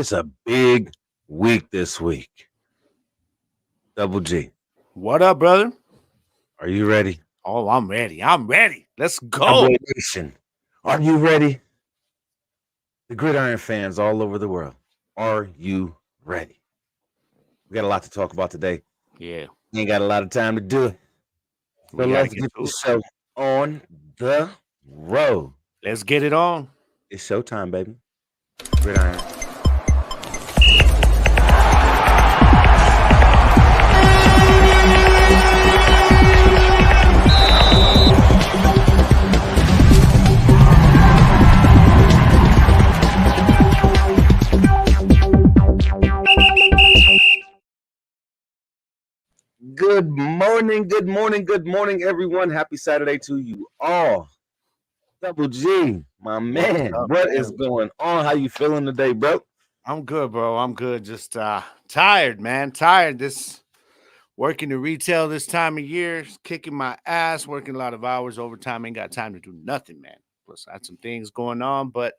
It's a big week this week. Double G, What up, brother? are you ready? Oh, I'm ready. I'm ready. Let's go. Cowboy Nation, are you ready? The Gridiron fans all over the world, are you ready? We got a lot to talk about today. Yeah, Ain't got a lot of time to do it. So we gotta let's get get to it. this show on the road. Let's get it on. It's showtime, baby. Gridiron. Good morning, everyone. Happy Saturday to you all. Double G, my man, Up, what man? is going on? How you feeling today, bro? I'm good, bro. I'm good. Just tired, man. Tired. This working the retail this time of year, kicking my ass, working a lot of hours overtime. Ain't got time to do nothing, man. Plus, I had some things going on, but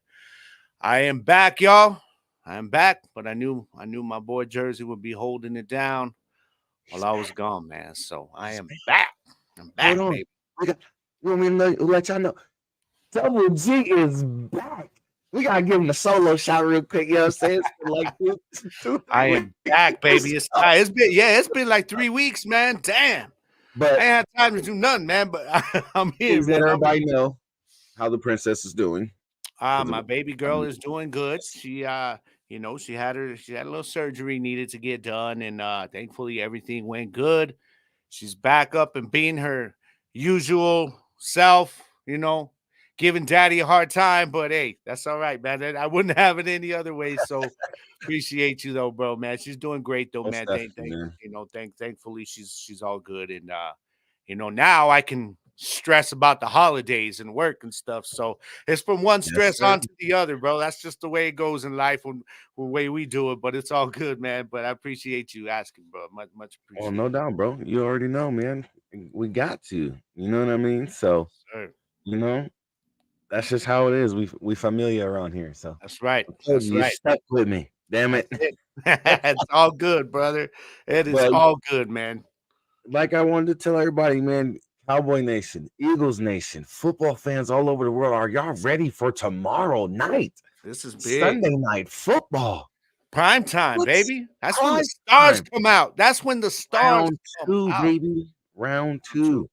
I am back, y'all. I am back, but I knew my boy Jersey would be holding it down while I was gone, man. So I am back. I'm Hold back, on. baby. You want me to let y'all know? Double G is back. We gotta give him a solo shot real quick. You know what I'm saying? It's been like two, I 3 am back, baby. weeks. It's been like 3 weeks, man. Damn. I But ain't had time to do nothing, man. But I'm here, please let man. everybody know how the princess is doing. My baby girl is doing good. She had a little surgery needed to get done, and thankfully everything went good. She's back up and being her usual self, giving daddy a hard time, but hey, that's all right, man. I wouldn't have it any other way. So appreciate you though, bro, man. She's doing great though, Most man. definitely, man. Thankfully she's all good. And now I can stress about the holidays and work and stuff. So it's from one Yes, stress sir. onto the other, bro. That's just the way it goes in life when the way we do it. But it's all good, man. But I appreciate you asking, bro. Much Oh, appreciated. no doubt, bro. You already know, man. We got to. You know what I mean? So, Sir. you know, that's just how it is. We familiar around here. So That's right. I told That's you, you right. stuck with me. Damn That's it. it. It's all good, brother. It is But all good, man. like I wanted to tell everybody, man, Cowboy Nation, Eagles Nation, football fans all over the world, are y'all ready for tomorrow night? This is big. Sunday night football. Prime time, What's baby. That's when the prime stars time? come out. That's when the stars Round come two, out. baby. Round Round two. two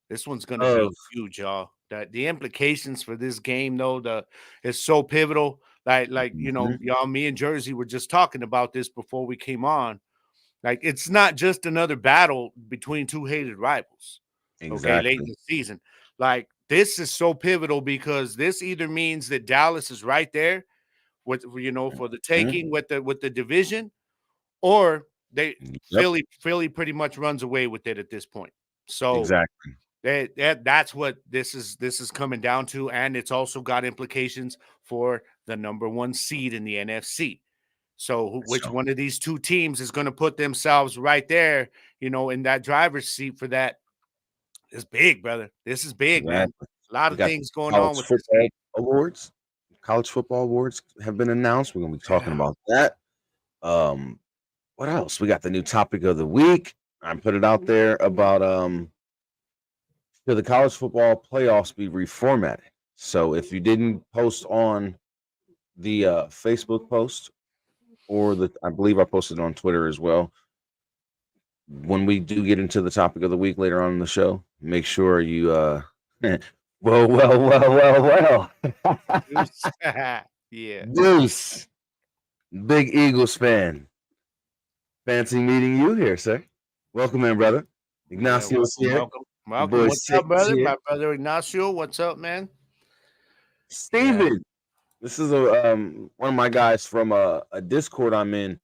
This one's gonna be of huge, y'all. The implications for this game, though, is so pivotal. Mhm. Y'all, me and Jersey were just talking about this before we came on. Like, it's not just another battle between two hated rivals. Okay, late in Exactly. the season. Like, this is so pivotal because this either means that Dallas is right there with for the Mhm. taking with the division, or they Yep. Philly pretty much runs away with it at this point. So Exactly. that's what this is coming down to, and it's also got implications for the number one seed in the NFC. So which So one of these two teams is going to put themselves right there, in that driver's seat for that? It's big, brother. This is big, man. exactly. A lot We of got things going on college with this football game. awards. College football awards have been announced. We're gonna be talking Yeah. about that. Um, what else? We got the new topic of the week. I put it out there about should the college football playoffs be reformatted? So if you didn't post on the Facebook post or I believe I posted on Twitter as well. When we do get into the topic of the week later on in the show, make sure you well. Yeah. Deuce, big Eagles fan. Fancy meeting you here, sir. Welcome in, brother. Yeah, Ignacio's welcome, here. welcome, The welcome. boy What's Sick up, is brother? here. My brother Ignacio. What's up, man? Yeah. Steven. This is one of my guys from a Discord I'm in.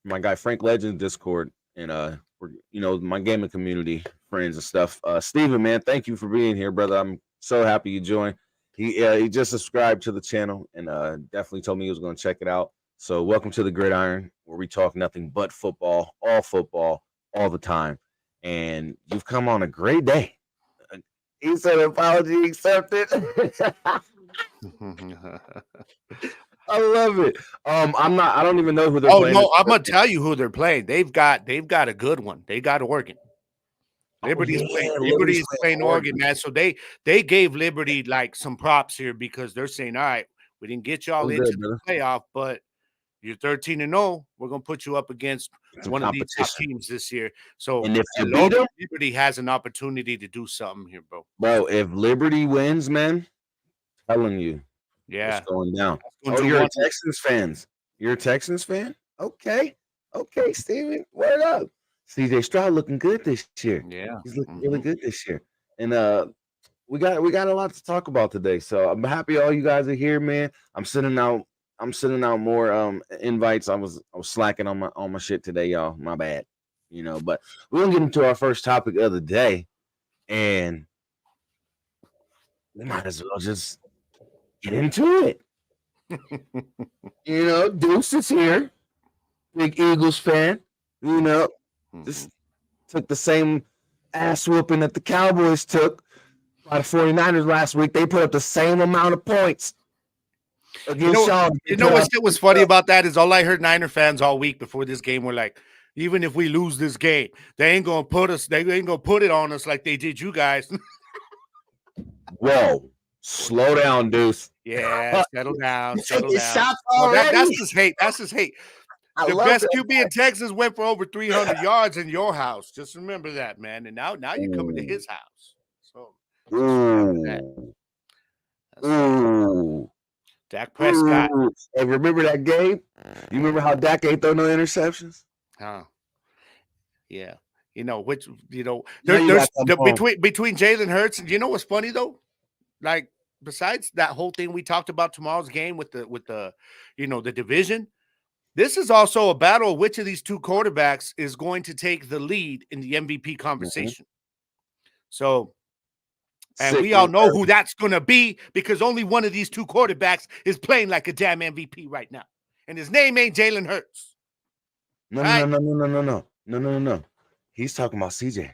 My guy Frank Legend Discord, and we're my gaming community friends and stuff. Steven, man, thank you for being here, brother. I'm so happy you joined. He just subscribed to the channel and definitely told me he was going to check it out. So welcome to the Gridiron, where we talk nothing but football, all the time. And you've come on a great day. He said apology accepted. I love it. I don't even know who they're Oh playing. no, I'm gonna tell you who they're playing. They've got a good one. They got Oregon. Oh Liberty yeah, is Liberty's playing playing Oregon, Oregon. man. So they gave Liberty like some props here because they're saying, all right, we didn't get y'all I'm into good, the brother. playoff, but you're 13-0. We're gonna put you up against Some one of these top competition. teams this year. So And if you beat them, Liberty has an opportunity to do something here, bro. bro, if Liberty wins, man, telling you, it's Yeah, going down. that's gonna Oh, do you're a wonders. Texans fans. You're a Texans fan? Okay. Okay, Steven. Word up. CJ Stroud looking good this year. Yeah. He's looking really good this year. And we got a lot to talk about today. So I'm happy all you guys are here, man. I'm sending out more invites. I was slacking on my shit today, y'all. My bad. But we're gonna get into our first topic of the day, and we might as well just get into it. Deuce is here, big Eagles fan. Just took the same ass whooping that the Cowboys took by the 49ers last week. They put up the same amount of points against y'all. You know what was funny about that is all I heard Niner fans all week before this game were like, even if we lose this game, they ain't gonna put it on us like they did you guys. Whoa, slow down, Deuce. Yeah, settle down. Shots Well, already. that's just hate. That's just hate. The best QB in Texas went for over 300 yards in your house. Just remember that, man. And now you're coming to his house. So, Dak Prescott. Hey, remember that game? You remember how Dak ain't throw no interceptions? Huh. Yeah. There's between Jalen Hurts and you know what's funny though? Like besides that whole thing we talked about tomorrow's game with the the division, this is also a battle of which of these two quarterbacks is going to take the lead in the MVP conversation. So, and we all know who that's going to be because only one of these two quarterbacks is playing like a damn MVP right now. And his name ain't Jalen Hurts. No. He's talking about CJ.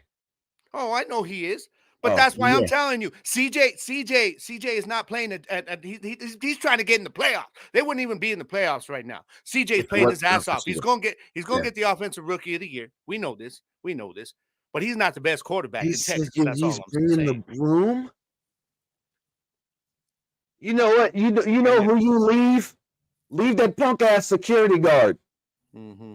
Oh, I know he is. But that's why I'm telling you, CJ is not playing. He's trying to get in the playoffs. They wouldn't even be in the playoffs right now. CJ's playing his ass off. He's going to get the offensive rookie of the year. We know this. But he's not the best quarterback in Texas. That's all I'm saying. The broom. You know what? You know who you leave? Leave that punk ass security guard. Mm-hmm.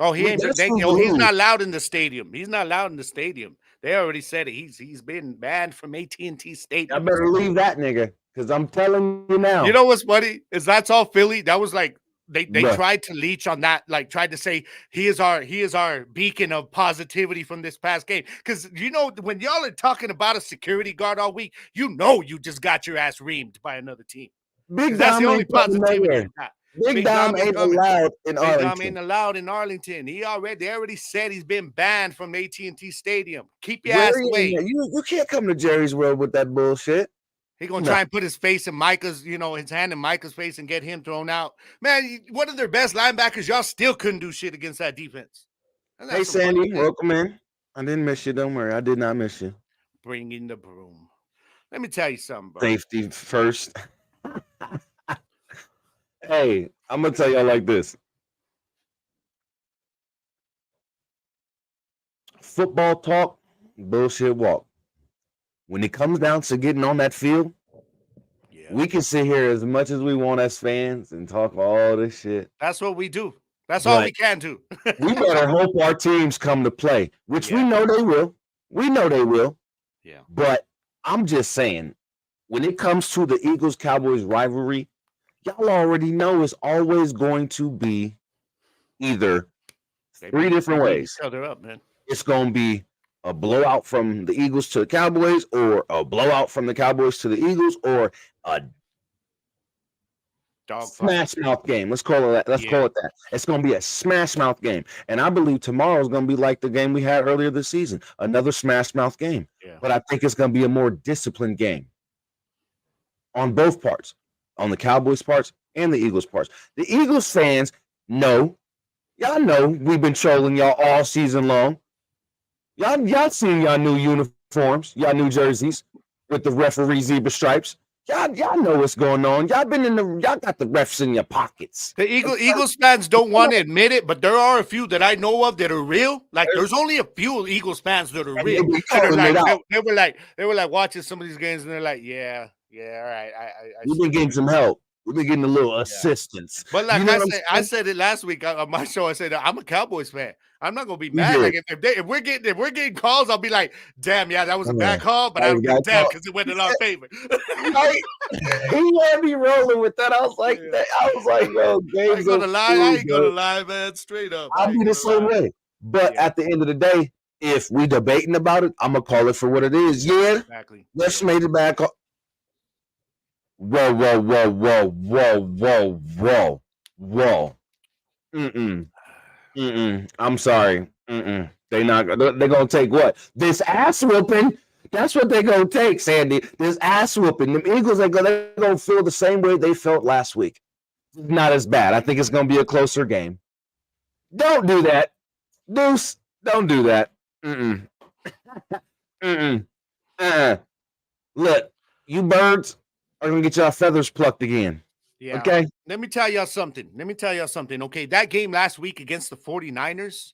Oh, he's not allowed in the stadium. He's not allowed in the stadium. They already said it. He's been banned from AT&T Stadium. I better leave that nigga because I'm telling you now. You know what's funny is that's all Philly. That was like they tried to leech on that, like tried to say he is our beacon of positivity from this past game. Because when y'all are talking about a security guard all week, you just got your ass reamed by another team. That's the only positivity you got. Big Dom ain't allowed in Arlington. Big Dom ain't allowed in Arlington. They already said he's been banned from AT&T Stadium. Keep your ass away. You can't come to Jerry's World with that bullshit. He gonna try and put his face in Micah's, his hand in Micah's face and get him thrown out. Man, one of their best linebackers, y'all still couldn't do shit against that defense. Hey, Sandy, welcome in. I didn't miss you. Don't worry. I did not miss you. Bring in the broom. Let me tell you something, bro. Safety first. Hey, I'm going to tell y'all like this. Football talk, bullshit walk. When it comes down to getting on that field, we can sit here as much as we want as fans and talk all this shit. That's what we do. That's all we can do. We better hope our teams come to play, which we know they will. Yeah. But I'm just saying, when it comes to the Eagles-Cowboys rivalry, y'all already know it's always going to be either three different ways. Each other up, man. It's going to be a blowout from the Eagles to the Cowboys, or a blowout from the Cowboys to the Eagles, or a smash mouth game. Let's call it that. Call it that. It's going to be a smash mouth game. And I believe tomorrow is going to be like the game we had earlier this season, another smash mouth game. Yeah. But I think it's going to be a more disciplined game on both parts, on the Cowboys parts and the Eagles parts. The Eagles fans know, y'all know we've been trolling y'all all season long. Y'all seen y'all new uniforms, y'all new jerseys with the referee zebra stripes. Y'all know what's going on. Y'all got the refs in your pockets. The Eagles fans don't want to admit it, but there are a few that I know of that are real. Like, there's only a few Eagles fans that are And real. they be That are calling it like, out. they were like watching some of these games, and they're like, yeah, all right, I We've see been getting some help. We've been getting a little assistance. But like You know I what I'm said, saying? it last week on my show. I said I'm a Cowboys fan. I'm not gonna be You mad. did. Like if we're getting calls, I'll be like, damn, yeah, that was a bad call, but That I was don't a give a bad damn call. because it went in our favor. Right? He had me rolling with that. I was like, Yeah. yo, I game's ain't gonna over, lie. I ain't bro. gonna lie, man. Straight up, I I'll ain't be the gonna same lie. way. But Yeah. at the end of the day, if we debating about it, I'm gonna call it for what it is. Yeah, Exactly. refs made it back. Whoa, whoa, whoa, whoa, whoa, whoa, whoa, whoa. I'm sorry. They're gonna take what? This ass whooping. That's what they're gonna take, Sandy. This ass whooping. The Eagles they're gonna feel the same way they felt last week. Not as bad. I think it's gonna be a closer game. Don't do that. Deuce, don't do that. Look, you birds are gonna get y'all feathers plucked again. Yeah. Okay? Let me tell y'all something. Okay, that game last week against the 49ers,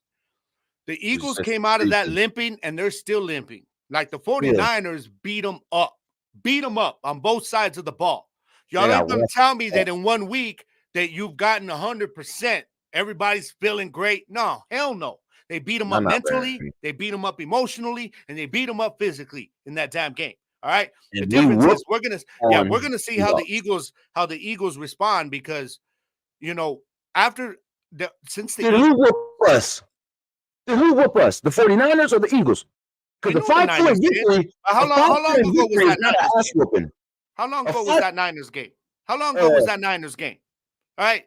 the Eagles came out of that limping, and they're still limping. Like, the 49ers beat them up on both sides of the ball. Y'all ain't gonna tell me that in 1 week that you've gotten 100%. Everybody's feeling great. No, hell no. They beat them up mentally, they beat them up emotionally, and they beat them up physically in that damn game. All right. The difference is we're gonna see how the Eagles respond, because after since the Did who whoop us? Did who whoop us? The 49ers or the Eagles? Because the 5-point victory. How long ago was that Niners game? How long ago was that Niners game? How long ago was that Niners game? All right.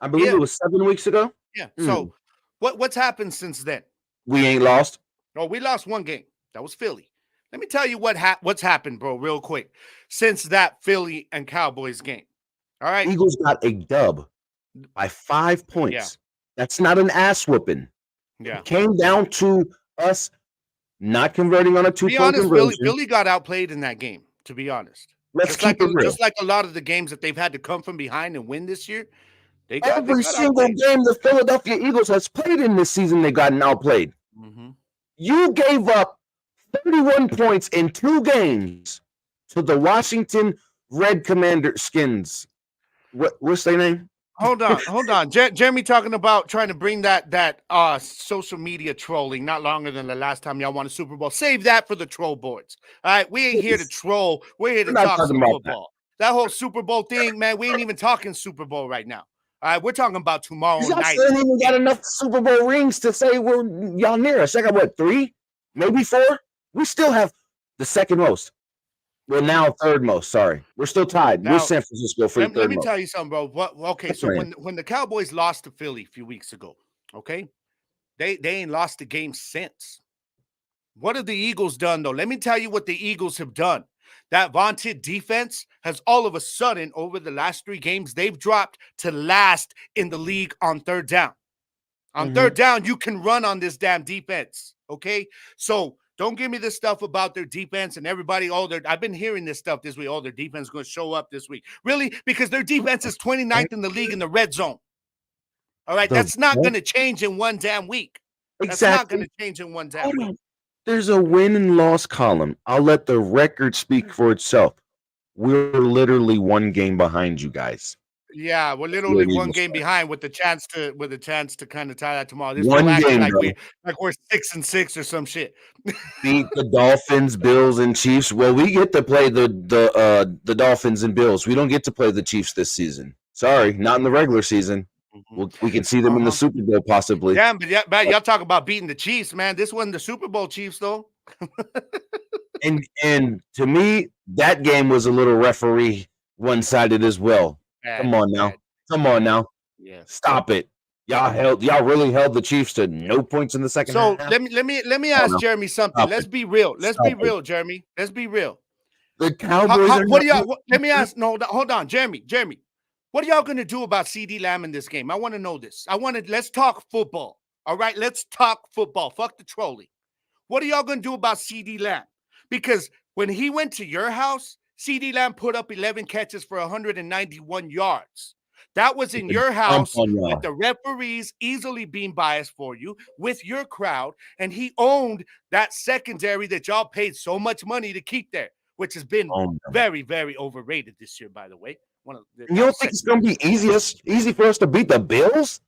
I believe it was 7 weeks ago. Yeah. So what's happened since then? We ain't lost. No, we lost one game. That was Philly. Let me tell you what's happened, bro, real quick, since that Philly and Cowboys game. All right. Eagles got a dub by 5 points. Yeah. That's not an ass whooping. Yeah. It came down to us not converting on a 2-point conversion. Philly got outplayed in that game, to be honest. Let's keep it real. Just like a lot of the games that they've had to come from behind and win this year. Every single game the Philadelphia Eagles has played in this season, they gotten outplayed. Mm-hmm. You gave up 31 points in 2 games to the Washington Red Commander Skins. What's their name? Hold on. Jeremy talking about trying to bring that social media trolling not longer than the last time y'all won a Super Bowl. Save that for the troll boards. All right, we ain't here to troll. We're here to talk some football. That whole Super Bowl thing, man, we ain't even talking Super Bowl right now. All right, we're talking about tomorrow night. Y'all ain't even got enough Super Bowl rings to say y'all near us. I got what, 3, maybe 4? We still have the second most. Well, now third most. Sorry, we're still tied. We're San Francisco for the third most. Let me tell you something, bro. Okay, so when the Cowboys lost to Philly a few weeks ago, okay, they ain't lost the game since. What have the Eagles done, though? Let me tell you what the Eagles have done. That vaunted defense has all of a sudden, over the last 3 games, they've dropped to last in the league on third down. On third down, you can run on this damn defense, okay? So don't give me this stuff about their defense and everybody. I've been hearing this stuff this week. Their defense is going to show up this week. Really? Because their defense is 29th in the league in the red zone. All right? That's not going to change in one damn week. That's not going to change in one damn week. There's a win and loss column. I'll let the record speak for itself. We're literally 1 game behind you guys. Yeah, we're literally 1 game behind with a chance to kind of tie that tomorrow. This one game, like we're 6-6 or some shit. Beat the Dolphins, Bills, and Chiefs. Well, we get to play the Dolphins and Bills. We don't get to play the Chiefs this season. Sorry, not in the regular season. We can see them in the Super Bowl possibly. Yeah, but y'all talk about beating the Chiefs, man. This wasn't the Super Bowl Chiefs, though. and to me, that game was a little referee one-sided as well. Come on now. Yeah. Stop it. Y'all really held the Chiefs to no points in the second half. So let me ask Jeremy something. Let's be real. Let's be real, Jeremy. Let's be real. The Cowboys let me ask. No, hold on, Jeremy. What are y'all gonna do about CD Lamb in this game? I want to know this. Let's talk football. All right, let's talk football. Fuck the trolling. What are y'all gonna do about CD Lamb? Because when he went to your house, CeeDee Lamb put up 11 catches for 191 yards. That was in He your could house dump on y'all. with the referees easily being biased for you, with your crowd, and he owned that secondary that y'all paid so much money to keep there, which has been very, very overrated this year, by the way. You don't think it's going to be easy for us to beat the Bills?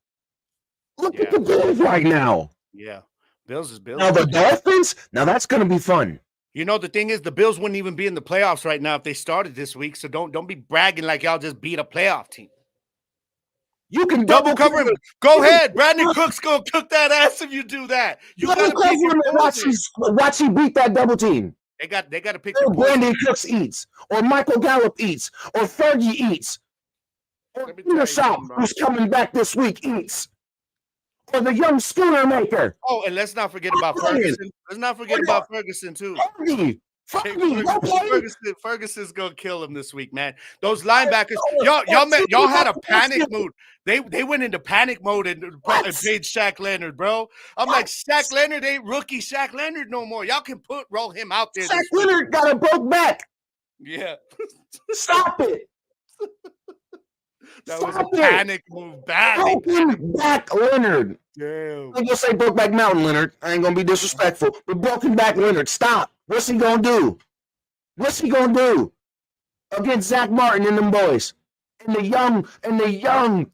Look at the Bills right now. Yeah. Bills is Bills. Now the Dolphins, now that's going to be fun. You know, the thing is, the Bills wouldn't even be in the playoffs right now if they started this week, so don't be bragging like y'all just beat a playoff team. You can double cover him. Go ahead. Brandon Cook's going to cook that ass if you do that. You got to cover him and watch he beat that double team. They got to pick or Brandon Cooks eats, or Michael Gallup eats, or Fergie eats, or Peter Shaw, who's coming back this week, eats, or the young schooner maker. Oh, and let's not forget about Ferguson. Let's not forget about Ferguson, too. Ferguson's gonna kill him this week, man. Those linebackers, y'all had a panic mood. They went into panic mode and paid Shaq Leonard, bro. I'm like, Shaq Leonard ain't rookie Shaq Leonard no more. Y'all can roll him out there. Shaq Leonard got a broke back. Yeah. Stop it. That was a panic move. Broken back Leonard. Damn. I'm gonna say Brokeback Mountain Leonard. I ain't gonna be disrespectful, but broken back Leonard. Stop. What's he gonna do? What's he gonna do against Zach Martin and them boys? And the young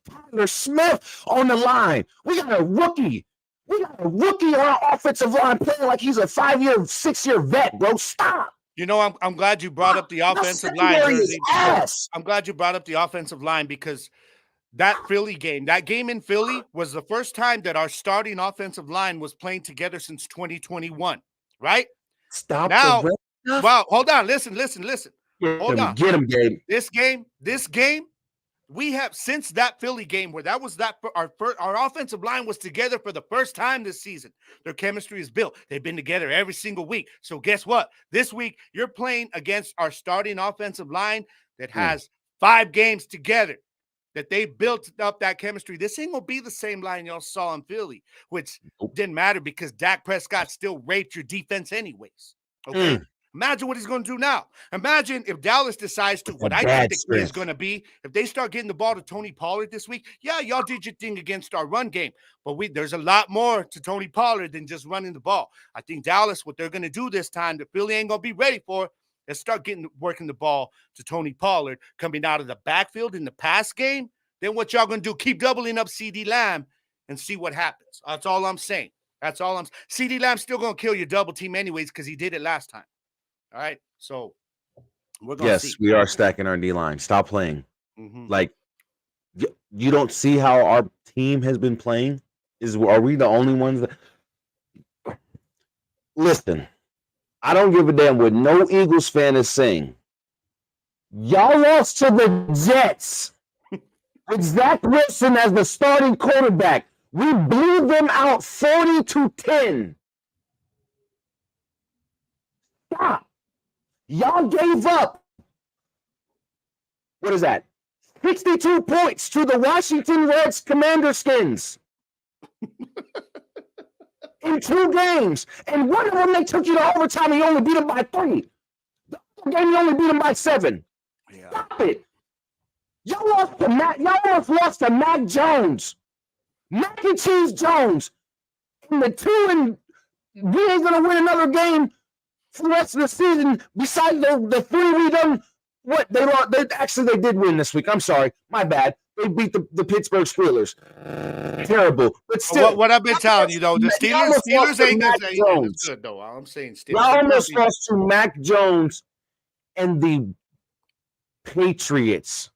Tyler Smith on the line. We got a rookie. On our offensive line playing like he's a 5-year, 6-year vet, bro. Stop. You know, I'm glad you brought up the offensive line. I'm glad you brought up the offensive line because that game in Philly was the first time that our starting offensive line was playing together since 2021, right? Stop. Now, well, hold on. Listen. Hold on. Get him, Gabe. This game, we have since that Philly game where our offensive line was together for the first time this season. Their chemistry is built. They've been together every single week. So guess what? This week you're playing against our starting offensive line that has 5 games together. That they built up that chemistry. This ain't gonna be the same line y'all saw in Philly, which didn't matter because Dak Prescott still raped your defense anyways. Okay. Imagine what he's going to do now. Imagine if Dallas decides to, what I think the key is going to be, if they start getting the ball to Tony Pollard this week, yeah, y'all did your thing against our run game, but there's a lot more to Tony Pollard than just running the ball. I think Dallas, what they're going to do this time that Philly ain't going to be ready for, is start working the ball to Tony Pollard coming out of the backfield in the pass game. Then what y'all going to do, keep doubling up CeeDee Lamb and see what happens. That's all I'm saying. CeeDee Lamb's still going to kill your double team anyways because he did it last time. All right, so we're going to see. Yes, we are stacking our D-line. Stop playing. Like, you don't see how our team has been playing? Are we the only ones that... Listen, I don't give a damn what no Eagles fan is saying. Y'all lost to the Jets with Zach Wilson as the starting quarterback. We blew them out 40-10. Stop. Y'all gave up, what is that, 62 points to the Washington Reds Commander Skins in 2 games. And one of them, they took you to overtime and you only beat them by 3. The other game, you only beat them by 7. Yeah. Stop it. Y'all almost lost to Mac Jones. Mac and Cheese Jones. In the 2 and we ain't going to win another game for the rest of the season, besides the 3 we done, what they lost, they did win this week. I'm sorry, my bad. They beat the Pittsburgh Steelers. Terrible, but still. What I've been telling you though, the Steelers ain't good though. I'm saying Steelers. I almost lost to Mac Jones and the Patriots,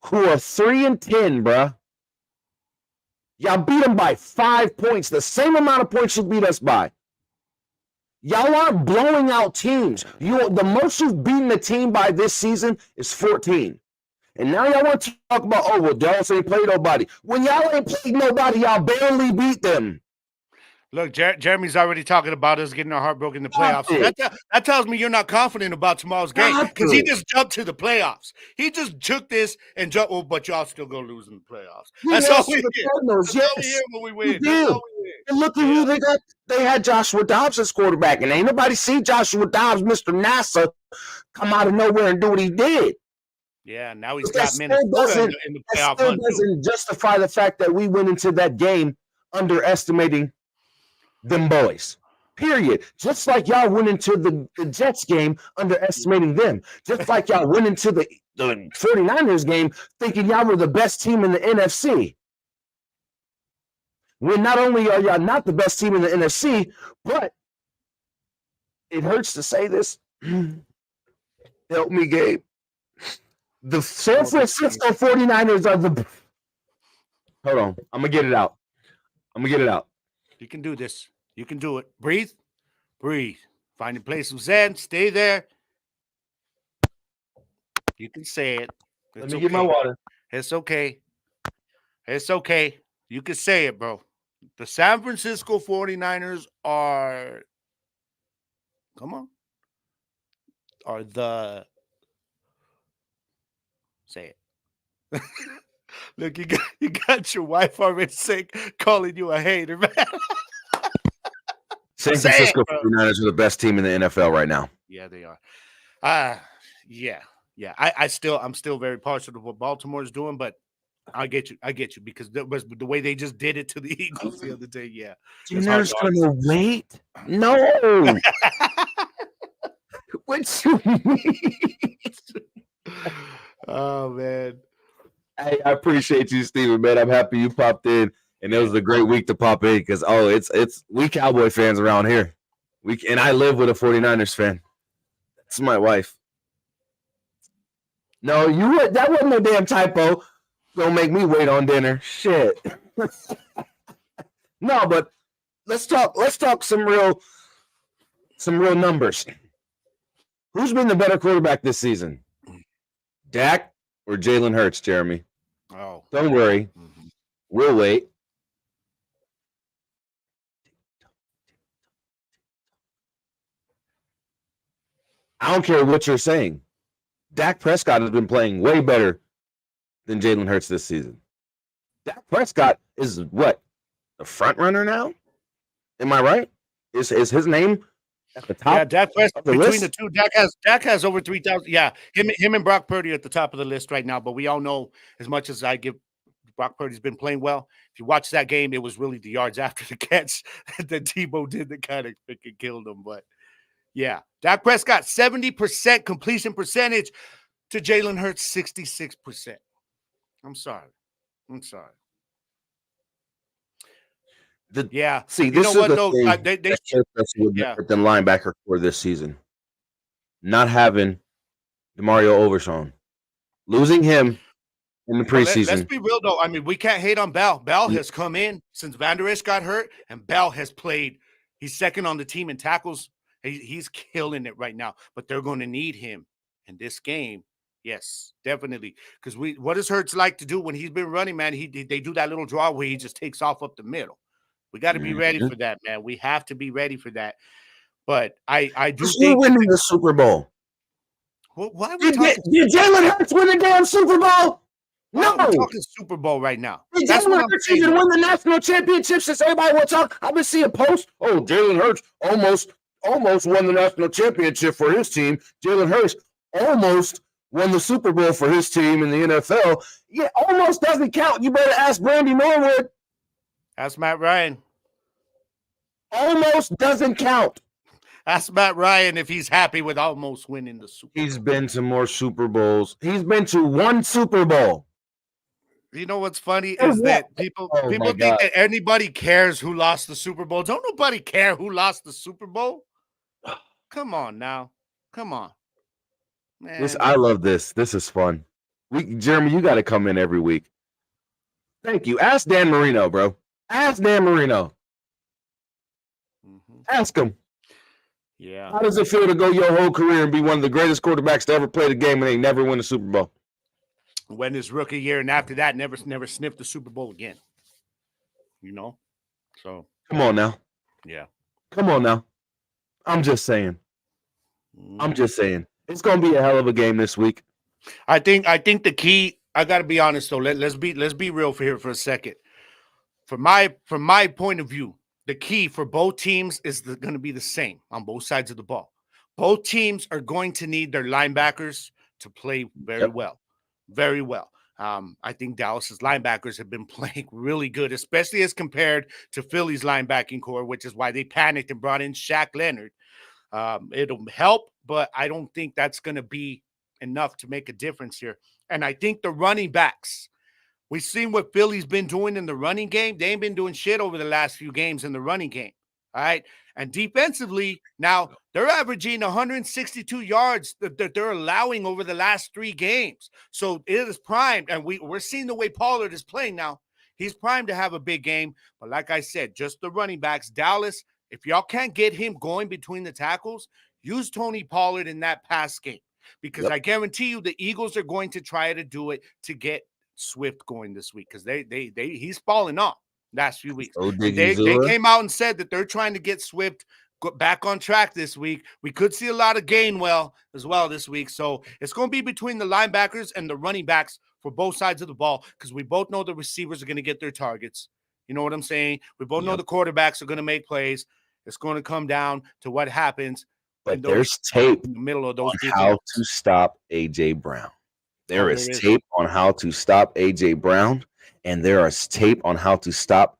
who are 3-10, bruh. Y'all beat them by 5 points, the same amount of points you beat us by. Y'all aren't blowing out teams. The most you've beaten the team by this season is 14. And now y'all want to talk about, oh, well, Dallas ain't played nobody. When y'all ain't played nobody, y'all barely beat them. Look, Jeremy's already talking about us getting our heart broken in the playoffs. So that tells me you're not confident about tomorrow's game because he just jumped to the playoffs. He just took this and jumped, but y'all still going to lose in the playoffs. That's all we hear. That's all we hear when we win. And look at who they got. They had Joshua Dobbs as quarterback, and ain't nobody see Joshua Dobbs, Mr. NASA, come out of nowhere and do what he did. Yeah, now he's But that got Minnesota in the playoff still hunt, too. doesn't justify the fact that we went into that game underestimating them boys. Period. Just like y'all went into the Jets game underestimating them. Just like y'all went into the 49ers game thinking y'all were the best team in the NFC. When not only are y'all not the best team in the NFC, but it hurts to say this. Help me, Gabe. The San Francisco 49ers are the... Hold on. I'm going to get it out. You can do this. You can do it. Breathe. Find a place of zen. Stay there. You can say it. Let me get my water. It's okay. You can say it, bro. The San Francisco 49ers are... Come on. Are the... Say it. Look, you got your wife already sick, calling you a hater, man. San Francisco 49ers are the best team in the NFL right now. Yeah, they are. Yeah. I'm still very partial to what Baltimore's doing, but I get you because that was the way they just did it to the Eagles the other day. Yeah, You're never gonna wait. No. What you mean? Oh man. I appreciate you, Steven, man. I'm happy you popped in, and it was a great week to pop in because it's we Cowboy fans around here. And I live with a 49ers fan. That's my wife. No, that wasn't a damn typo. Don't make me wait on dinner. Shit. No, but let's talk some real numbers. Who's been the better quarterback this season? Dak or Jalen Hurts, Jeremy? Oh. Don't worry. Mm-hmm. We'll wait. I don't care what you're saying. Dak Prescott has been playing way better than Jalen Hurts this season. Dak Prescott is what? The front runner now? Am I right? Is his name at the top? Yeah, Dak Prescott between list? the two. Dak has over 3,000. Yeah, him and Brock Purdy are at the top of the list right now. But we all know, as much as I give Brock Purdy's been playing well. If you watch that game, it was really the yards after the catch that Tebow did that kind of freaking killed him. But yeah, Dak Prescott 70% completion percentage to Jalen Hurts 66%. I'm sorry. See, this is the thing with the linebacker for this season. Not having DeMario Overshown. Losing him in the preseason. Let's be real, though. I mean, we can't hate on Bell. Bell has come in since Van Der Esch got hurt, and Bell has played. He's second on the team in tackles. He's killing it right now, but they're going to need him in this game. Yes, definitely. Because what does Hurts like to do when he's been running, man? They do that little draw where he just takes off up the middle. We got to be ready for that, man. We have to be ready for that. But I do think winning the Super Bowl. Well, why did Jalen Hurts win the damn Super Bowl? No, we're talking Super Bowl right now. Did Jalen Hurts even win the national championship since everybody will talk? I've been seeing posts. Oh, Jalen Hurts almost won the national championship for his team. Jalen Hurts almost won the Super Bowl for his team in the NFL. Yeah, almost doesn't count. You better ask Brandy Norwood. Ask Matt Ryan. Almost doesn't count. Ask Matt Ryan if he's happy with almost winning the Super Bowl. He's been to more Super Bowls. He's been to one Super Bowl. You know what's funny is that people think that anybody cares who lost the Super Bowl. Don't nobody care who lost the Super Bowl? Come on now. Come on. Man. I love this. This is fun. Jeremy, you got to come in every week. Thank you. Ask Dan Marino, bro. Ask Dan Marino. Mm-hmm. Ask him. Yeah. How does it feel to go your whole career and be one of the greatest quarterbacks to ever play the game and they never win a Super Bowl? Win his rookie year, and after that, never sniffed the Super Bowl again. You know? So come on now. Yeah. Come on now. I'm just saying. It's gonna be a hell of a game this week. I think the key, I gotta be honest though. Let's be real for here for a second. From my point of view, the key for both teams is going to be the same on both sides of the ball. Both teams are going to need their linebackers to play very Yep. well, very well. I think Dallas's linebackers have been playing really good, especially as compared to Philly's linebacking core, which is why they panicked and brought in Shaq Leonard. It'll help, but I don't think that's going to be enough to make a difference here. And I think the running backs, we've seen what Philly's been doing in the running game. They ain't been doing shit over the last few games in the running game. All right. And defensively, now they're averaging 162 yards that they're allowing over the last 3 games. So it is primed. And we're seeing the way Pollard is playing now. He's primed to have a big game. But like I said, just the running backs. Dallas, if y'all can't get him going between the tackles, use Tony Pollard in that pass game. Because I guarantee you the Eagles are going to try to do it to get Swift going this week because he's falling off last few weeks. They came out and said that they're trying to get Swift back on track this week. We could see a lot of Gainwell as well this week. So it's going to be between the linebackers and the running backs for both sides of the ball because we both know the receivers are going to get their targets. You know what I'm saying? We both know the quarterbacks are going to make plays. It's going to come down to what happens. But there's tape in the middle of those on how to stop A.J. Brown. There is tape on how to stop A.J. Brown, and there is tape on how to stop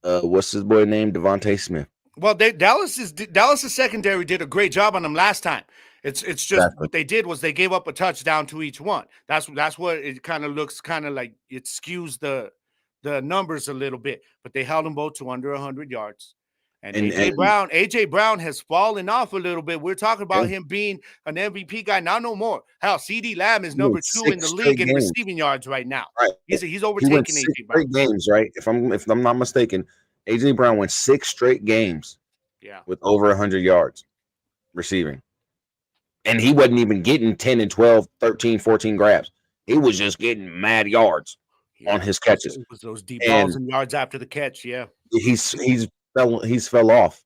what's his boy name? Devontae Smith. Well, Dallas's secondary did a great job on them last time. It's just what they did was they gave up a touchdown to each one. That's what it kind of looks kind of like. It skews the numbers a little bit, but they held them both to under 100 yards. And AJ Brown has fallen off a little bit. We're talking about him being an MVP guy. Now no more. Hell, CD Lamb is number 2 in the league in receiving yards right now. Right. He's overtaking AJ Brown. Games, right? If I'm not mistaken, AJ Brown went 6 straight games. Yeah. With over 100 yards receiving. And he wasn't even getting 10 and 12, 13, 14 grabs. He was just getting mad yards on his catches. It was those deep balls and yards after the catch, yeah. He's fell off.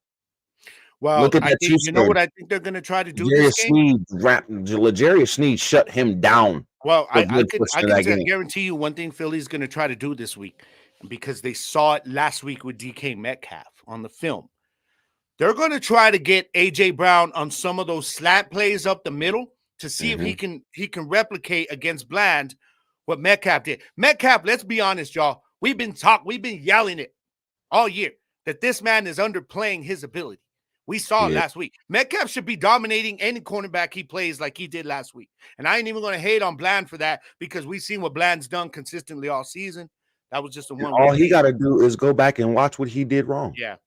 Well, look at that. You know what I think they're going to try to do this game? L'Jarius Sneed shut him down. Well, I can guarantee you one thing Philly's going to try to do this week, because they saw it last week with DK Metcalf on the film. They're going to try to get A.J. Brown on some of those slant plays up the middle to see if he can replicate against Bland what Metcalf did. Metcalf, let's be honest, y'all. We've been yelling it all year that this man is underplaying his ability. We saw it last week. Metcalf should be dominating any cornerback he plays like he did last week. And I ain't even going to hate on Bland for that because we've seen what Bland's done consistently all season. That was just a one. All he got to do is go back and watch what he did wrong. Yeah.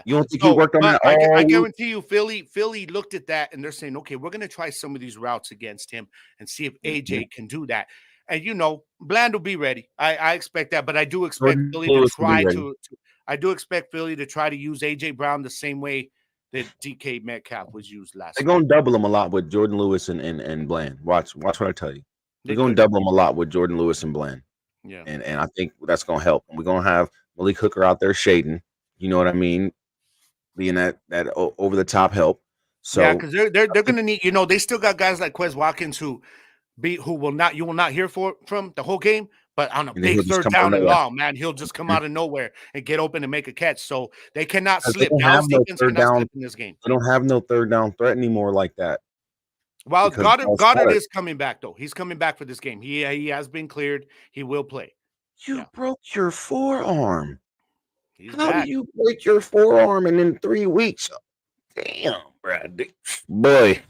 You don't think he worked on that? I guarantee you, Philly looked at that and they're saying, okay, we're going to try some of these routes against him and see if AJ can do that. And, Bland will be ready. I expect that, but I do expect Philly to try I do expect Philly to try to use AJ Brown the same way that DK Metcalf was used last. They're going to double him a lot with Jordan Lewis and Bland. Watch what I tell you. They're going to double him a lot with Jordan Lewis and Bland. Yeah, and I think that's going to help. We're going to have Malik Hooker out there shading. You know what I mean? Being that over the top help. So yeah, because they're going to need. They still got guys like Quez Watkins you will not hear from the whole game. But on a big third down and long, man, he'll just come out of nowhere and get open and make a catch. So they cannot slip. Dallas defense cannot slip in this game. They don't have no third down threat anymore like that. Well, Goddard is coming back, though. He's coming back for this game. He has been cleared. He will play. You broke your forearm. How do you break your forearm in 3 weeks? Damn, Brad. Boy.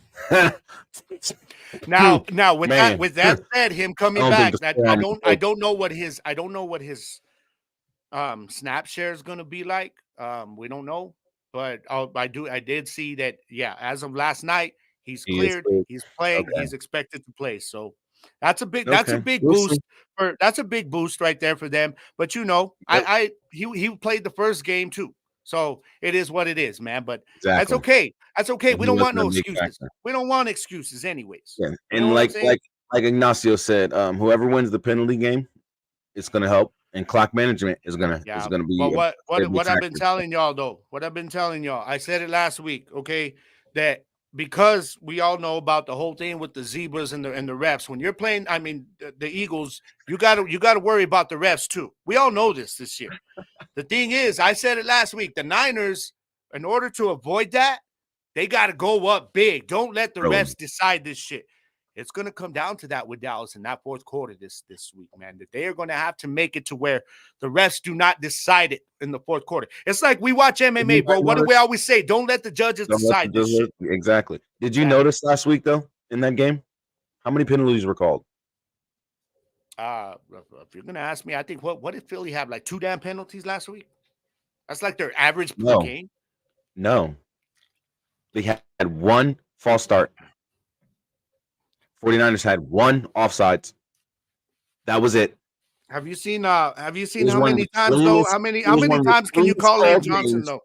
Now with that said, him coming back, I don't know what his snap share is going to be like. We don't know, but I did see that. Yeah, as of last night, he's cleared. He's playing. Okay. He's expected to play. So that's a big boost. That's a big boost right there for them. But he played the first game too. So it is what it is, man. But that's okay. That's okay. We don't want no excuses. We don't want excuses, anyways. Yeah. And like Ignacio said, whoever wins the penalty game, it's gonna help. And clock management is gonna be. But what I've been telling y'all though, I said it last week, okay, that because we all know about the whole thing with the zebras and the refs. When you're playing, I mean, the Eagles, you gotta worry about the refs too. We all know this year. The thing is, I said it last week. The Niners, in order to avoid that, they got to go up big. Don't let the refs decide this shit. It's going to come down to that with Dallas in that fourth quarter this week, man. That they are going to have to make it to where the refs do not decide it in the fourth quarter. It's like we watch MMA, bro. What do we always say? Don't let the judges decide this shit. Exactly. Did you notice last week, though, in that game, how many penalties were called? If you're going to ask me, I think what did Philly have? Like 2 damn penalties last week? That's like their average per game? No. They had 1 false start. 49ers had 1 offsides. That was it. Have you seen how many times though? How many times can you call Lane Johnson though?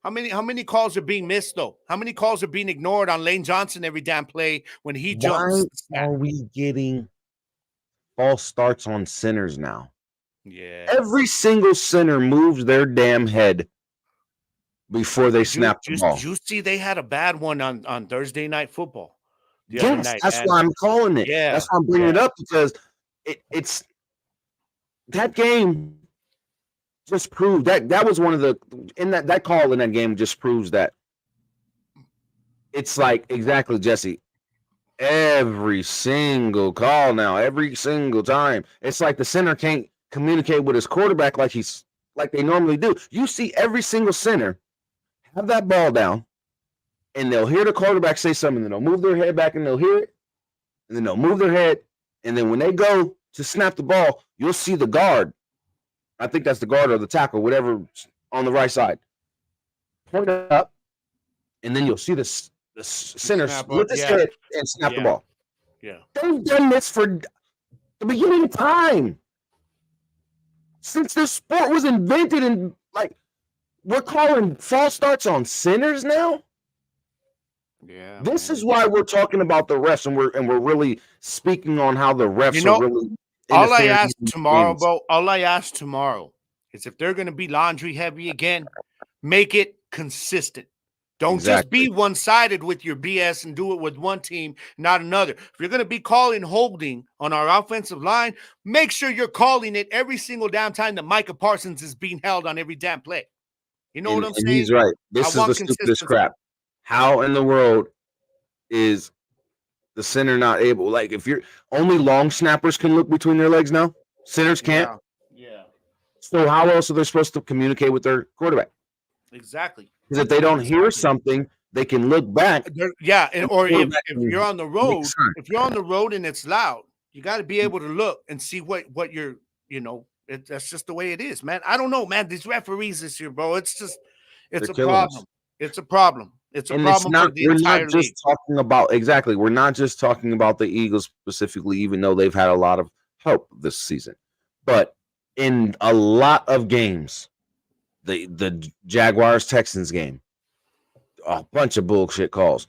How many calls are being missed though? How many calls are being ignored on Lane Johnson every damn play when he jumps? Why are we getting false starts on centers now? Yeah. Every single center moves their damn head before they snap the ball. Did you see they had a bad one on Thursday Night Football? Yes, that's why I'm calling it. Yeah, that's why I'm bringing it up, because it's that game just proved that was one of the that call in that game just proves that it's like exactly, Jesse. Every single call now, every single time, it's like the center can't communicate with his quarterback like they normally do. You see every single center have that ball down, and they'll hear the quarterback say something, and they'll move their head back, and they'll hear it, and then they'll move their head, and then when they go to snap the ball, you'll see the guard. I think that's the guard or the tackle, whatever, on the right side. Point it up, and then you'll see the center lift his head and snap the ball. Yeah. They've done this for the beginning of time. Since this sport was invented, and like we're calling false starts on centers now. Yeah. This is why we're talking about the refs, and we're really speaking on how the refs are really. All I ask tomorrow, bro, is if they're going to be laundry heavy again, make it consistent. Don't just be one-sided with your BS and do it with one team, not another. If you're going to be calling holding on our offensive line, make sure you're calling it every single damn time that Micah Parsons is being held on every damn play. You know what I'm saying? He's right. This is the stupidest crap. How in the world is the center not able? Like, if you're only long snappers can look between their legs now, centers can't. Yeah. So how else are they supposed to communicate with their quarterback? Exactly. Because if they don't hear something, they can look back. Or if you're on the road, and it's loud, you got to be able to look and see what you're, that's just the way it is, man. I don't know, man. These referees this year, bro, it's a problem. It's a problem. It's a problem for the entire league. We're not just talking about the Eagles specifically, even though they've had a lot of help this season. But in a lot of games, the Jaguars-Texans game, a bunch of bullshit calls.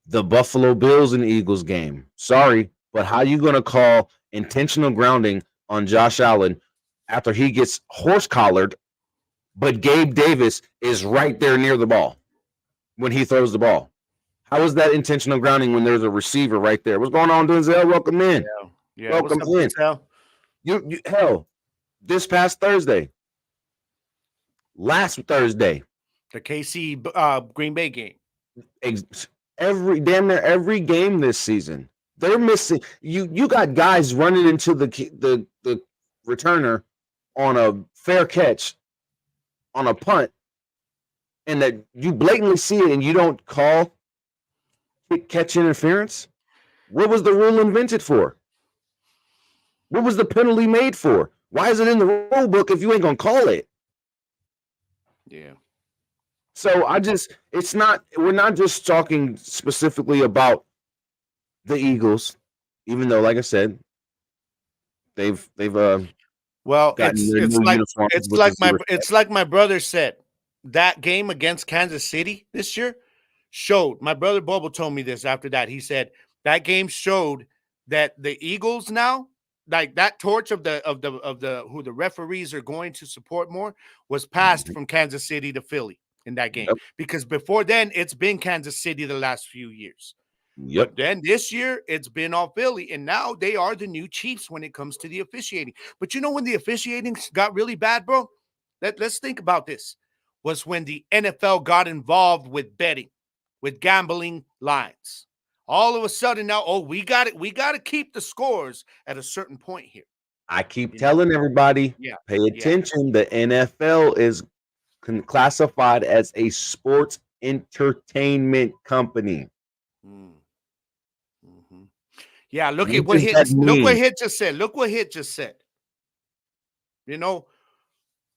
The Buffalo Bills and Eagles game. Sorry, but how you going to call intentional grounding on Josh Allen after he gets horse-collared, but Gabe Davis is right there near the ball when he throws the ball? How is that intentional grounding when there's a receiver right there? What's going on, Denzel? Welcome in. Yeah. Welcome in. You hell, this past Thursday, last Thursday, the KC Green Bay game. Damn near every game this season, they're missing. You got guys running into the returner on a fair catch, on a punt, and that you blatantly see it and you don't call catch interference. What was the rule invented for? What was the penalty made for? Why is it in the rule book if you ain't gonna call it? Yeah. So we're not just talking specifically about the Eagles, even though, like I said, they've well, it's like my brother said, that game against Kansas City this year showed. My brother Bobo told me this after that. He said that game showed that the Eagles now, like that torch of the who the referees are going to support more, was passed from Kansas City to Philly. in that game. Yep. Because before then, it's been Kansas City the last few years. Yep. But then this year, it's been all Philly. And now they are the new Chiefs when it comes to the officiating. But you know when the officiating got really bad, bro? Let's think about this. Was when the NFL got involved with betting, with gambling lines. All of a sudden now, we got it. We got to keep the scores at a certain point here. I keep telling everybody, pay attention. The NFL is classified as a sports entertainment company. Mm-hmm. Yeah, look what Hit just said. Look what Hit just said. You know,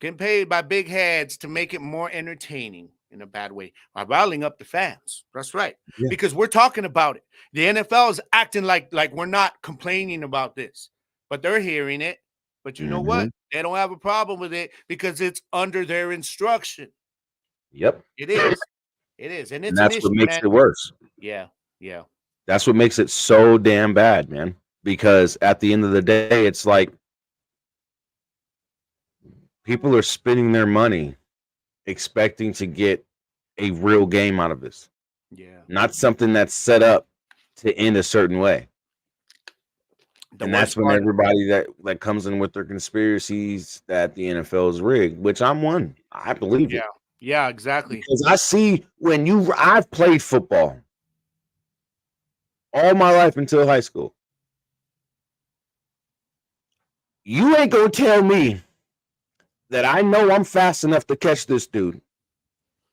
getting paid by big heads to make it more entertaining in a bad way by riling up the fans. That's right. Yeah. Because we're talking about it. The NFL is acting like we're not complaining about this, but they're hearing it. But you know what? They don't have a problem with it because it's under their instruction. Yep. It is. It is. And it's that's what makes it worse. Yeah. Yeah. That's what makes it so damn bad, man. Because at the end of the day, it's like people are spending their money expecting to get a real game out of this. Yeah. Not something that's set up to end a certain way. And that's when everybody that comes in with their conspiracies that the NFL is rigged, which I'm one. I believe it. Yeah, exactly. Because I see I've played football all my life until high school. You ain't gonna tell me that I know I'm fast enough to catch this dude.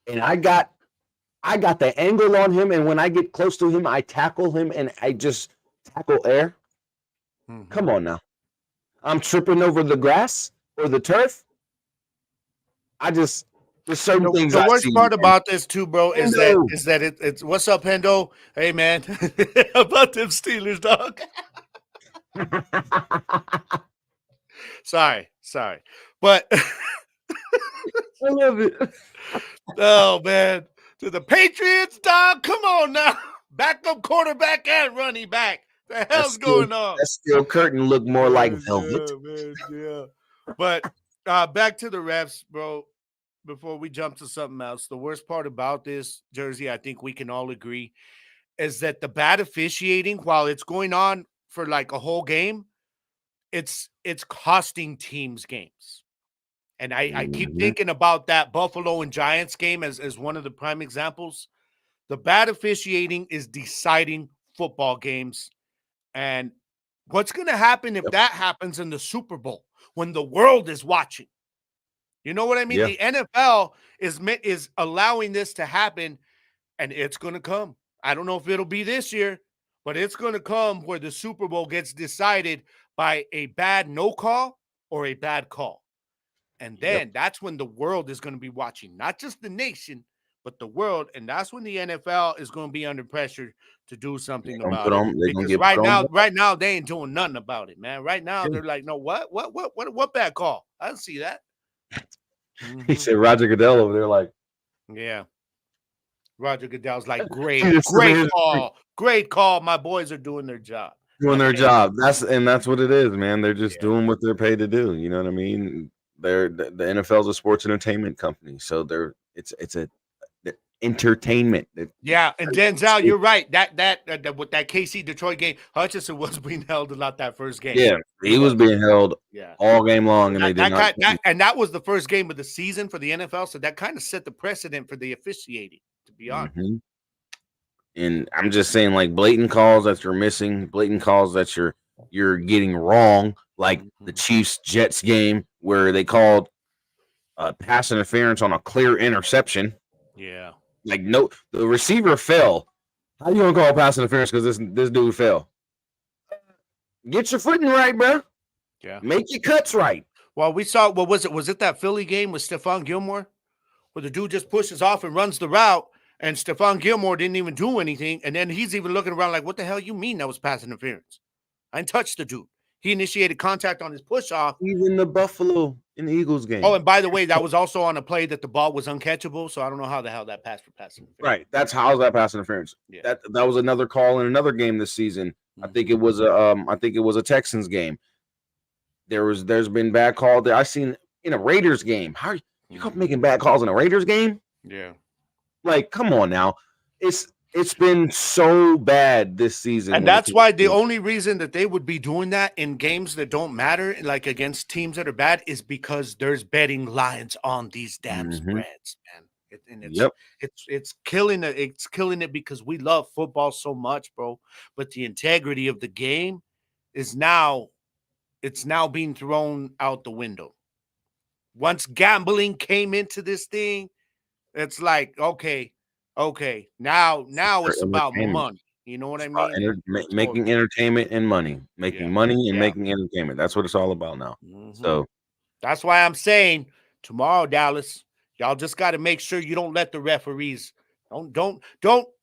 And I got the angle on him, and when I get close to him, I tackle him and I just tackle air. Mm-hmm. Come on now. I'm tripping over the grass or the turf. There's certain things. The worst part about this too, bro, is that it's what's up, Hendo? Hey man. About them Steelers, dog. Sorry. But I love it. Oh man. To the Patriots, dog. Come on now. Backup quarterback and running back. The hell's going on? That steel curtain look more like velvet. Yeah. But back to the refs, bro. Before we jump to something else, the worst part about this, Jersey, I think we can all agree, is that the bad officiating, while it's going on for like a whole game, it's costing teams games. And I keep thinking about that Buffalo and Giants game as one of the prime examples. The bad officiating is deciding football games. And what's going to happen if that happens in the Super Bowl when the world is watching? You know what I mean? Yeah. The NFL is allowing this to happen, and it's going to come. I don't know if it'll be this year, but it's going to come where the Super Bowl gets decided by a bad no call or a bad call. And then that's when the world is going to be watching, not just the nation, but the world. And that's when the NFL is going to be under pressure to do something about it. Because right now, they ain't doing nothing about it, man. Right now, they're like, no, what bad call? I don't see that. He said Roger Goodell over there, like, yeah. Roger Goodell's like, great call. My boys are doing their job. That's what it is, man. They're just doing what they're paid to do. You know what I mean? The NFL's a sports entertainment company, so it's a entertainment. And Denzel, you're right. That with that KC Detroit game, Hutchinson was being held a lot that first game. Yeah, he was being held all game long, and that was the first game of the season for the NFL, so that kind of set the precedent for the officiating, to be honest. Mm-hmm. And I'm just saying, like, blatant calls that you're missing, blatant calls that you're getting wrong, like the Chiefs-Jets game where they called pass interference on a clear interception. Yeah. Like, no, the receiver fell. How you gonna call pass interference because this dude fell? Get your footing right, bro. Yeah. Make your cuts right. Well, we saw, what was it? Was it that Philly game with Stephon Gilmore where the dude just pushes off and runs the route? And Stephon Gilmore didn't even do anything. And then he's even looking around like, what the hell you mean that was pass interference? I didn't touch the dude. He initiated contact on his push-off. Even the Buffalo and Eagles game. Oh, and by the way, that was also on a play that the ball was uncatchable. So I don't know how the hell that passed for pass interference. Right. That's how's that pass interference. Yeah. That was another call in another game this season. Mm-hmm. I think it was a Texans game. There's been bad call there. I seen in a Raiders game. How are you making bad calls in a Raiders game? Yeah. Like, come on now. It's been so bad this season And when it that's comes why the to only reason that they would be doing that in games that don't matter, like against teams that are bad, is because there's betting lines on these damn Mhm. spreads, man. And Yep. it's killing it. It's killing it because we love football so much, bro. But the integrity of the game is now it's now being thrown out the window. Once gambling came into this thing, it's like okay, now For it's about entertainment. money. You know what It's I about mean? So making entertainment and money. Making yeah, money and yeah. making entertainment. That's what it's all about now. Mhm. So, That's why I'm saying tomorrow, Dallas, y'all just got to make sure you don't let the referees don't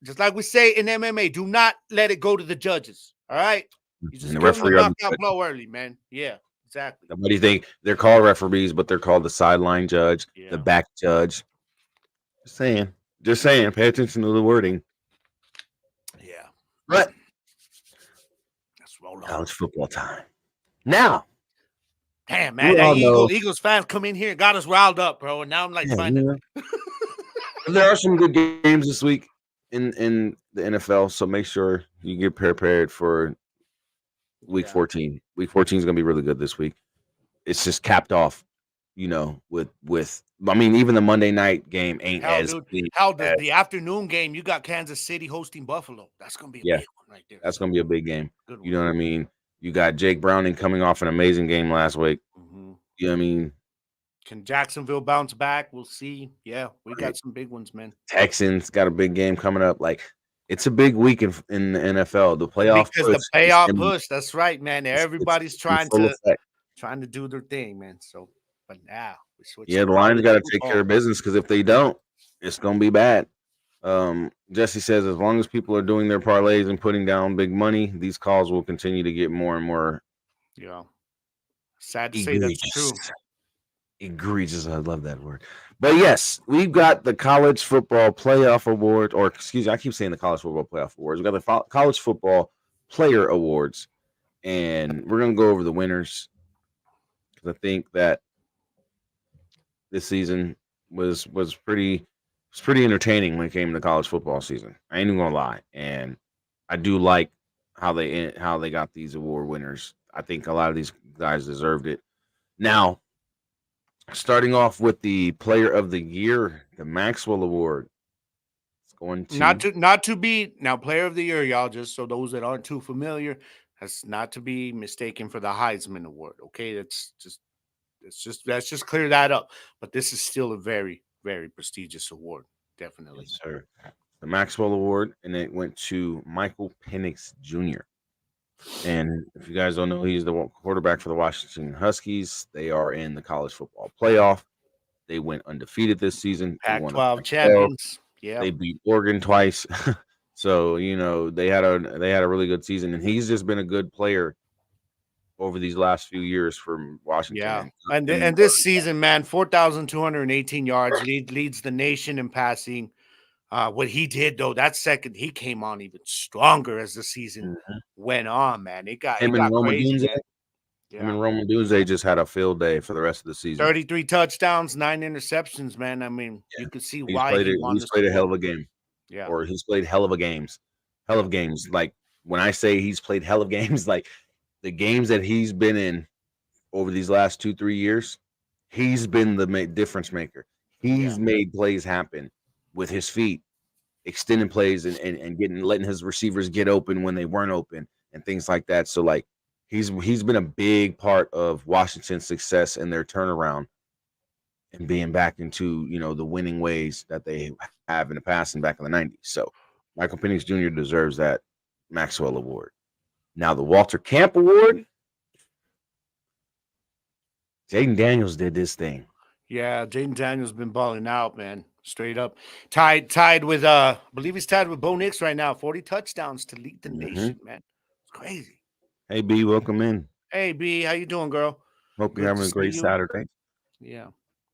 just like we say in MMA, do not let it go to the judges. All right, you and just the give them a referee are the knockout judge. blow early, man. Yeah, exactly. What do you think? They're called referees, but they're called the sideline judge, the Yeah, back judge. Just saying. Just saying. Pay attention to the wording. yeah. But Let's roll on. college football time. Now, Damn, we man, that all know, Eagles fans come in here and got us riled up, bro. And now I'm like yeah, trying to. there are some good games this week in the NFL, so make sure you get prepared for week Yeah. 14. Week 14 is going to be really good this week. It's just capped off, with I mean, even the Monday night game ain't Hell, as dude. big Hell, as the afternoon game, you got Kansas City hosting Buffalo. That's gonna be a yeah, big one right there. that's So going to be a big game. good You one. know what I mean? You got Jake Browning coming off an amazing game last week. Mm-hmm. You know what I mean? Can Jacksonville bounce back? We'll see. Yeah, we Right. got some big ones, man. Texans got a big game coming up. Like it's a big week in the NFL. The playoff Because push the is payoff push, that's right, man. Everybody's it's in full effect. trying to do their thing, man. So, but now we switch Yeah, to the Lions college got to take care football. of business because if they don't, it's gonna be bad. Jesse says as long as people are doing their parlays and putting down big money, these calls will continue to get more and more Yeah, sad to say that's egregious. true. Egregious. I love that word. But yes, we've got the college football playoff award, or excuse me, I keep saying the college football playoff awards. We got the college football player awards, and we're gonna go over the winners because I think that this season was pretty entertaining when it came to college football season. I ain't even gonna lie, and I do like how they got these award winners. I think a lot of these guys deserved it. Now, starting off with the player of the year, the Maxwell Award. It's going to Not to be now player of the year, y'all. Just so those that aren't too familiar, that's not to be mistaken for the Heisman Award. Okay, let's just clear that up. But this is still a very very prestigious award, definitely. yes, sir. The Maxwell Award, and it went to Michael Penix Jr. And if you guys don't know, he's the quarterback for the Washington Huskies. They are in the college football playoff. They went undefeated this season. They won the Pac-12 Pac-12. champions. Yeah, They beat Oregon twice. So, they had a really good season, and he's just been a good player over these last few years for Washington. yeah. And And this season, man, 4,218 yards leads the nation in passing. What he did though, that second he came on even stronger as the season Mhm. went on. Man, it him and got Roma crazy, Dunze, man. him Yeah, and Roma Dunze just had a field day for the rest of the season. 33 touchdowns, 9 interceptions. Man, I mean, Yeah, you could see he's why played he it. won He's this played a hell award. of a game, Yeah, or he's played hell of a games, hell yeah, of games. Like when I say he's played hell of games, like the games that he's been in over these last 2-3 years, he's been the difference maker. yeah, He's made plays happen with his feet, extending plays and letting his receivers get open when they weren't open and things like that. So like he's been a big part of Washington's success and their turnaround and being back into the winning ways that they have in the past and back in the 90s. So Michael Penix Jr. deserves that Maxwell Award. Now the Walter Camp Award, Jaden Daniels did this thing. yeah. Jaden Daniels been balling out, man. Straight up, tied with I believe he's tied with Bo Nix right now. 40 touchdowns to lead the Hmm. nation, man. It's crazy. Hey B, welcome in. Hey B, how you doing, girl? Hope you're Good to having a see great you. Saturday. Yeah.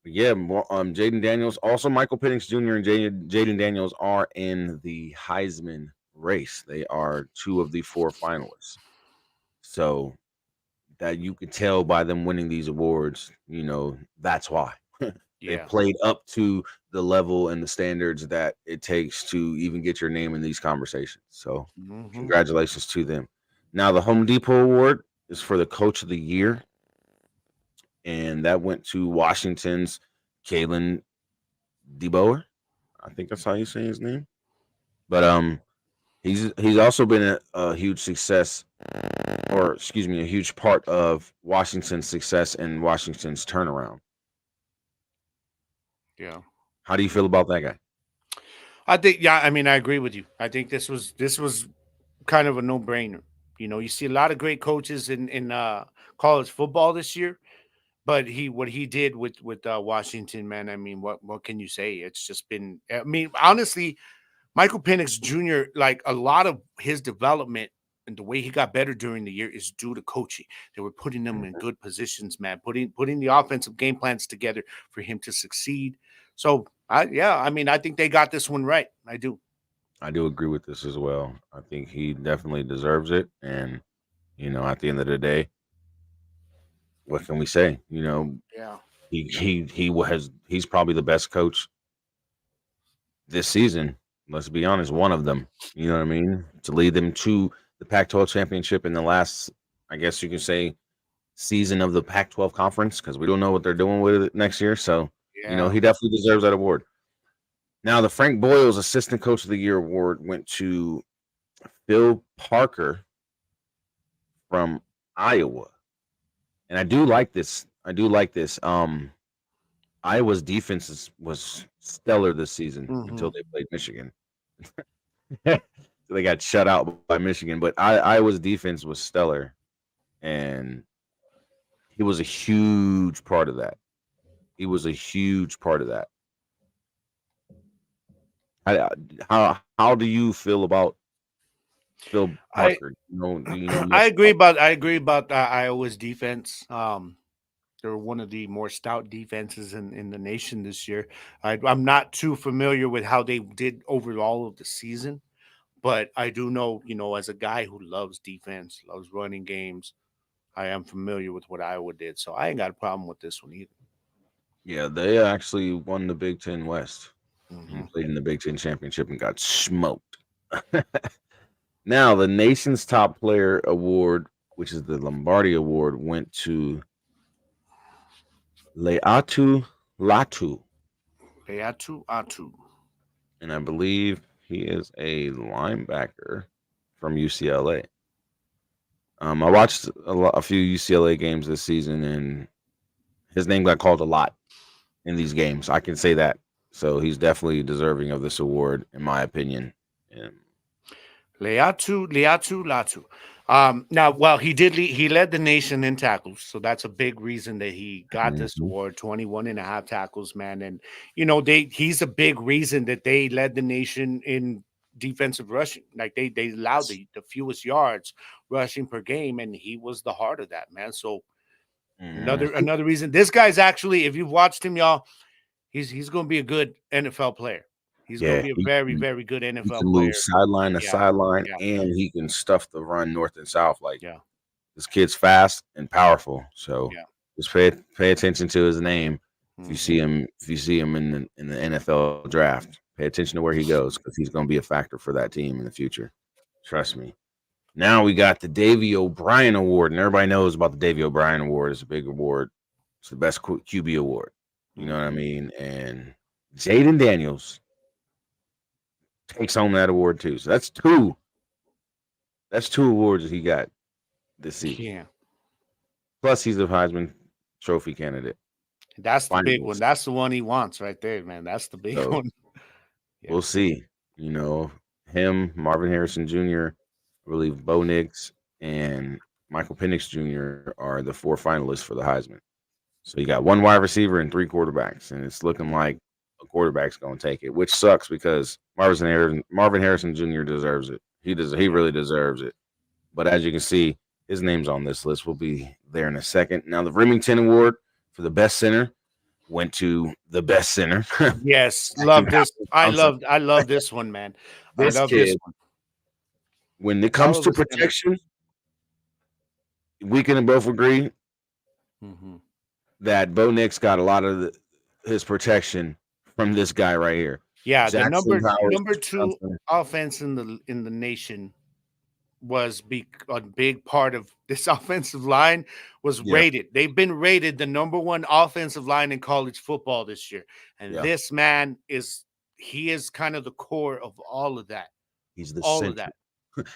Yeah, Jaden Daniels, also Michael Penix Jr. and Jaden Daniels are in the Heisman race. They are two of the four finalists. So that you could tell by them winning these awards, that's why. They've Yeah. played up to the level and the standards that it takes to even get your name in these conversations. So, Hmm. congratulations to them. Now, the Home Depot Award is for the Coach of the Year, and that went to Washington's Kalen DeBoer. I think that's how you say his name. But he's also been a huge success, or excuse me, a huge part of Washington's success and Washington's turnaround. Yeah. How do you feel about that guy? I think, yeah, I mean, I agree with you. I think this was kind of a no-brainer. You see a lot of great coaches in college football this year, but what he did with Washington, man, I mean, what can you say? It's just been, I mean, honestly, Michael Penix Jr., like a lot of his development and the way he got better during the year is due to coaching. They were putting him in good positions, man, putting the offensive game plans together for him to succeed. So I mean, I think they got this one right. I do. I do agree with this as well. I think he definitely deserves it. And, at the end of the day, what can we say? Yeah. He's probably the best coach this season. Let's be honest, one of them. You know what I mean? To lead them to the Pac-12 championship in the last, I guess you can say, season of the Pac-12 conference, because we don't know what they're doing with it next year. So, Yeah. he definitely deserves that award. Now, the Frank Boyles Assistant Coach of the Year award went to Phil Parker from Iowa. And I do like this. I do like this. Iowa's defense was stellar this season Hmm. until they played Michigan. So they got shut out by Michigan, but Iowa's defense was stellar, and he was a huge part of that. He was a huge part of that. How how do you feel about Phil I Parker? Do you know I much agree about? about Iowa's defense. They're one of the more stout defenses in the nation this year. I'm not too familiar with how they did overall of the season, but I do know, as a guy who loves defense, loves running games, I am familiar with what Iowa did. So I ain't got a problem with this one either. Yeah, they actually won the Big Ten West Hmm. and played in the Big Ten championship and got smoked. Now, the nation's top player award, which is the Lombardi Award, went to Leatu Latu, Atu Atu. and I believe he is a linebacker from UCLA. I watched a few UCLA games this season, and his name got called a lot in these games. I can say that. So he's definitely deserving of this award, in my opinion. And Leatu Latu. Now, well, he led the nation in tackles, so that's a big reason that he got this Mhm. award. 21 and a half tackles, man. And he's a big reason that they led the nation in defensive rushing. Like they allowed the fewest yards rushing per game, and he was the heart of that, man. So Mhm. another reason. This guy's actually, if you've watched him, y'all, he's gonna be a good NFL player. He's gonna Yeah, be a very, very good he NFL can move player. sideline to Yeah, sideline, yeah, and he can stuff the run north and south. Like, yeah, this kid's fast and powerful. So yeah. just pay attention to his name. Mhm. If you see him in the NFL draft, pay attention to where he goes, because he's going to be a factor for that team in the future. Trust me. Now we got the Davy O'Brien Award, and everybody knows about the Davy O'Brien Award. It's a big award. It's the best QB award. You know what I Mhm. mean? And Jaden Daniels takes home that award too. So that's two. That's two awards that he got this season. Yeah. Plus, he's a Heisman Trophy candidate, That's the big one. finalist. That's the one he wants right there, man. That's the big So one. Yeah. we'll see. You know, him, Marvin Harrison Jr., I believe Bo Nix, and Michael Penix Jr. are the four finalists for the Heisman. So you got one wide receiver and three quarterbacks, and it's looking Mhm. like a quarterback's going to take it, which sucks because Marvin Harrison Jr. deserves it. He Yeah. really deserves it. But as you can see, his name's on this list. We'll be there in a second. Now, the Remington Award for the best center went to the best center. Yes. Second Love this. Johnson. I love this one, man. I This love this kid, one. when it Hell comes of to a center. protection, we can both agree Mhm. that Bo Nix got a lot of his protection from this guy right here. Yeah, the Jackson Powers. number two offense in the nation was a big part of this offensive line was Yeah, rated. They've been rated the number one offensive line in college football this year. And yeah. this man is kind of the core of all of that. He's the All of center. that.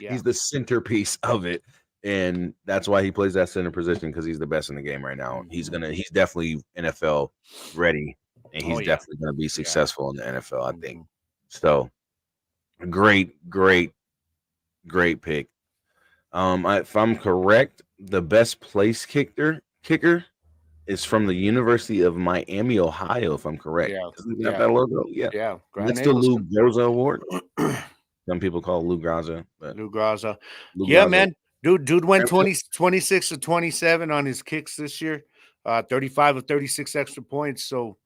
Yeah. He's the centerpiece of it. And that's why he plays that center position, because he's the best in the game right now. He's definitely NFL ready, and he's definitely gonna be successful in the NFL, I think. So great pick. If I'm correct, the best place kicker is from the University of Miami, Ohio, if I'm correct. Yeah. Doesn't he have that logo? Yeah. Yeah. That's the Lou Groza Award. Some people call it Lou Groza. Lou Groza. Man. Dude went 26 to 27 on his kicks this year. 35 of 36 extra points. So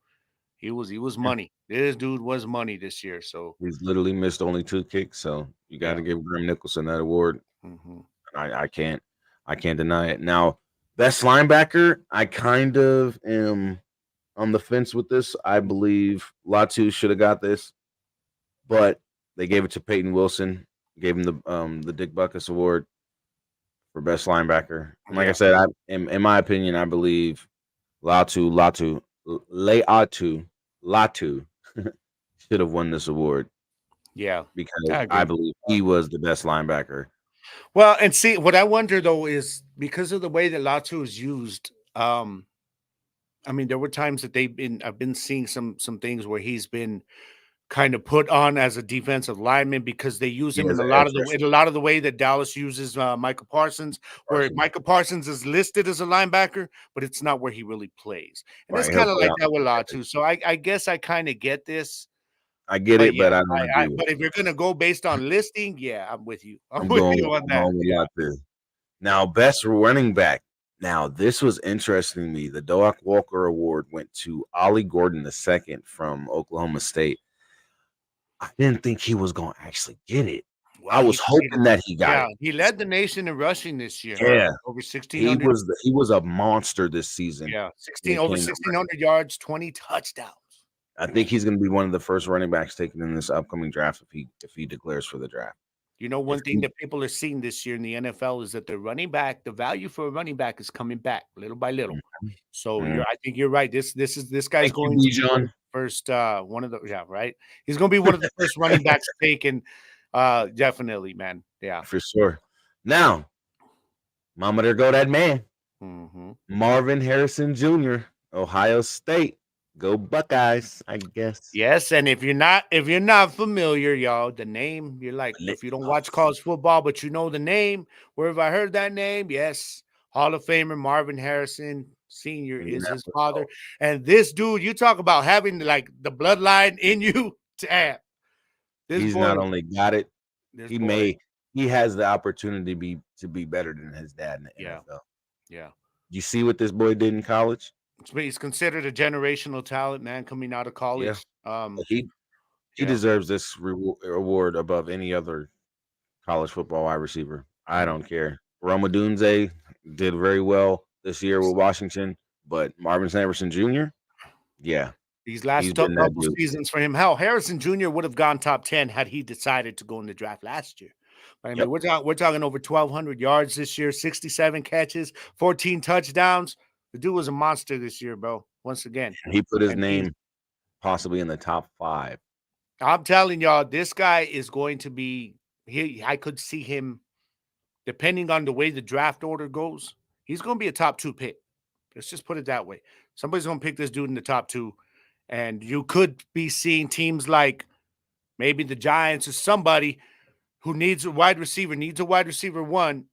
he was money. This dude was money this year. So he's literally missed only 2 kicks. So you got to give Graham Nicholson that award. I can't deny it. Now, best linebacker, I kind of am on the fence with this. I believe Latu should have got this, but they gave it to Peyton Wilson. Gave him the Dick Butkus Award for best linebacker. Like I said, in my opinion, I believe Latu should have won this award. Yeah, because I believe he was the best linebacker. Well, and see, what I wonder though is because of the way that Latu is used. I mean, there were times that I've been seeing some things where he's been kind of put on as a defensive lineman because they use him in a lot of the way that Dallas uses Michael Parsons, where Michael Parsons is listed as a linebacker, but it's not where he really plays. And it's kind of like that with Latu. So I guess I kind of get this. I get it, but I don't agree. But if you're gonna go based on listing, yeah, I'm with you. I'm with you on that. Now, best running back. Now, this was interesting to me. The Doak Walker Award went to Ollie Gordon II from Oklahoma State. I didn't think he was going to actually get it. Well, I was hoping that he got it. He led the nation in rushing this year. Yeah, over 1,600. He was a monster this season. Yeah, over 1,600 yards, 20 touchdowns. I think he's going to be one of the first running backs taken in this upcoming draft if he declares for the draft. You know, one thing that people are seeing this year in the NFL is that the value for a running back is coming back little by little. So I think you're right. This guy's going to be first one of the right. He's going to be one of the first running backs taken. Definitely, man. Yeah, for sure. Now, mama, there go that man, Marvin Harrison Jr., Ohio State. Go Buckeyes, I guess. Yes, and if you're not familiar, y'all, the name, you're like, if you don't watch college football, but you know the name, where have I heard that name? Yes, Hall of Famer Marvin Harrison Sr. is his father. And this dude, you talk about having like the bloodline in you, damn. He's not only got it, he has the opportunity to be better than his dad in the NFL. Yeah. You see what this boy did in college? He's considered a generational talent, man, coming out of college. Yeah. He deserves this award above any other college football wide receiver. I don't care. Rome Odunze did very well this year with Washington, but Marvin Harrison Jr., these last couple seasons for him. Hell, Harrison Jr. would have gone top 10 had he decided to go in the draft last year. But I mean, we're talking over 1,200 yards this year, 67 catches, 14 touchdowns. The dude was a monster this year, bro. Once again, he put his name possibly in the top 5. I'm telling y'all, this guy is going to be. I could see him, depending on the way the draft order goes. He's going to be a top 2 pick. Let's just put it that way. Somebody's going to pick this dude in the top 2, and you could be seeing teams like maybe the Giants or somebody who needs a wide receiver 1,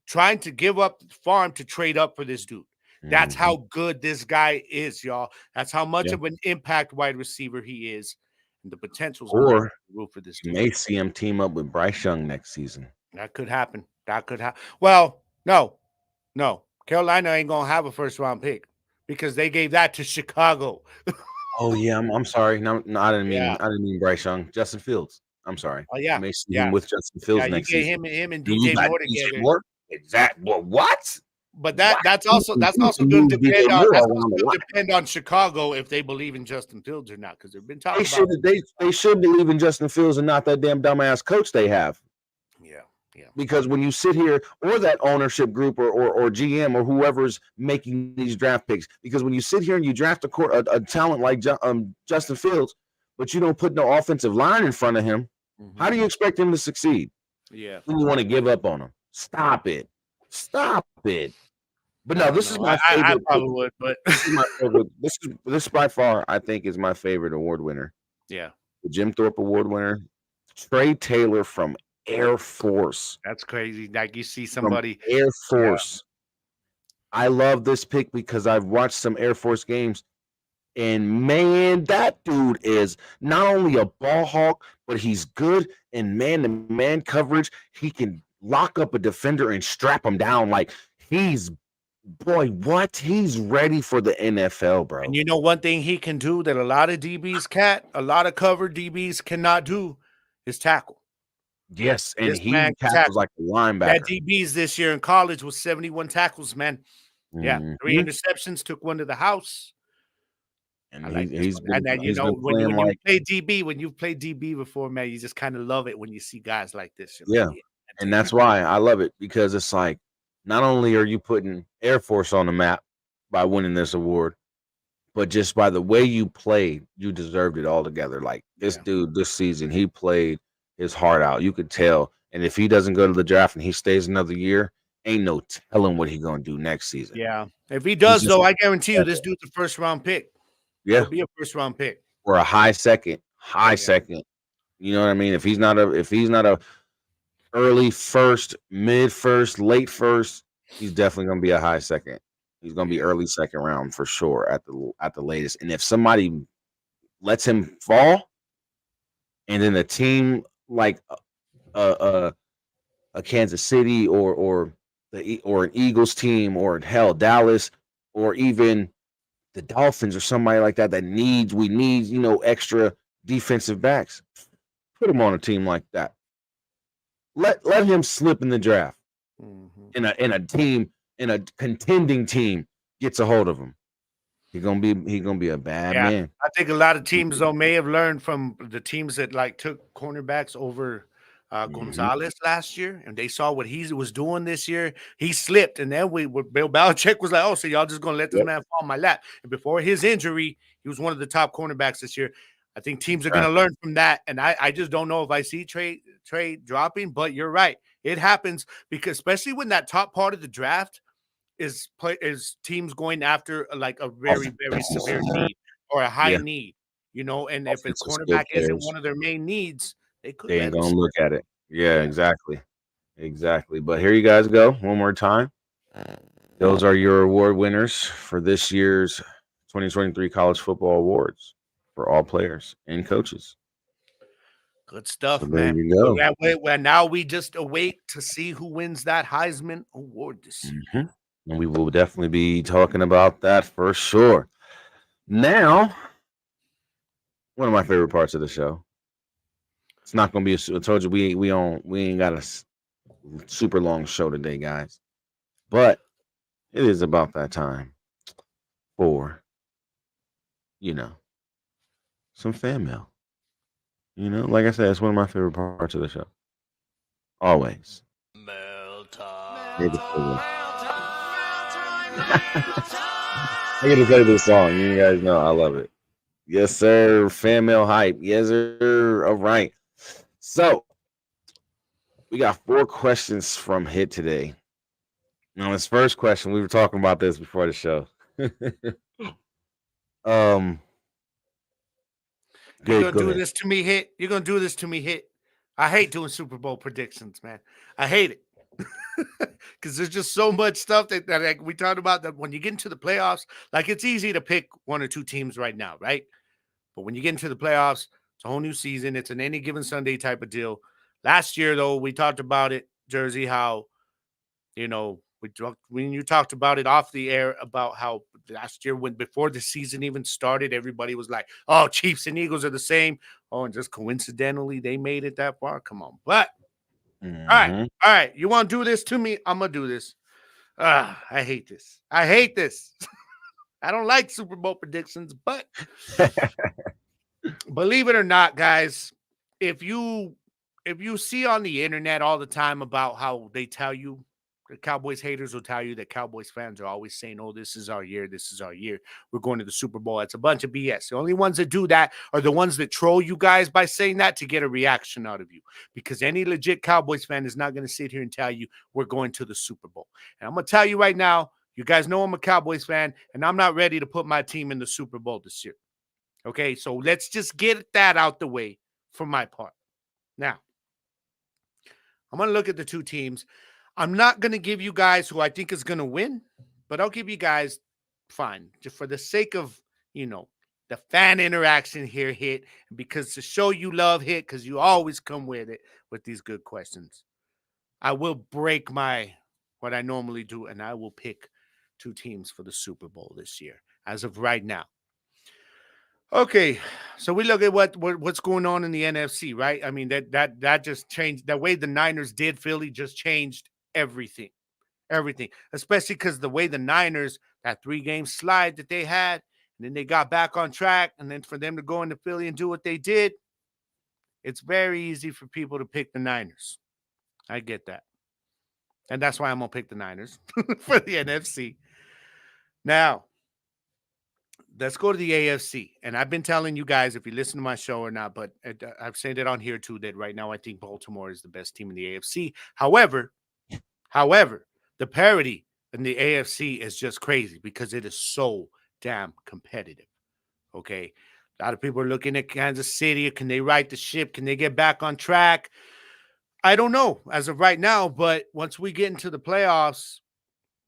trying to give up the farm to trade up for this dude. That's how good this guy is, y'all. That's how much of an impact wide receiver he is. And the potential for this dude. You may see him team up with Bryce Young next season. That could happen. Well, no. Carolina ain't going to have a first-round pick because they gave that to Chicago. Oh, yeah. I'm sorry. No, I didn't mean Bryce Young. Justin Fields. I'm sorry. Oh, yeah. You may see him with Justin Fields next season. Him and DJ Moore together. Exactly. What? But Why that's do also you going to move DJ depend on Moore around a lot? Chicago if they believe in Justin Fields or not, because they've been They talking should about. they should believe in Justin Fields and not that damn dumbass coach they have. Yeah, yeah. Because when you sit here, or that ownership group, or GM, or whoever's making these draft picks, because when you sit here and you draft a talent like Justin Fields, but you don't put no offensive line in front of him, how do you expect him to succeed? Yeah. Then you want to give up on him. Stop it. Stop it. But no, this is my I favorite. probably would, but This is my favorite. This by far, I think, is my favorite award winner. yeah, The Jim Thorpe Award winner, Trey Taylor from Air Force. that's crazy. Like you see From somebody. Air Force. I love this pick because I've watched some Air Force games, and man, that dude is not only a ball hawk, but he's good in man-to-man coverage. He can lock up a defender and strap him down. Like he's ready for the NFL, bro. And you know one thing he can do that a lot of covered DBs cannot do is tackle. Yes, and This he man can tackles tackle. like a That linebacker. DBs this year in college was 71 tackles, man. Yeah, 3 Mhm. interceptions, took one to the house. And I like this he's one. been And then, he's been when playing you like play DB, when you've played DB before, man, you just kind of love it when you see guys like this. You're yeah, like, and that's why I love it, because it's like not only are you putting Air Force on the map by winning this award, but just by the way you played, you deserved it altogether. Like this dude this season, he played his heart out. You could tell. And if he doesn't go to the draft and he stays another year, ain't no telling what he's gonna do next season. Yeah. If he He's does, just though, I guarantee you this dude's a first-round pick. yeah, He'll be a first-round pick. or a high second. You know what I mean? If he's not a early first, mid first, late first, he's definitely gonna be a high second. He's gonna be early second round for sure at the latest. And if somebody lets him fall, and then a team like a Kansas City or an Eagles team, or hell Dallas, or even the Dolphins or somebody like that we need extra defensive backs, put him on a team like that. Let him slip in the draft. In a contending team gets a hold of him. He's gonna be a bad man. I think a lot of teams though may have learned from the teams that like took cornerbacks over Gonzalez last year, and they saw what he was doing this year. He slipped, and then Bill Belichick was like, "Oh, so y'all just gonna let this man fall on my lap?" And before his injury, he was one of the top cornerbacks this year. I think teams are going to learn from that, and I just don't know if I see Trey dropping. But you're right, it happens because especially when that top part of the draft is teams going after like a very severe need or a high need, and if a cornerback isn't one of their main needs, they ain't gonna look at it. Yeah, exactly. But here you guys go one more time. Those are your award winners for this year's 2023 College Football Awards for all players and coaches. Good stuff, So man. there you go. Well, now we just await to see who wins that Heisman Award this year. And we will definitely be talking about that for sure. Now, one of my favorite parts of the show. It's not going to be I told you we ain't got a super long show today, guys. But it is about that time for some fan mail. Like I said, it's one of my favorite parts of the show. Always. Mail I get to play this song. You guys know I love it. Yes, sir. Fan mail hype. Yes, sir. All right. So we got 4 questions from Hit today. Now, this first question, we were talking about this before the show. You're gonna do this to me, Hit. You're gonna do this to me, Hit. I hate doing Super Bowl predictions, man. I hate it. Because there's just so much stuff that like we talked about, that when you get into the playoffs, like it's easy to pick 1 or 2 teams right now, right? But when you get into the playoffs, it's a whole new season. It's an any given Sunday type of deal. Last year, though, we talked about it, Jersey, how, when you talked about it off the air about how last year, before the season even started, everybody was like, "Oh, Chiefs and Eagles are the same." Oh, and just coincidentally, they made it that far. Come on, but all right. You want to do this to me? I'm gonna do this. I hate this. I hate this. I don't like Super Bowl predictions, but believe it or not, guys, if you see on the internet all the time about how they tell you, the Cowboys haters will tell you that Cowboys fans are always saying, "Oh, this is our year. This is our year. We're going to the Super Bowl." It's a bunch of BS. The only ones that do that are the ones that troll you guys by saying that to get a reaction out of you. Because any legit Cowboys fan is not going to sit here and tell you we're going to the Super Bowl. And I'm going to tell you right now, you guys know I'm a Cowboys fan, and I'm not ready to put my team in the Super Bowl this year. Okay, so let's just get that out the way for my part. Now, I'm going to look at the two teams. I'm not going to give you guys who I think is going to win, but I'll give you guys fine, just for the sake of, the fan interaction here, Hit, because the show you love, Hit, because you always come with it with these good questions. I will break what I normally do, and I will pick two teams for the Super Bowl this year, as of right now. Okay, so we look at what's going on in the NFC, right? I mean, that just changed. The way the Niners did Philly just changed everything. Everything, especially because the way the Niners, that 3-game slide that they had, and then they got back on track, and then for them to go into Philly and do what they did, it's very easy for people to pick the Niners. I get that. And that's why I'm going to pick the Niners for the NFC. Now, let's go to the AFC. And I've been telling you guys, if you listen to my show or not, but I've said it on here too, that right now I think Baltimore is the best team in the AFC. However, the parity in the AFC is just crazy because it is so damn competitive. Okay. A lot of people are looking at Kansas City. Can they right the ship? Can they get back on track? I don't know as of right now, but once we get into the playoffs,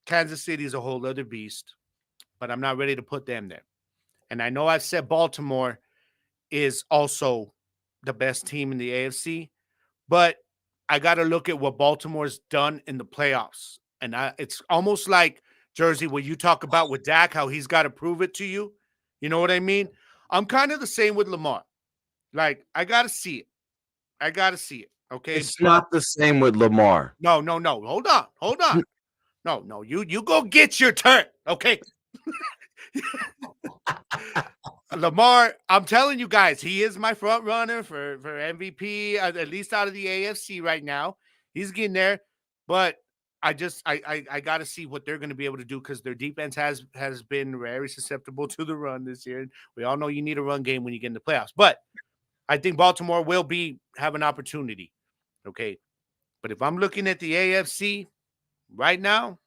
Kansas City is a whole other beast, but I'm not ready to put them there. And I know I've said Baltimore is also the best team in the AFC, but I got to look at what Baltimore's done in the playoffs. And it's almost like, Jersey, what you talk about with Dak, how he's got to prove it to you. You know what I mean? I'm kind of the same with Lamar. Like, I got to see it. Okay. It's not the same with Lamar. No. Hold on. No. You go get your turn. Okay. Lamar, I'm telling you guys, he is my front runner for MVP, at least out of the AFC right now. He's getting there, but I got to see what they're going to be able to do because their defense has been very susceptible to the run this year. We all know you need a run game when you get in the playoffs, but I think Baltimore will have an opportunity. Okay, but if I'm looking at the AFC right now,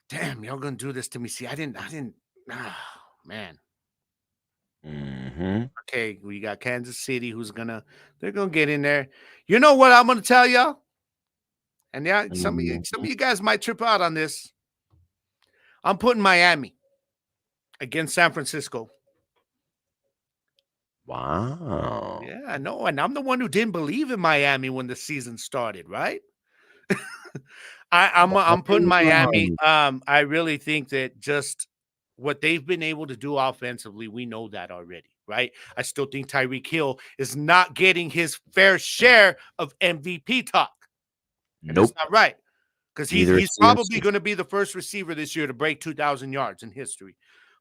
damn, y'all gonna do this to me. See, I didn't. Oh, man. Mm-hmm. Okay, we got Kansas City they're gonna get in there. You know what I'm gonna tell y'all? And yeah, some of you guys might trip out on this. I'm putting Miami against San Francisco. Wow. Yeah, I know. And I'm the one who didn't believe in Miami when the season started, right? I'm putting Miami. I really think that just what they've been able to do offensively, we know that already, right? I still think Tyreek Hill is not getting his fair share of MVP talk. And Nope. that's not right. Because he's probably going to be the first receiver this year to break 2,000 yards in history.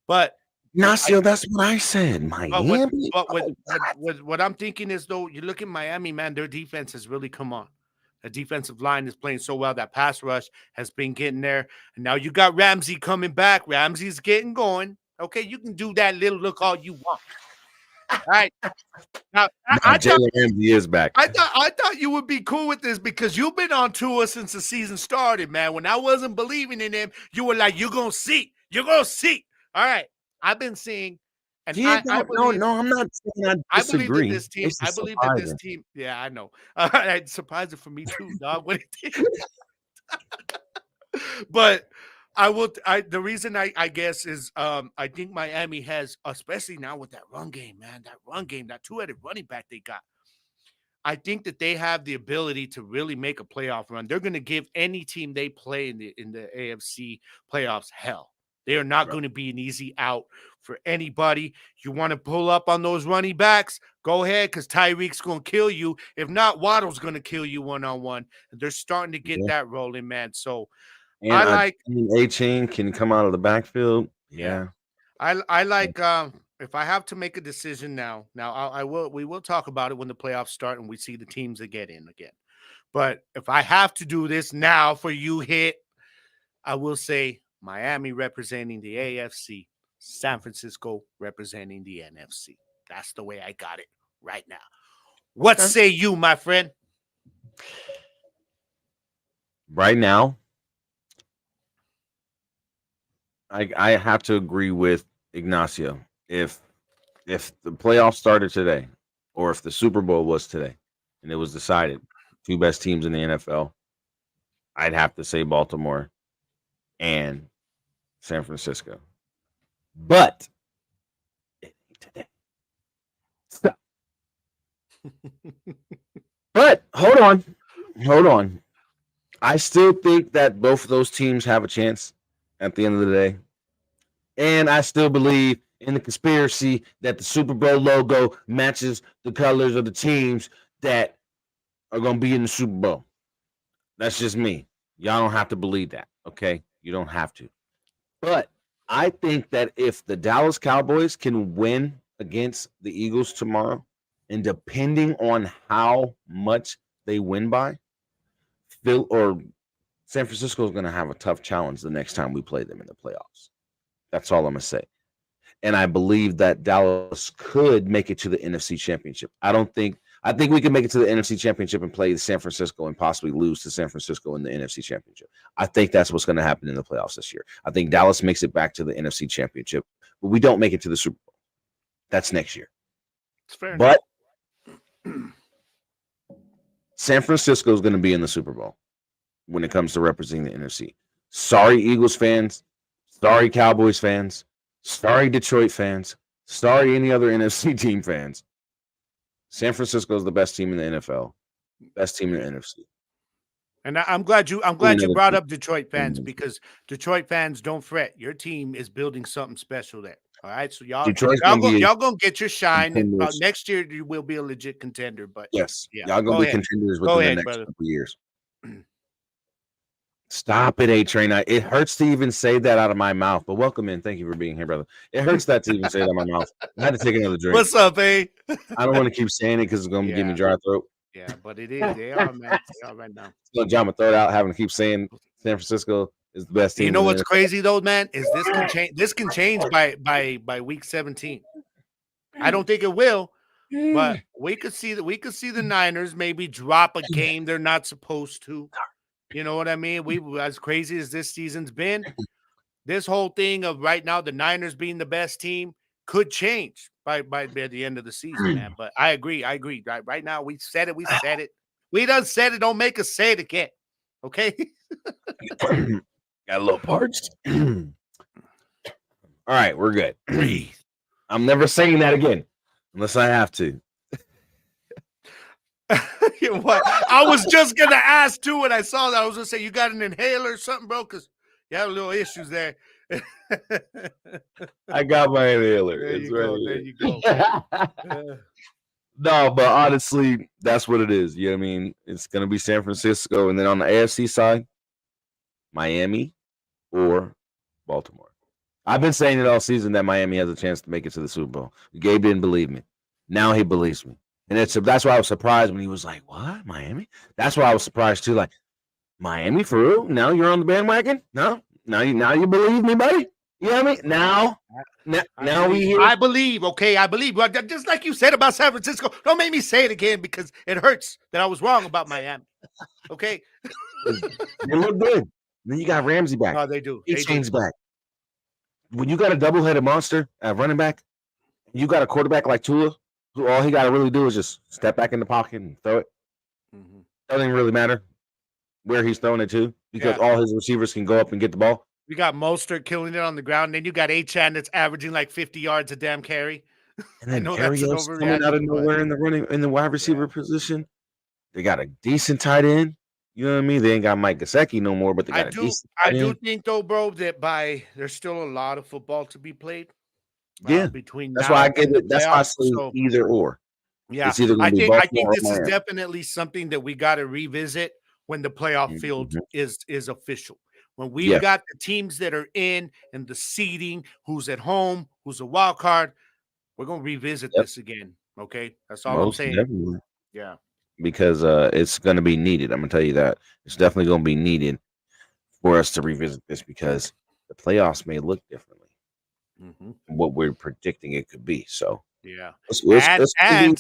But Nasio, that's what I said. Miami. What I'm thinking is, though, you look at Miami, man, their defense has really come on. The defensive line is playing so well. That pass rush has been getting there. And now you got Ramsey coming back. Ramsey's getting going. Okay, you can do that little look all you want. All right. Now, Jalen Ramsey is back. I thought you would be cool with this because you've been on tour since the season started, man. When I wasn't believing in him, you were like, you're going to see. You're going to see. All right. I've been seeing. And no, I'm not saying I disagree. I believe that this team. Yeah, I know. It's surprising for me too, dog. What it did. But the reason I guess is I think Miami has, especially now with that run game, man, that two-headed running back they got. I think that they have the ability to really make a playoff run. They're going to give any team they play in the AFC playoffs hell. They are not going to be an easy out for anybody. You want to pull up on those running backs? Go ahead, because Tyreek's going to kill you. If not, Waddle's going to kill you one-on-one. They're starting to get that rolling, man. So and I like A-Chain can come out of the backfield. Yeah. I like if I have to make a decision now, we will talk about it when the playoffs start and we see the teams that get in again. But if I have to do this now for you, Hit, I will say Miami representing the AFC, San Francisco representing the NFC. That's the way I got it right now. What say you, my friend? Right now, I have to agree with Ignacio. If the playoffs started today, or if the Super Bowl was today, and it was decided, 2 best teams in the NFL, I'd have to say Baltimore and San Francisco. But it ain't today. Stop. But hold on. I still think that both of those teams have a chance at the end of the day. And I still believe in the conspiracy that the Super Bowl logo matches the colors of the teams that are going to be in the Super Bowl. That's just me. Y'all don't have to believe that, okay? You don't have to. But I think that if the Dallas Cowboys can win against the Eagles tomorrow, and depending on how much they win by, Phil or San Francisco is going to have a tough challenge the next time we play them in the playoffs. That's all I'm going to say. And I believe that Dallas could make it to the NFC Championship. I think we can make it to the NFC Championship and play San Francisco and possibly lose to San Francisco in the NFC Championship. I think that's what's going to happen in the playoffs this year. I think Dallas makes it back to the NFC Championship, but we don't make it to the Super Bowl. That's next year. It's fair but San Francisco is going to be in the Super Bowl when it comes to representing the NFC. Sorry, Eagles fans. Sorry, Cowboys fans. Sorry, Detroit fans. Sorry, any other NFC team fans. San Francisco is the best team in the NFL. Best team in the NFC. And I'm glad you brought up Detroit fans, because Detroit fans, don't fret. Your team is building something special there. All right, so y'all gonna get your shine, and next year you will be a legit contender. But yes, y'all gonna be contenders within the next couple years. Stop it, A-Train. It hurts to even say that out of my mouth. But welcome in. Thank you for being here, brother. It hurts that to even say that out of my mouth. I had to take another drink. What's up, A? I don't want to keep saying it because it's gonna give me dry throat. Yeah, but it is. They are, man. They are right now. It's gonna jam my throat out having to keep saying San Francisco is the best team. You know what's crazy though, man, is this can change. This can change by week 17. I don't think it will, but we could see the Niners maybe drop a game they're not supposed to. You know what I mean? We, as crazy as this season's been, this whole thing of right now the Niners being the best team could change by the end of the season, man. But I agree. Right now, we said it. We done said it. Don't make us say it again. Okay. Got a little parched. All right, we're good. I'm never saying that again unless I have to. You know what? I was just gonna ask too when I saw that. I was gonna say, you got an inhaler or something, bro? Because you have little issues there. I got my inhaler. There you go. No, but honestly, that's what it is. You know what I mean? It's gonna be San Francisco, and then on the AFC side, Miami or Baltimore. I've been saying it all season that Miami has a chance to make it to the Super Bowl. Gabe didn't believe me. Now he believes me. And that's why I was surprised when he was like, what? Miami? That's why I was surprised too. Like, Miami for real? Now you're on the bandwagon? No? Now you believe me, buddy? You know what I mean? Now we hear. I believe, okay? I believe. But just like you said about San Francisco, don't make me say it again because it hurts that I was wrong about Miami. Okay? They look good. Then you got Ramsey back. No, they do. Chain's back. When you got a double-headed monster at running back, you got a quarterback like Tua, who all he got to really do is just step back in the pocket and throw it. Mm-hmm. Doesn't even really matter where he's throwing it to because all his receivers can go up and get the ball. You got Mostert killing it on the ground. And then you got A-Chan that's averaging like 50 yards a damn carry. And then Ariel's coming out of nowhere in the wide receiver position. They got a decent tight end. You know what I mean? They ain't got Mike Gesicki no more, but they I got a do decent I tight do end. think though, bro, that there's still a lot of football to be played Yeah, between that's why I now give and the it. That's why I playoffs. say So either or. yeah, It's either going to be I think Baltimore or this is Miami. definitely something that we got to revisit when the playoff field Mhm. is official. When we've Yeah, got the teams that are in and the seeding, who's at home, who's a wild card, we're gonna revisit yep, this again. Okay, that's all I'm most saying. definitely Yeah. because it's going to be needed. I'm going to tell you that it's definitely going to be needed for us to revisit this because the playoffs may look differently Hmm. from what we're predicting it could be. So Yeah. And it's gonna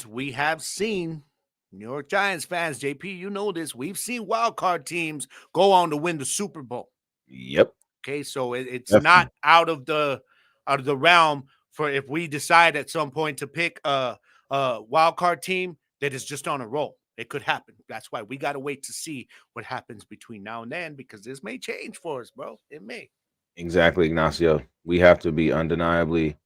be we have seen New York Giants fans, JP, you know this. We've seen wild card teams go on to win the Super Bowl. yep, Okay, so it's not definitely. out of the realm for if we decide at some point to pick a wild card team that is just on a roll. It could happen. That's why we got to wait to see what happens between now and then because this may change for us, bro. It may. Exactly, Ignacio. We have to be undeniably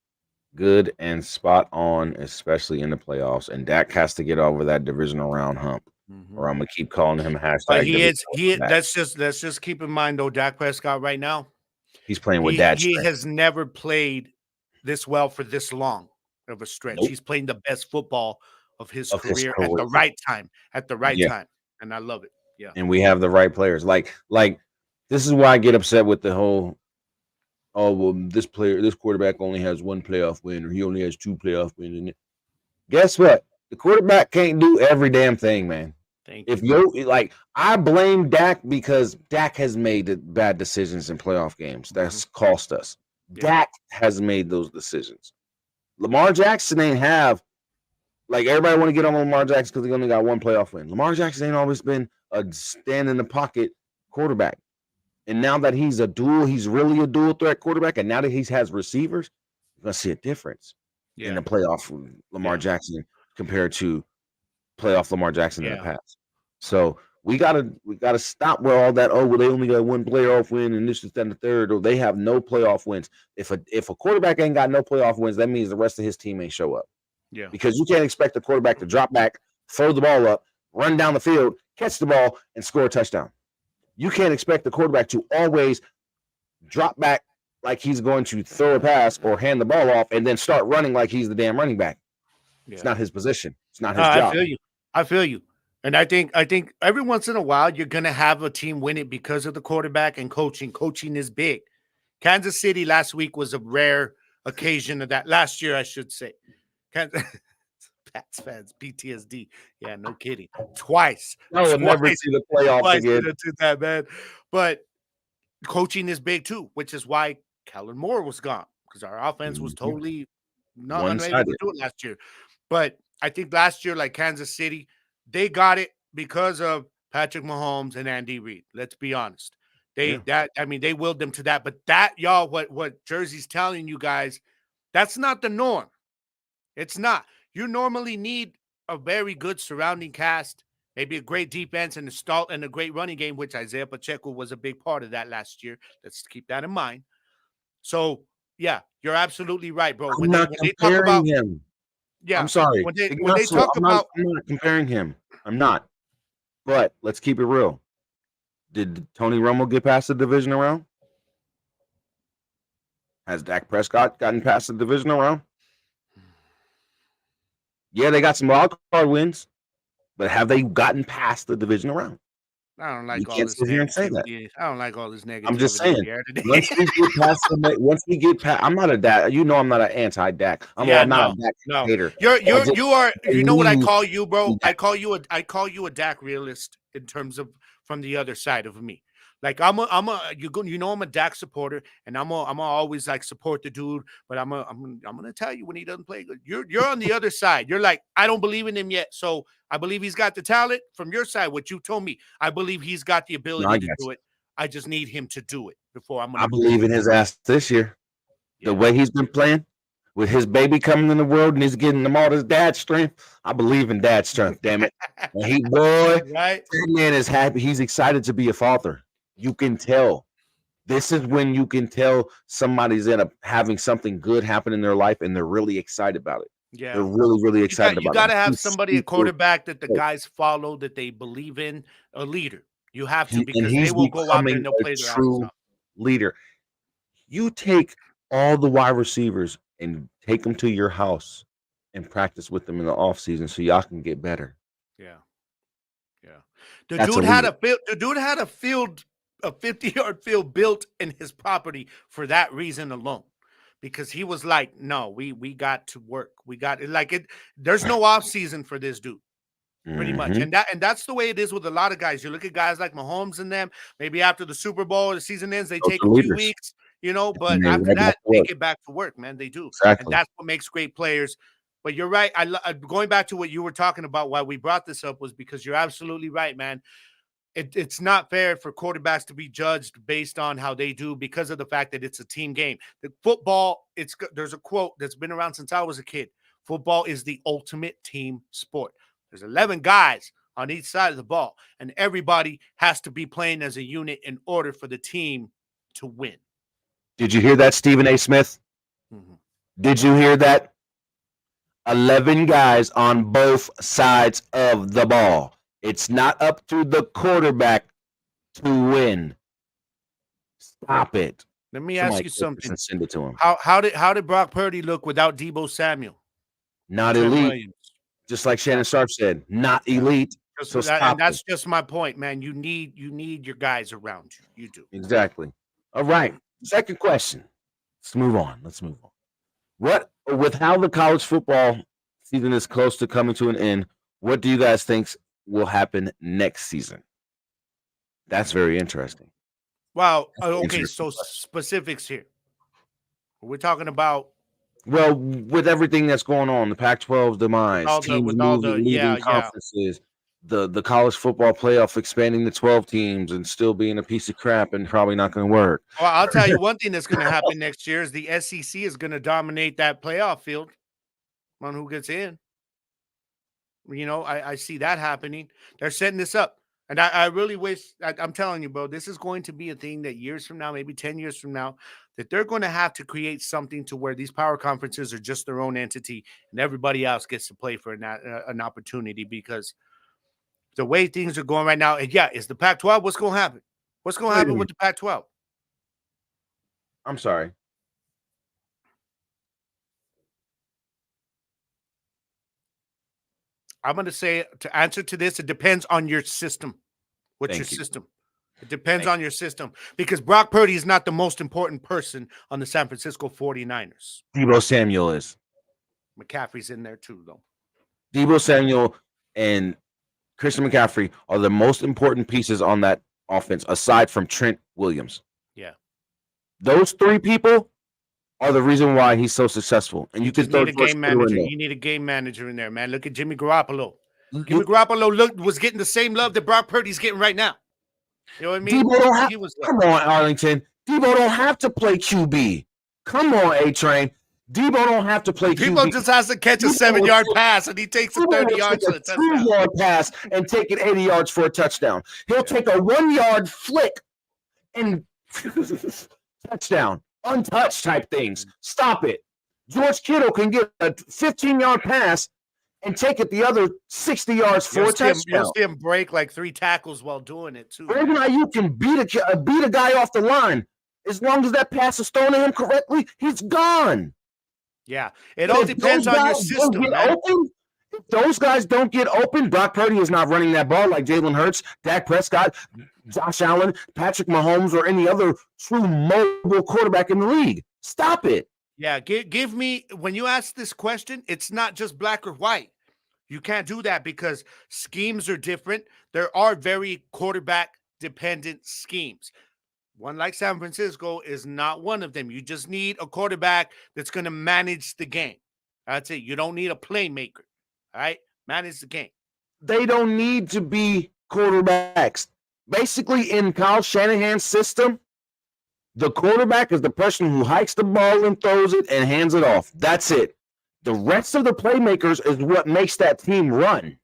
good and spot on, especially in the playoffs. And Dak has to get over that divisional round hump, Hmm. or I'm gonna keep calling him But hashtag divisional Dak. let's just keep in mind though, Dak Prescott right now, He's playing with Dad's he strength has never played this well for this long of a stretch. nope, He's playing the best football of his of his career at career. the right time, Yeah, and I love it. Yeah. and we have the right players. Like this is why I get upset with the whole. Oh well, this quarterback only has one playoff win, or he only has two playoff wins. And guess what? The quarterback can't do every damn thing, man. Thank If you, bro. you like, I blame Dak because Dak has made bad decisions in playoff games. Mhm. That's cost us. Yeah. Dak has made those decisions. Lamar Jackson ain't have like everybody want to get on Lamar Jackson because he only got one playoff win. Lamar Jackson ain't always been a stand in the pocket quarterback. And now that he's really a dual threat quarterback, and now that he has receivers, you're gonna see a difference in Yeah. the playoff Lamar Yeah. Jackson compared to playoff Lamar Jackson in the Yeah. past. So we gotta stop where all that, oh well, they only got one playoff win and this is that and the third, or they have no playoff wins. If a quarterback ain't got no playoff wins, that means the rest of his team ain't show up. Yeah. Because you can't expect the quarterback to drop back, throw the ball up, run down the field, catch the ball, and score a touchdown. You can't expect the quarterback to always drop back like he's going to throw a pass or hand the ball off and then start running like he's the damn running back. It's Yeah. not his position. It's not No, his I job. feel you. I feel you. And I think every once in a while you're gonna have a team win it because of the quarterback and coaching. Coaching is big. Kansas City last week was a rare occasion of that. Last year, I should say. Kansas Pats fans, PTSD. Yeah, no kidding. Twice. I will never see the playoffs Twice again. to that, man. But coaching is big too, which is why Kellen Moore was gone because our offense was Mhm. totally not unable to One-sided. do it last year. But I think last year, like Kansas City, they got it because of Patrick Mahomes and Andy Reid. Let's be honest. Yeah. They willed them to that. But that, y'all, what Jersey's telling you guys, that's not the norm. It's not. You normally need a very good surrounding cast, maybe a great defense and a great running game, which Isaiah Pacheco was a big part of that last year. Let's keep that in mind. So yeah, you're absolutely right, bro. I'm not When they talk comparing about him. I'm yeah, sorry. when they Ignacio, talk about I'm not comparing him. I'm not. But let's keep it real. Did Tony Romo get past the divisional round? Has Dak Prescott gotten past the divisional round? Yeah, they got some wild card wins, but have they gotten past the divisional round? I don't We like all can't this sit here and say that. negativity. I don't like all this I'm just negativity in saying. the air today. Once we get past, I'm not a Dak. You know, I'm not an anti-Dak. Yeah, I'm not a no, Dak no. hater. I just You are. You know what I believe call you, bro? in Dak. I call you a Dak realist in terms of from the other side of me. Like you know I'm a Dak supporter, and I'm always like support the dude, but I'm gonna tell you when he doesn't play good. You're on the other side. You're like I don't believe in him yet, so I believe he's got the talent. From your side, what you told me, I believe he's got the No, I ability to got do you. it. I just need him to do it before I'm I gonna believe in his ass this year. The yeah. way he's been playing, with his baby coming in the world and he's getting him all his dad's strength. I believe in dad's strength. Damn it! And boy, Right? that man is happy. He's excited to be a father. You can tell. This is when you can tell somebody's having something good happen in their life and they're really excited about it. Yeah. They're really, really excited You about got him. to have He's somebody, a super quarterback that the dope. guys follow, that they believe in, a leader. You have to, And because they he's will go out there becoming and they'll a play their asses true off. leader. You take all the wide receivers and take them to your house and practice with them in the off season so y'all can get better. Yeah. Yeah. The That's a dude had leader. a field, a 50-yard field built in his property for that reason alone. Because he was like, no, we got to work. We got it. Like it. There's no off season for this dude, pretty much. Mhm. And that's the way it is with a lot of guys. You look at guys like Mahomes and them. Maybe after the Super Bowl, the season ends, they Those take are a few leaders. weeks, you know. And But they're after right back that, to they work. get back to work, man. They do, and Exactly. that's what makes great players. But you're right. Going back to what you were talking about, why we brought this up was because you're absolutely right, man. It's not fair for quarterbacks to be judged based on how they do, because of the fact that it's a team game. The football, there's a quote that's been around since I was a kid. Football is the ultimate team sport. There's 11 guys on each side of the ball, and everybody has to be playing as a unit in order for the team to win. Did you hear that, Stephen A. Smith? Mhm. Did you hear that? 11 guys on both sides of the ball. It's not up to the quarterback to win. Stop it. Let me ask Somebody you take this something. and send it to him. How did Brock Purdy look without Deebo Samuel? Not Trent elite. Williams. Just like Shannon Sharp said, not elite. So And stop that's it. just my point, man. You need your guys around you. You do. Exactly. All right. Second question. Let's move on. What, with how the college football season is close to coming to an end, what do you guys think will happen next season? That's very interesting. Wow. That's an Okay. interesting So question. specifics here. We're talking about Well, with everything that's going on, the Pac-12's demise, teams with all the leaving conferences, the college football playoff expanding to 12 teams and still being a piece of crap and probably not going to work. Well, I'll tell you one thing that's going to happen next year is the SEC is going to dominate that playoff field on who gets in. You know, I see that happening. They're setting this up. And I really wish, I'm telling you, bro, this is going to be a thing that years from now, maybe 10 years from now, that they're going to have to create something to where these power conferences are just their own entity and everybody else gets to play for an opportunity, because the way things are going right now, and yeah, is the Pac-12, what's going to happen? What's going to Wait a happen minute. with the Pac-12? I'm sorry. I'm going to say, to answer to this, it depends on your system. What's Thank your you. system? It depends Thank on your system, because Brock Purdy is not the most important person on the San Francisco 49ers. Deebo Samuel is. McCaffrey's in there too, though. Deebo Samuel and Christian McCaffrey are the most important pieces on that offense, aside from Trent Williams. Yeah. Those three people are the reason why he's so successful. And you can just throw need a George game Kittle in manager. there. You need a game manager in there, man. Look at Jimmy Garoppolo. Look- Jimmy Garoppolo was getting the same love that Brock Purdy's getting right now. You know what I mean? Deebo don't have, He was come on, Arlington. Deebo don't have to play QB. Come on, A-Train. Deebo don't have to play People QB. just has to catch a Deebo 7-yard will pass, and he takes a Deebo 30 will yards take for a a touchdown. 2-yard pass and take it 80 yards for a touchdown. He'll take a 1-yard flick and touchdown. Untouched type things. Stop it. George Kittle can get a 15-yard pass and take it the other 60 yards for a touchdown. You'll see him break like 3 tackles while doing it too. Brandon Ayuk can beat a guy off the line. As long as that pass is thrown to him correctly, he's gone. Yeah, it all depends on your system, man. Open, if those guys don't get open, Brock Purdy is not running that ball like Jalen Hurts, Dak Prescott, Josh Allen, Patrick Mahomes, or any other true mobile quarterback in the league. Stop it. Yeah, give me, when you ask this question, it's not just black or white. You can't do that because schemes are different. There are very quarterback-dependent schemes. One like San Francisco is not one of them. You just need a quarterback that's going to manage the game. That's it. You don't need a playmaker. All right? Manage the game. They don't need to be quarterbacks. Basically, in Kyle Shanahan's system, the quarterback is the person who hikes the ball and throws it and hands it off. That's it. The rest of the playmakers is what makes that team run.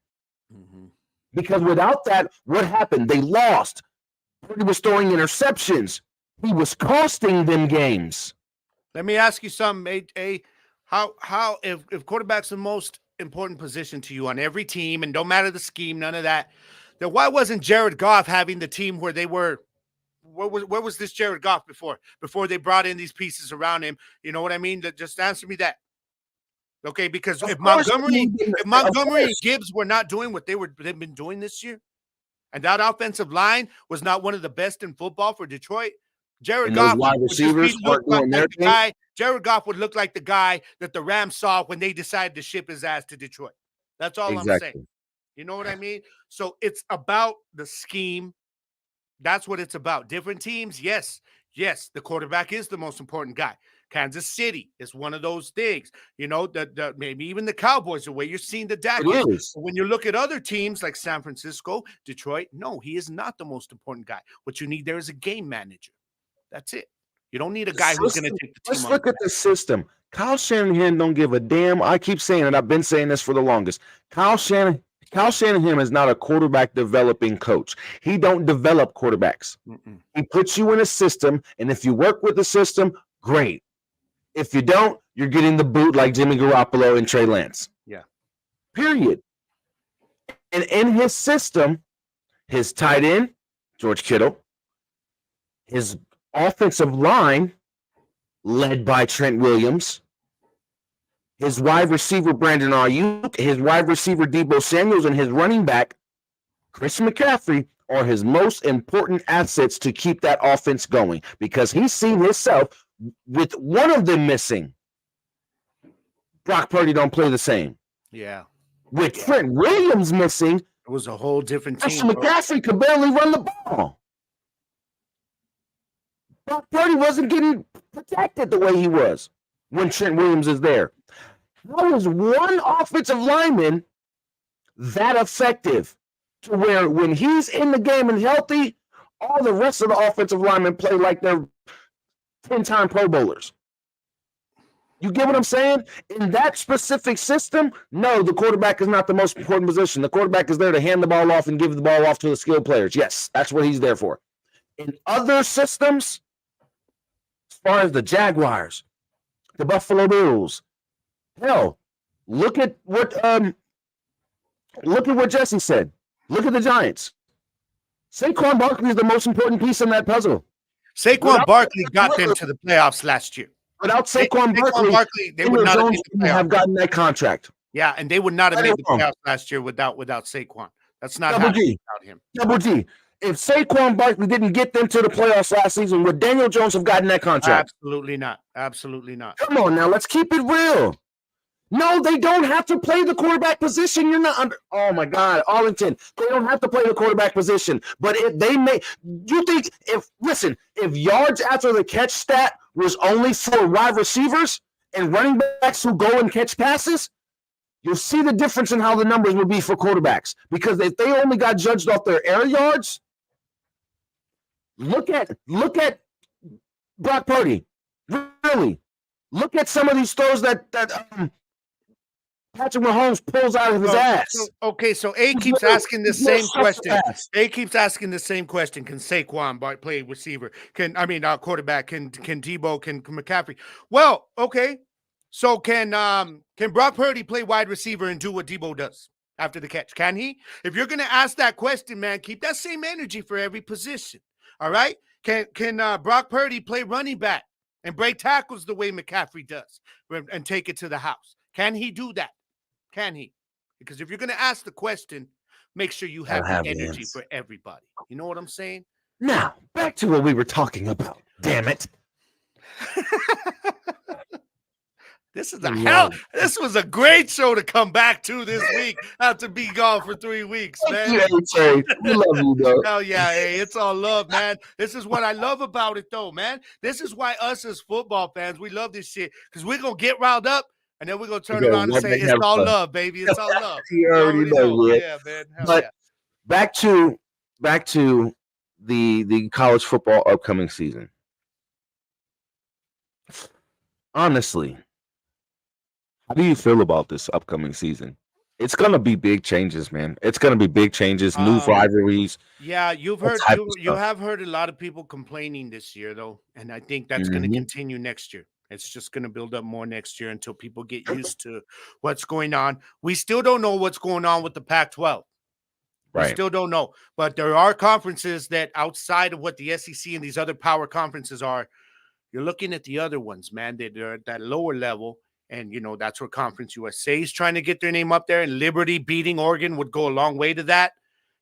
Mm-hmm. Because without that, what happened? They lost. He was throwing interceptions. He was costing them games. Let me ask you something, How if quarterback's the most important position to you on every team, and don't matter the scheme, none of that, then why wasn't Jared Goff having the team where they were? Where was this Jared Goff before they brought in these pieces around him? You know what I mean? Just answer me that. Okay, because if Montgomery and Gibbs were not doing what they've been doing this year, and that offensive line was not one of the best in football for Detroit, Jared Goff wide receivers aren't doing their thing. Jared Goff would look like the guy that the Rams saw when they decided to ship his ass to Detroit. That's all I'm saying. You know what I mean? So it's about the scheme. That's what it's about. Different teams, yes, the quarterback is the most important guy. Kansas City is one of those things. You know, the maybe even the Cowboys, the way you're seeing the Dak. When you look at other teams like San Francisco, Detroit, no, he is not the most important guy. What you need there is a game manager. That's it. You don't need a guy who's going to take the team. Let's look at the system. Kyle Shanahan don't give a damn. I keep saying it. I've been saying this for the longest. Kyle Shanahan is not a quarterback developing coach. He don't develop quarterbacks. He puts you in a system, and if you work with the system, great. If you don't, you're getting the boot like Jimmy Garoppolo and Trey Lance. Yeah. Period. And in his system, his tight end, George Kittle, his offensive line, led by Trent Williams, his wide receiver, Brandon Ayuk, his wide receiver, Deebo Samuels, and his running back, Chris McCaffrey, are his most important assets to keep that offense going, because he's seen himself with one of them missing. Brock Purdy don't play the same. Yeah. With Trent Williams missing, it was a whole different team. McCaffrey could barely run the ball. Brock Purdy wasn't getting protected the way he was when Trent Williams is there. How is one offensive lineman that effective to where when he's in the game and healthy, all the rest of the offensive linemen play like they're 10-time Pro Bowlers? You get what I'm saying? In that specific system, no, the quarterback is not the most important position. The quarterback is there to hand the ball off and give the ball off to the skilled players. Yes, that's what he's there for. In other systems, as far as the Jaguars, the Buffalo Bills, hell, look at what Jesse said. Look at the Giants. Saquon Barkley is the most important piece in that puzzle. Saquon Barkley got them to the playoffs last year. Without Saquon Barkley, they would not have gotten that contract. Yeah, and they would not have made the playoffs last year without Saquon. That's not happening without him. Double G. If Saquon Barkley didn't get them to the playoffs last season, would Daniel Jones have gotten that contract? Absolutely not. Absolutely not. Come on now, let's keep it real. No, they don't have to play the quarterback position. You're not under. Oh my God, Arlington. They don't have to play the quarterback position. But if they may, you think if yards after the catch stat was only for wide receivers and running backs who go and catch passes, you'll see the difference in how the numbers would be for quarterbacks. Because if they only got judged off their air yards, look at Brock Purdy. Really, look at some of these throws that Patrick Mahomes pulls out of his ass. So A keeps asking the same question. A keeps asking the same question. Can Saquon play receiver? Quarterback? Can Deebo? Can McCaffrey? Well, okay. So can Brock Purdy play wide receiver and do what Deebo does after the catch? Can he? If you're going to ask that question, man, keep that same energy for every position. All right? Can Brock Purdy play running back and break tackles the way McCaffrey does and take it to the house? Can he do that? Can he? Because if you're going to ask the question, make sure you have the energy for everybody. You know what I'm saying? Now, back to what we were talking about. Damn it. This was a great show to come back to this week after being gone for 3 weeks, man. Yeah, Trey. We love you, though. Hell yeah, hey, it's all love, man. This is what I love about it, though, man. This is why us as football fans, we love this shit, because we're going to get riled up, and then we're going to turn around and say, it's all love, baby. It's all love. You already know. Yeah, man. But back to the college football upcoming season. Honestly, how do you feel about this upcoming season? It's gonna be big changes, man. It's gonna be big changes, new rivalries. Yeah, you have heard a lot of people complaining this year, though, and I think that's going to continue next year. It's just going to build up more next year until people get used to what's going on. We still don't know what's going on with the Pac-12. We Right. still don't know. But there are conferences that outside of what the SEC and these other power conferences are, you're looking at the other ones, man, that are at that lower level. And, that's where Conference USA is trying to get their name up there. And Liberty beating Oregon would go a long way to that.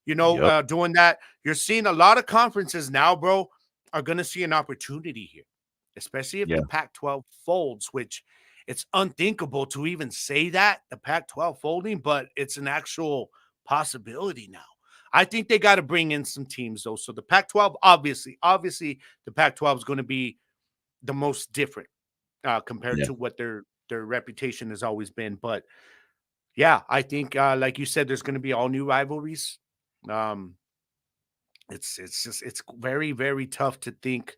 Yep. Doing that. You're seeing a lot of conferences now, bro, are going to see an opportunity here, especially if Yeah. the Pac-12 folds, which it's unthinkable to even say that, the Pac-12 folding, but it's an actual possibility now. I think they got to bring in some teams, though. So the Pac-12, obviously, the Pac-12 is going to be the most different compared Yeah. to what their reputation has always been. But yeah, I think like you said, there's going to be all new rivalries. It's very, very tough to think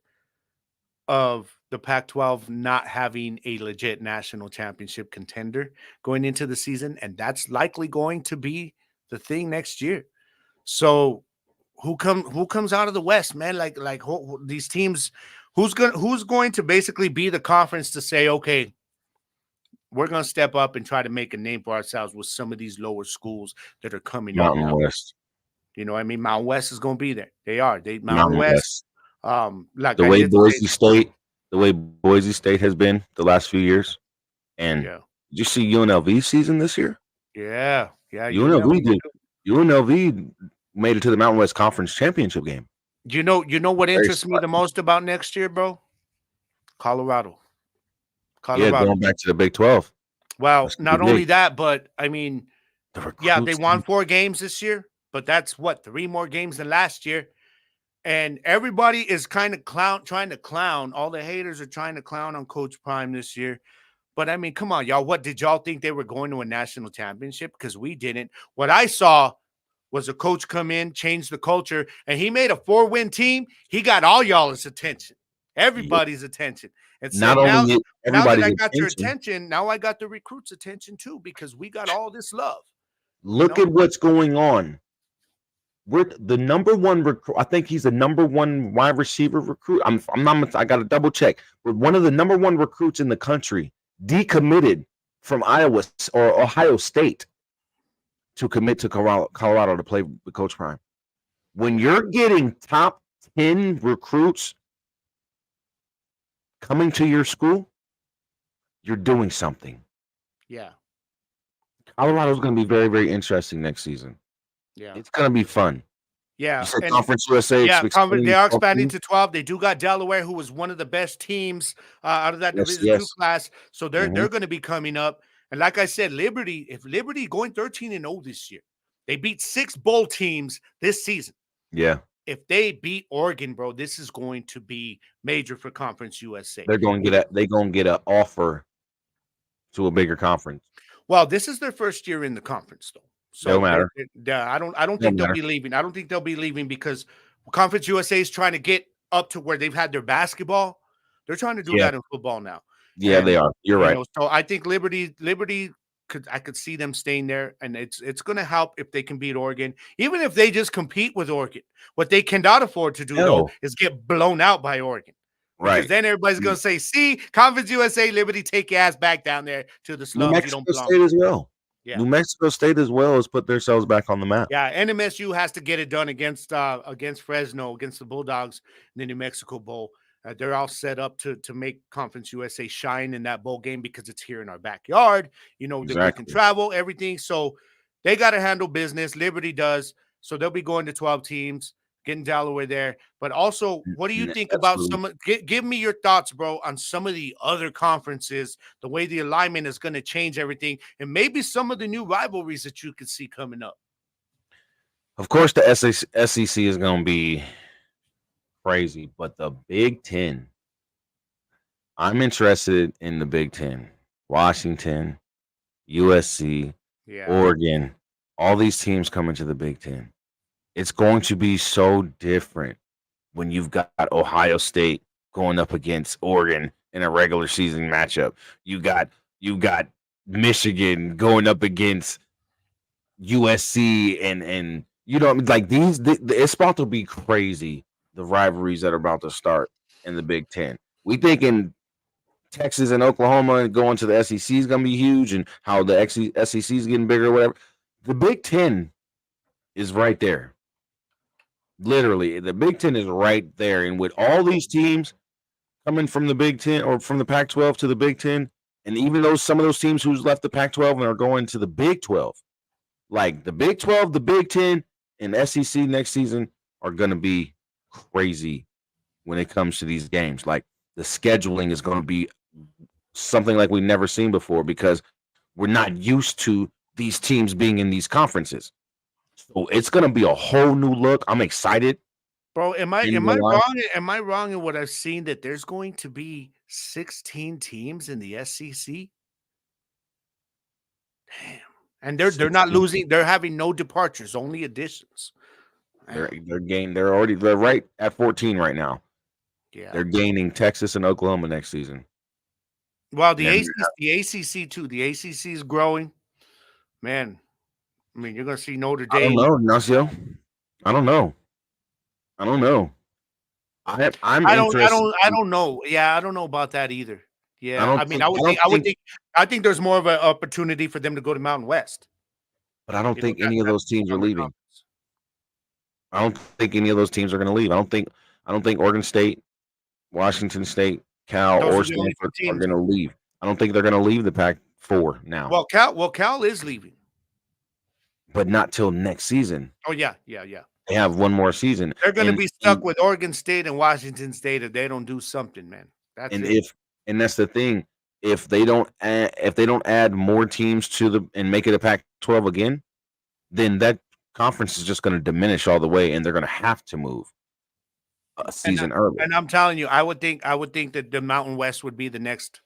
of the Pac-12 not having a legit national championship contender going into the season, and that's likely going to be the thing next year. So who comes out of the West, man? These teams, who's going to basically be the conference to say, okay, we're going to step up and try to make a name for ourselves with some of these lower schools that are coming up Mountain now. West. You know what I mean? Mountain West is going to be there. They are. Mountain Mountain West. West. Like The I way did Boise say, State, the way Boise State has been the last few years, and yeah, did you see UNLV season this year? yeah. UNLV. UNLV did. UNLV made it to the Mountain West Conference Championship game. You know what Very interests me the surprising. most about next year, bro? Colorado. Yeah, going back to the Big 12. Well, That's gonna not be only big. that, but I mean, The yeah, they recruits. won 4 games this year, but that's what, 3 more games than last year. And everybody is kind of trying to clown. All the haters are trying to clown on Coach Prime this year. But I mean, come on, y'all. What did y'all think they were going to a national championship? Because we didn't. What I saw was a coach come in, change the culture, and he made a 4-win team. He got all y'all's attention, Yep. everybody's attention, and Not said, now only that everybody's I got your attention, attention, now I got the recruits' attention too, because we got all this love. look at what's going on. We're the number one recruit. I think he's the number one wide receiver recruit. I'm not. I got to double check. We're one of the number one recruits in the country. Decommitted from Iowa or Ohio State to commit to Colorado to play with Coach Prime. When you're getting top 10 recruits coming to your school, you're doing something. Yeah. Colorado's going to be very, very interesting next season. Yeah. It's going to be fun. Yeah. You said And Conference USA. yeah, they are expanding teams? to 12. They do got Delaware, who was one of the best teams out of that Yes, Division II yes. class. So they're Mhm. going to be coming up. And like I said, if Liberty going 13-0 this year, they beat 6 bowl teams this season. Yeah. If they beat Oregon, bro, this is going to be major for Conference USA. They're going to get an offer to a bigger conference. Well, this is their first year in the conference, though. So No matter. I don't think they'll be leaving. I don't think they'll be leaving because Conference USA is trying to get up to where they've had their basketball. They're trying to do that in football now. Yeah, And, they are. You're right. So I think Liberty I could see them staying there, and it's going to help if they can beat Oregon, even if they just compete with Oregon. What they cannot afford to do though is get blown out by Oregon. Because Right. then everybody's going to say, see, Conference USA, Liberty, take your ass back down there to the slums. New You don't Mexico belong. State as well. Yeah. New Mexico State as well has put themselves back on the map. Yeah, NMSU has to get it done against Fresno, against the Bulldogs in the New Mexico Bowl. They're all set up to make Conference USA shine in that bowl game because it's here in our backyard. That we can travel, everything. So they got to handle business. Liberty does. So they'll be going to 12 teams, getting Delaware there. But also, what do you think about give me your thoughts, bro, on some of the other conferences, the way the alignment is going to change everything, and maybe some of the new rivalries that you could see coming up? Of course, the SEC is going to be crazy, but the Big Ten, I'm interested in the Big Ten. Washington, USC, Oregon, all these teams coming to the Big Ten. It's going to be so different when you've got Ohio State going up against Oregon in a regular season matchup. You got Michigan going up against USC and like it's about to be crazy, the rivalries that are about to start in the Big Ten. We thinking Texas and Oklahoma going to the SEC is going to be huge, and how the SEC is getting bigger, or whatever. The Big Ten is right there. Literally, the Big Ten is right there, and with all these teams coming from the Big Ten or from the Pac-12 to the Big Ten, and even those some of those teams who's left the Pac-12 and are going to the Big 12, like the Big 12, the Big Ten, and SEC next season are going to be crazy when it comes to these games. Like the scheduling is going to be something like we've never seen before because we're not used to these teams being in these conferences. So it's going to be a whole new look. I'm excited. Bro, am I wrong? Am I wrong in what I've seen that there's going to be 16 teams in the SEC? Damn. And they're not losing, they're having no departures, only additions. They're right at 14 right now. Yeah. They're gaining Texas and Oklahoma next season. Well, the ACC too. The ACC is growing. Man, I mean, you're going to see Notre Dame. I don't know, Ignacio. I don't know. I don't know. Yeah, I don't know about that either. Yeah, I think there's more of an opportunity for them to go to Mountain West. But I don't think any of those teams are leaving. I don't think any of those teams are going to leave. I don't think Oregon State, Washington State, Cal, or Stanford are going to leave. I don't think they're going to leave the Pac-4 now. Well, Cal is leaving, but not till next season. Oh yeah. They have one more season. They're going to be stuck with Oregon State and Washington State if they don't do something, man. That's the thing. If they don't add more teams and make it a Pac-12 again, then that conference is just going to diminish all the way, and they're going to have to move a season early. And I'm telling you, I would think that the Mountain West would be the next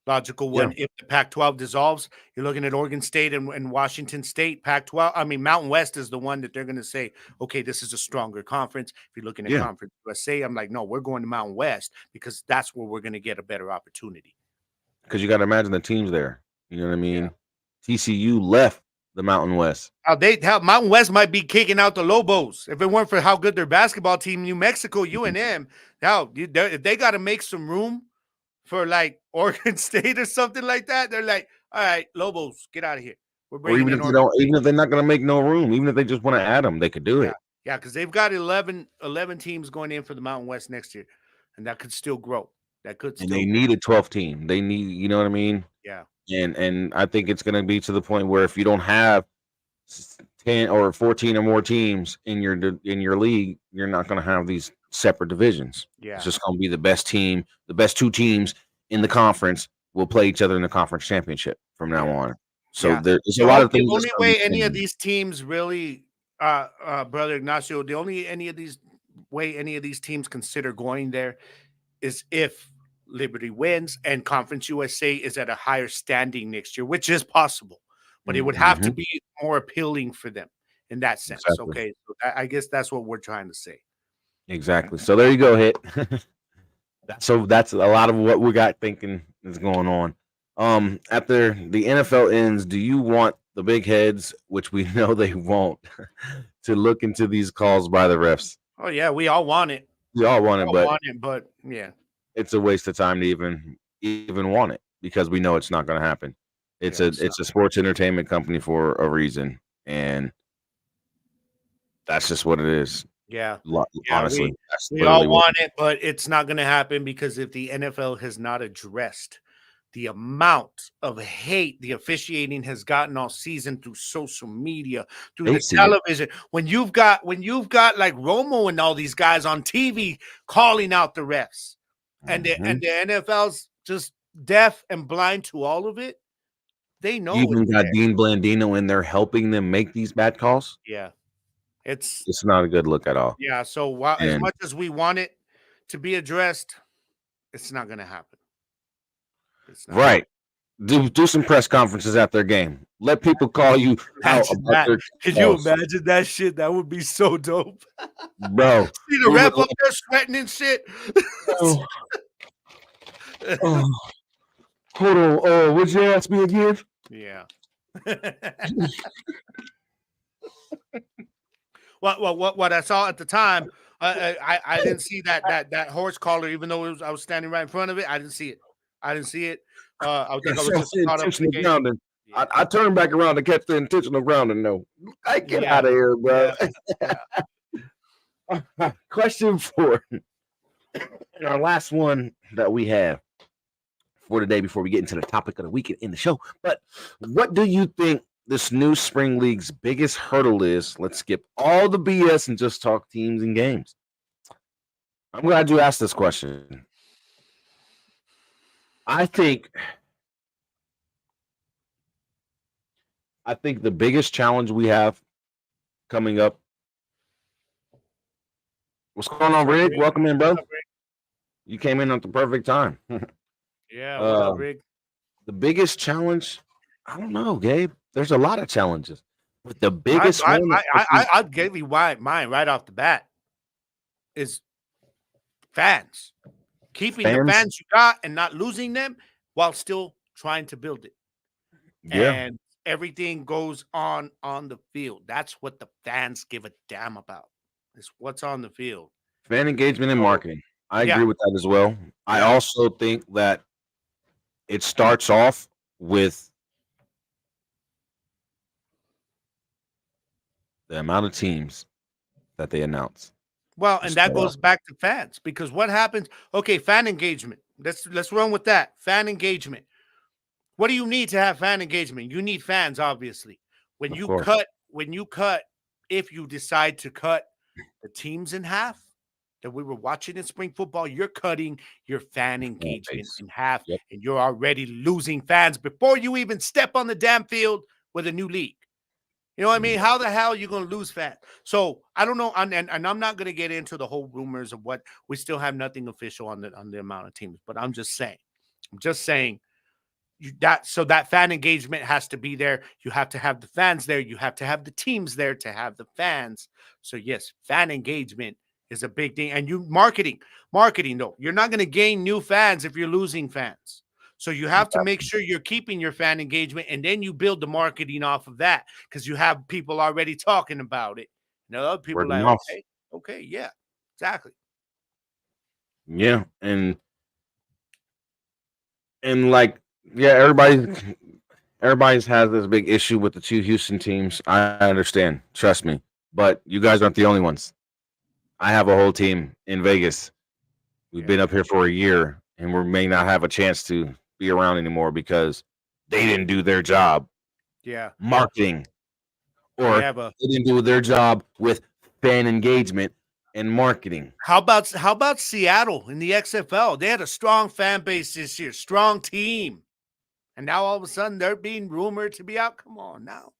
logical one. If the Pac-12 dissolves, you're looking at Oregon State and Washington State. Pac-12, I mean, Mountain West is the one that they're going to say, okay, this is a stronger conference. If you're looking at Conference USA, I'm like, no, we're going to Mountain West because that's where we're going to get a better opportunity. Because you got to imagine the teams there. You know what I mean? Yeah. TCU left the Mountain West. Mountain West might be kicking out the Lobos if it weren't for how good their basketball team, New Mexico, UNM. Now, if they got to make some room for like Oregon State or something like that, they're like, all right, Lobos, get out of here. Even if they're not going to make no room, even if they just want to add them, they could do it. Yeah, because they've got 11 teams going in for the Mountain West next year, and that could still grow. They need a 12 team. They need, you know what I mean? Yeah. And I think it's going to be to the point where if you don't have 10 or 14 or more teams in your league, you're not going to have these separate divisions. Yeah. It's just going to be the best team, the best two teams in the conference will play each other in the conference championship from now on. So there's a lot of things. The only way any of these teams really, Brother Ignacio, any of these teams consider going there is if Liberty wins and Conference USA is at a higher standing next year, which is possible, but it would have to be more appealing for them in that sense. Exactly. Okay, so I guess that's what we're trying to say. Exactly. So there you go, Hit. So that's a lot of what we got thinking is going on. After the NFL ends, do you want the big heads, which we know they won't, to look into these calls by the refs? Oh yeah, we all want it. We all want it, but yeah. It's a waste of time to even want it because we know it's not going to happen. It's a sports entertainment company for a reason, and that's just what it is. Yeah, honestly, we all want it, but it's not going to happen because if the NFL has not addressed the amount of hate the officiating has gotten all season through social media, through the television, when you've got like Romo and all these guys on TV calling out the refs. And the NFL's just deaf and blind to all of it. They know. You even got Dean Blandino in there helping them make these bad calls. Yeah, it's not a good look at all. Yeah, so as much as we want it to be addressed, it's not going to happen. Right. Do some press conferences at their game. Let people call you out about their Could you imagine that shit? That would be so dope. Bro. See the ref up there sweating and shit. Hold on. Would you ask me again? Yeah. What I saw at the time, I didn't see that horse collar, even though I was standing right in front of it. I didn't see it. I didn't see it. I think I was So just caught up in the intentional game. grounding. Yeah. I turned back around to catch the intentional grounding. No, I get Yeah. out of here, bro. Yeah. Question 4, and our last one that we have for today before we get into the topic of the week in the show. But what do you think this new spring league's biggest hurdle is? Let's skip all the BS and just talk teams and games. I'm glad you asked this question. I think the biggest challenge we have coming up. What's going on, Rig? Welcome in, bro. You came in at the perfect time. Yeah. What up, Rick? The biggest challenge, I don't know, Gabe. There's a lot of challenges, but the biggest one, I gave you mine right off the bat is fans. Keeping the fans you got and not losing them while still trying to build it. yeah, And everything goes on the field. That's what the fans give a damn about. Is what's on the field. fan engagement and marketing. I yeah. agree with that as well. I Yeah. also think that it starts off with the amount of teams that they announce. Well, and that goes back to fans because what happens? Okay, fan engagement. Let's run with that. Fan engagement. What do you need to have fan engagement? You need fans, obviously. When you cut, if you decide to cut the teams in half that we were watching in spring football, you're cutting your fan engagement in half, and you're already losing fans before you even step on the damn field with a new league. You know what I mean? How the hell are you going to lose fans? So I don't know, and I'm not going to get into the whole rumors of what we still have nothing official on the amount of teams, but I'm just saying. That fan engagement has to be there. You have to have the fans there. You have to have the teams there to have the fans. So yes, fan engagement is a big thing. And you marketing though, you're not going to gain new fans if you're losing fans. So you have to make sure you're keeping your fan engagement, and then you build the marketing off of that because you have people already talking about it. You know, other people are like, okay, yeah, exactly. Yeah, and like, yeah, everybody's has this big issue with the two Houston teams. I understand, trust me, but you guys aren't the only ones. I have a whole team in Vegas. We've been up here for a year, and we may not have a chance to be around anymore because they didn't do their job. Yeah, marketing, or they didn't do their job with fan engagement and marketing. How about Seattle in the XFL? They had a strong fan base this year, strong team, and now all of a sudden they're being rumored to be out. Come on, now,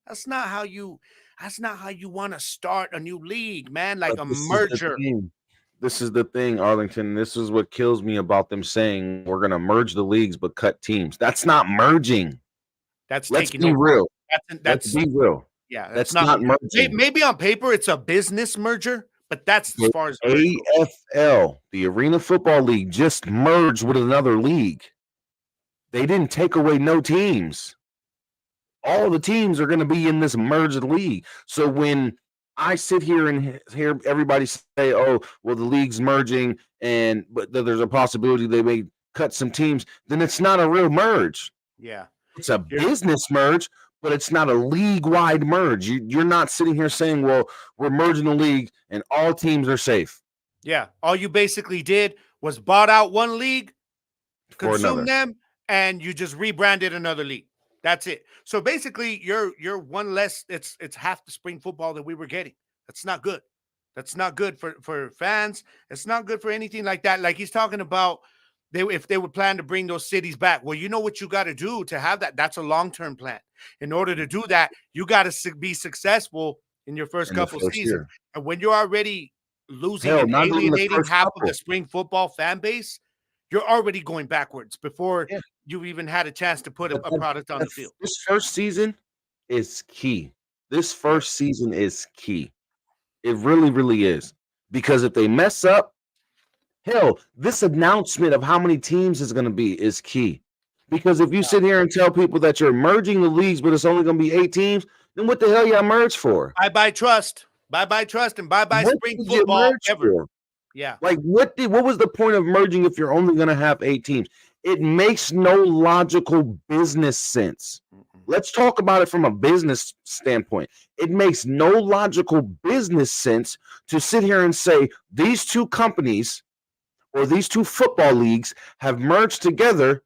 that's not how you want to start a new league, man. Like a merger. This is the thing, Arlington. This is what kills me about them saying we're going to merge the leagues but cut teams. That's not merging. Let's be real. Let's be real. Yeah, that's not merging. Maybe on paper it's a business merger, but that's as far as AFL, the Arena Football League, just merged with another league. They didn't take away no teams. All the teams are going to be in this merged league. So when I sit here and hear everybody say, "Oh, well, the league's merging," but there's a possibility they may cut some teams, then it's not a real merge. Yeah, it's a business merge, but it's not a league-wide merge. You're not sitting here saying, "Well, we're merging the league and all teams are safe." Yeah, all you basically did was bought out one league, consumed them, and you just rebranded another league. That's it. So basically, you're one less. It's half the spring football that we were getting. That's not good. That's not good for fans. It's not good for anything like that. Like he's talking about, if they would plan to bring those cities back. Well, you know what you got to do to have that. That's a long-term plan. In order to do that, you got to be successful in your first couple seasons. And when you're already losing and alienating half of the spring football fan base, you're already going backwards before you even had a chance to put a product on the field. This first season is key. This first season is key. It really, really is. Because if they mess up, hell, this announcement of how many teams is going to be is key. Because if you sit here and tell people that you're merging the leagues, but it's only going to be 8 teams, then what the hell y'all merge for? Bye-bye trust. Bye-bye trust and bye-bye spring football ever. Yeah. Like, what was the point of merging if you're only going to have 8 teams? It makes no logical business sense. Mm-mm. Let's talk about it from a business standpoint. It makes no logical business sense to sit here and say these two companies or these two football leagues have merged together.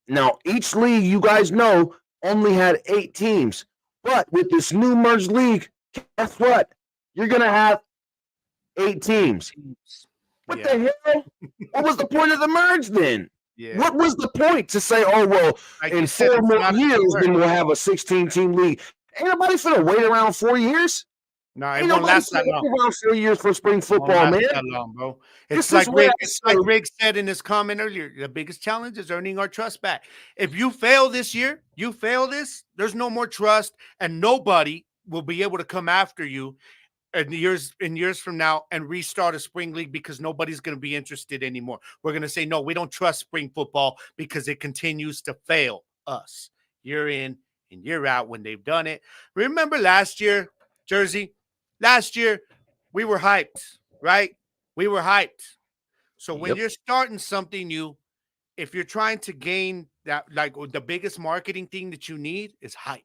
Now, each league, you guys know, only had 8 teams. But with this new merged league, guess what? You're going to have 8 teams. What Yeah. the hell? What was the point of the merge then? Yeah. What was the point to say, oh, well, Like in you said, 4 it's more not gonna years, work. then we'll have a 16-team league? Ain't nobody finna wait around 4 years. No, it Ain't won't nobody last that finna long. wait around 4 years for spring It won't football, last man. that long, bro. This It's is like what I Rick said in his comment earlier. The biggest challenge is earning our trust back. If you fail this year, you fail this, there's no more trust, and nobody will be able to come after you in years from now and restart a spring league because nobody's going to be interested anymore. We're going to say, no, we don't trust spring football because it continues to fail us year in and year out when they've done it. Remember last year, Jersey? Last year, we were hyped, right? We were hyped. So when Yep. you're starting something new, if you're trying to gain that, like the biggest marketing thing that you need is hype.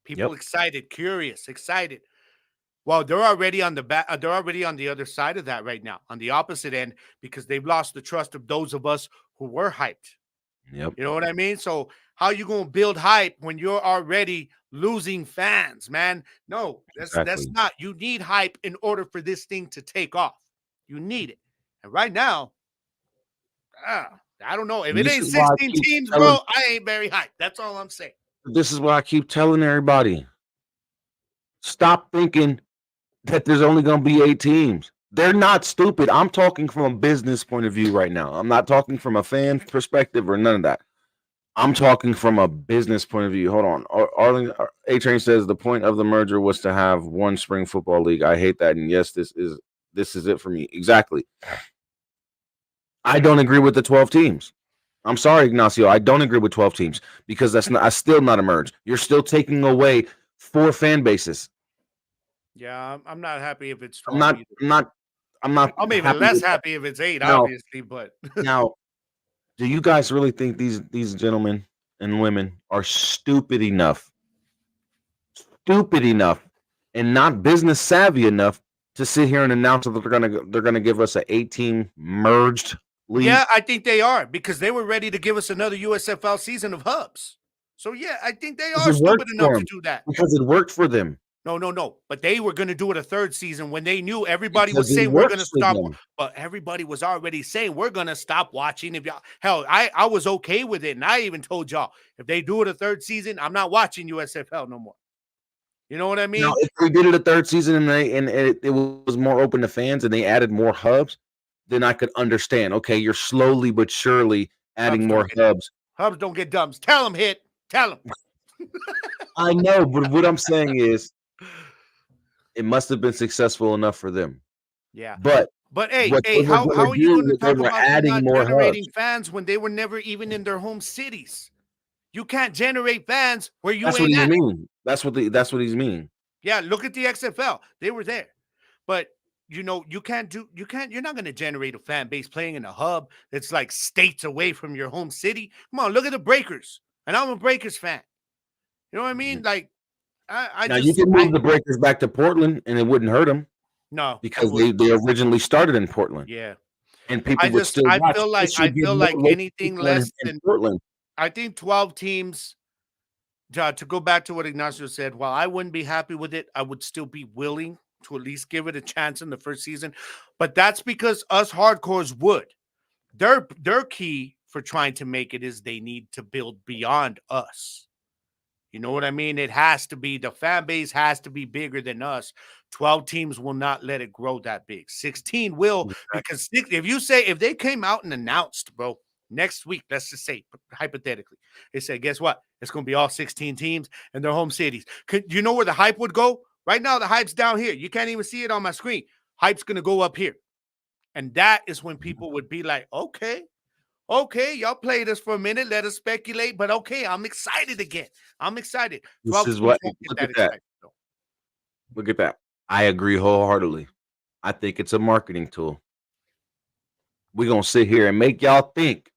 People Yep. excited, curious, excited. Well, they're already on the back. They're already on the other side of that right now, on the opposite end, because they've lost the trust of those of us who were hyped. Yep. You know what I mean? So how you gonna build hype when you're already losing fans, man? No, that's Exactly. not. You need hype in order for this thing to take off. You need it. And right now, I don't know. If it This ain't is why I 16 keep teams, telling bro, I ain't very hyped. That's all I'm saying. this is why I keep telling everybody. Stop thinking that there's only going to be 8 teams. They're not stupid. I'm talking from a business point of view right now. I'm not talking from a fan perspective or none of that. I'm talking from a business point of view. Hold on. A Train says the point of the merger was to have one spring football league. I hate that. And yes, this is it for me. Exactly. I don't agree with the 12 teams. I'm sorry, Ignacio. I don't agree with 12 teams because that's still not a merge. You're still taking away 4 fan bases. Yeah, I'm not happy if it's I'm 12 not either. I'm not I'm even happy less with that. happy if it's 8, Now, obviously, but now, do you guys really think these gentlemen and women are stupid enough, and not business savvy enough to sit here and announce that they're gonna give us an 8-team merged league? yeah, I think they are because they were ready to give us another USFL season of hubs. So yeah, I think they Because are it worked stupid for enough to them. do that. Because it worked for them. No. But they were going to do it a third season when they knew everybody was Because it saying we're going to works for stop. them. But everybody was already saying we're going to stop watching. If y'all, hell, I was okay with it, and I even told y'all if they do it a third season, I'm not watching USFL no more. You know what I Now, mean? if they did it a third season and it was more open to fans and they added more hubs, then I could understand. Okay, you're slowly but surely adding Hubs more don't get hubs. Hubs don't get dumps. Tell them hit. Tell them. I know, but what I'm saying is it must have been successful enough for them. Yeah. But But what hey, they were how gonna are you do going to was they talk were about them adding not more generating hubs. fans when they were never even in their home cities? You can't generate fans where you That's what ain't he's at. mean. That's what he's mean. Yeah, look at the XFL. They were there. But you you're not going to generate a fan base playing in a hub that's like states away from your home city. Come on, look at the Breakers. And I'm a Breakers fan. You know what I mean? Mhm. Like I Now you just can I move the Breakers back to Portland and it wouldn't hurt them no, it because would they originally started in Portland yeah. and people would still I watch. feel like Plus, you get more local anything people in less than Portland. I think 12 teams to go back to what Ignacio said, while I wouldn't be happy with it, I would still be willing to at least give it a chance in the first season. But that's because us hardcores would. Their key for trying to make it is they need to build beyond us. You know what I mean? It has to be the fan base has to be bigger than us. 12 teams will not let it grow that big. 16 will because if they came out and announced, bro, next week, let's just say hypothetically, they said, guess what? It's going to be all 16 teams and their home cities. You know where the hype would go? Right now, the hype's down here. You can't even see it on my screen. Hype's going to go up here. And that is when people would be like, okay, y'all played us for a minute. Let us speculate, but okay, I'm excited again. I'm excited. This 12 is teams what won't get look that at that. excited, though. Look at that. I agree wholeheartedly. I think it's a marketing tool. we're going to sit here and make y'all think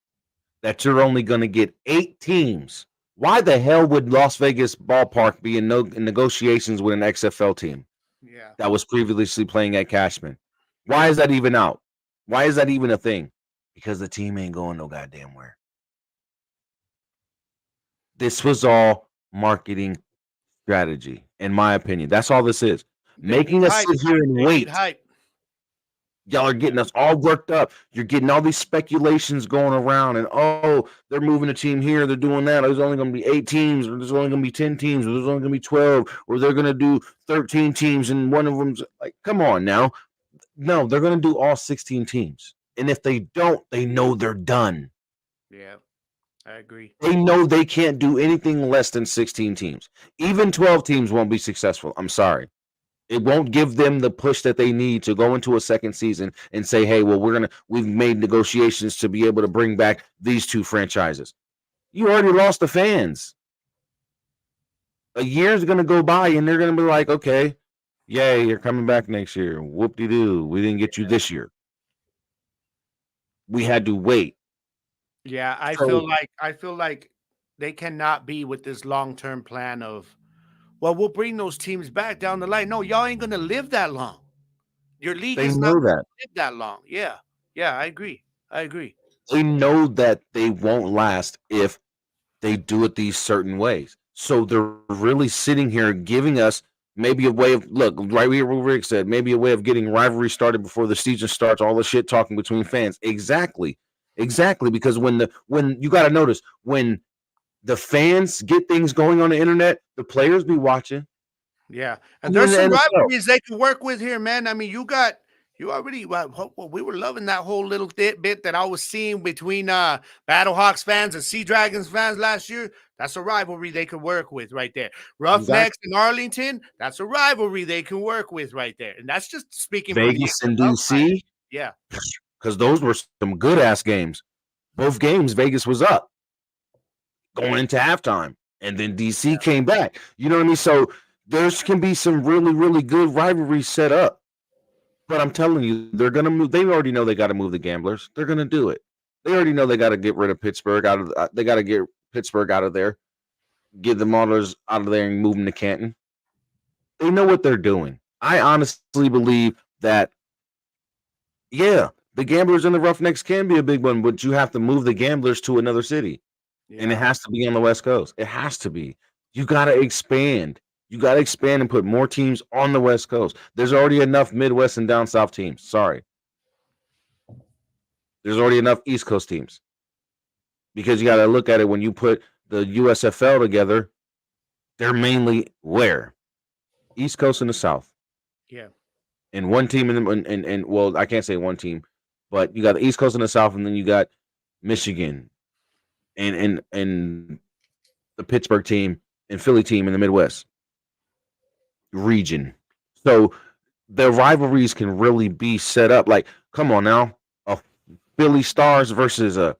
that you're only going to get 8 teams. Why the hell would Las Vegas ballpark be in negotiations with an XFL team Yeah. that was previously playing at Cashman? Why is that even out? Why is that even a thing? Because the team ain't going no goddamn where. This was all marketing strategy, in my opinion. That's all this is. They Making need us hype. sit here and They wait. need hype. Y'all are getting us all worked up. You're getting all these speculations going around, and they're moving a team here, they're doing that. There's only going to be 8 teams, or there's only going to be 10 teams, or there's only going to be 12, or they're going to do 13 teams, and one of them's like, come on now. No, they're going to do all 16 teams. And if they don't, they know they're done. Yeah, I agree. They know they can't do anything less than 16 teams. Even 12 teams won't be successful. I'm sorry. It won't give them the push that they need to go into a second season and say, hey, well, we've made negotiations to be able to bring back these 2 franchises. You already lost the fans. A year's going to go by and they're going to be like, okay, yay, you're coming back next year. Whoop-de-doo. We didn't get you this year. We had to wait. Yeah, I feel like they cannot be with this long-term plan of, well, we'll bring those teams back down the line. No, y'all ain't gonna live that long. Your league They is not know gonna that. live that long. Yeah, yeah, I agree. I agree. They know that they won't last if they do it these certain ways. So they're really sitting here giving us maybe a way of, look, right here what Rick said, maybe a way of getting rivalry started before the season starts, all the shit talking between fans. Exactly. Because when you got to notice, when the fans get things going on the internet, the players be watching. Yeah, and Even there's in some the NFL. rivalries they can work with here, man. I mean, you already we were loving that whole little bit that I was seeing between Battlehawks fans and Sea Dragons fans last year. That's a rivalry they could work with right there. Roughnecks in Arlington, that's a rivalry they can work with right there. And that's just speaking from the Vegas and XFL side. DC, Yeah, because those were some good ass games. Both games, Vegas was up going into halftime, and then DC came back. You know what I mean? So there can be some really, really good rivalries set up. But I'm telling you, they're gonna move. They already know they got to move the gamblers. They're gonna do it. They already know they got to get rid of Pittsburgh out of. They got to get Pittsburgh out of there. Get the Maulers out of there and move them to Canton. They know what they're doing. I honestly believe that. Yeah, the gamblers and the Roughnecks can be a big one, but you have to move the gamblers to another city. And it has to be on the West Coast. It has to be. You got to expand. You got to expand and put more teams on the West Coast. There's already enough Midwest and down South teams. Sorry. There's already enough East Coast teams. Because you got to look at it when you put the USFL together, they're mainly where? East Coast and the South. yeah, And one team and well, I can't say one team, but you got the East Coast and the South, and then you got Michigan and the Pittsburgh team and Philly team in the Midwest region. So the rivalries can really be set up. Like, come on now, a Philly Stars versus a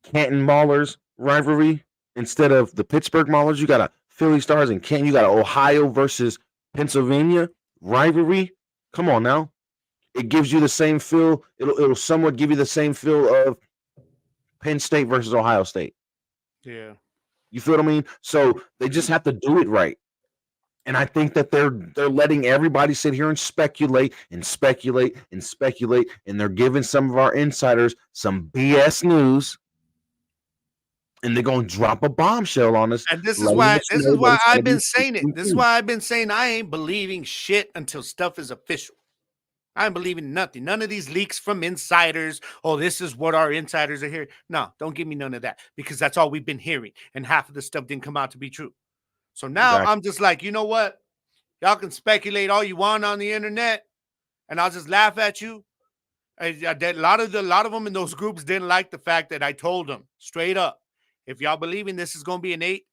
Canton Maulers rivalry instead of the Pittsburgh Maulers. You got a Philly Stars and Canton. You got a Ohio versus Pennsylvania rivalry. Come on now, it gives you the same feel. It'll somewhat give you the same feel of Penn State versus Ohio State. yeah. You feel what I mean? So they just have to do it right. And I think that they're letting everybody sit here and speculate, and they're giving some of our insiders some BS news, and they're gonna drop a bombshell on us. And this is letting why us know that it's I've gonna be been saying it. 16 This is teams. why I've been saying I ain't believing shit until stuff is official. I ain't believing nothing. None of these leaks from insiders. Oh, this is what our insiders are hearing. No, don't give me none of that, because that's all we've been hearing, and half of the stuff didn't come out to be true. So now Exactly. I'm just like, you know what? Y'all can speculate all you want on the internet, and I'll just laugh at you. A lot of them in those groups didn't like the fact that I told them straight up, if y'all believing this is going to be an eight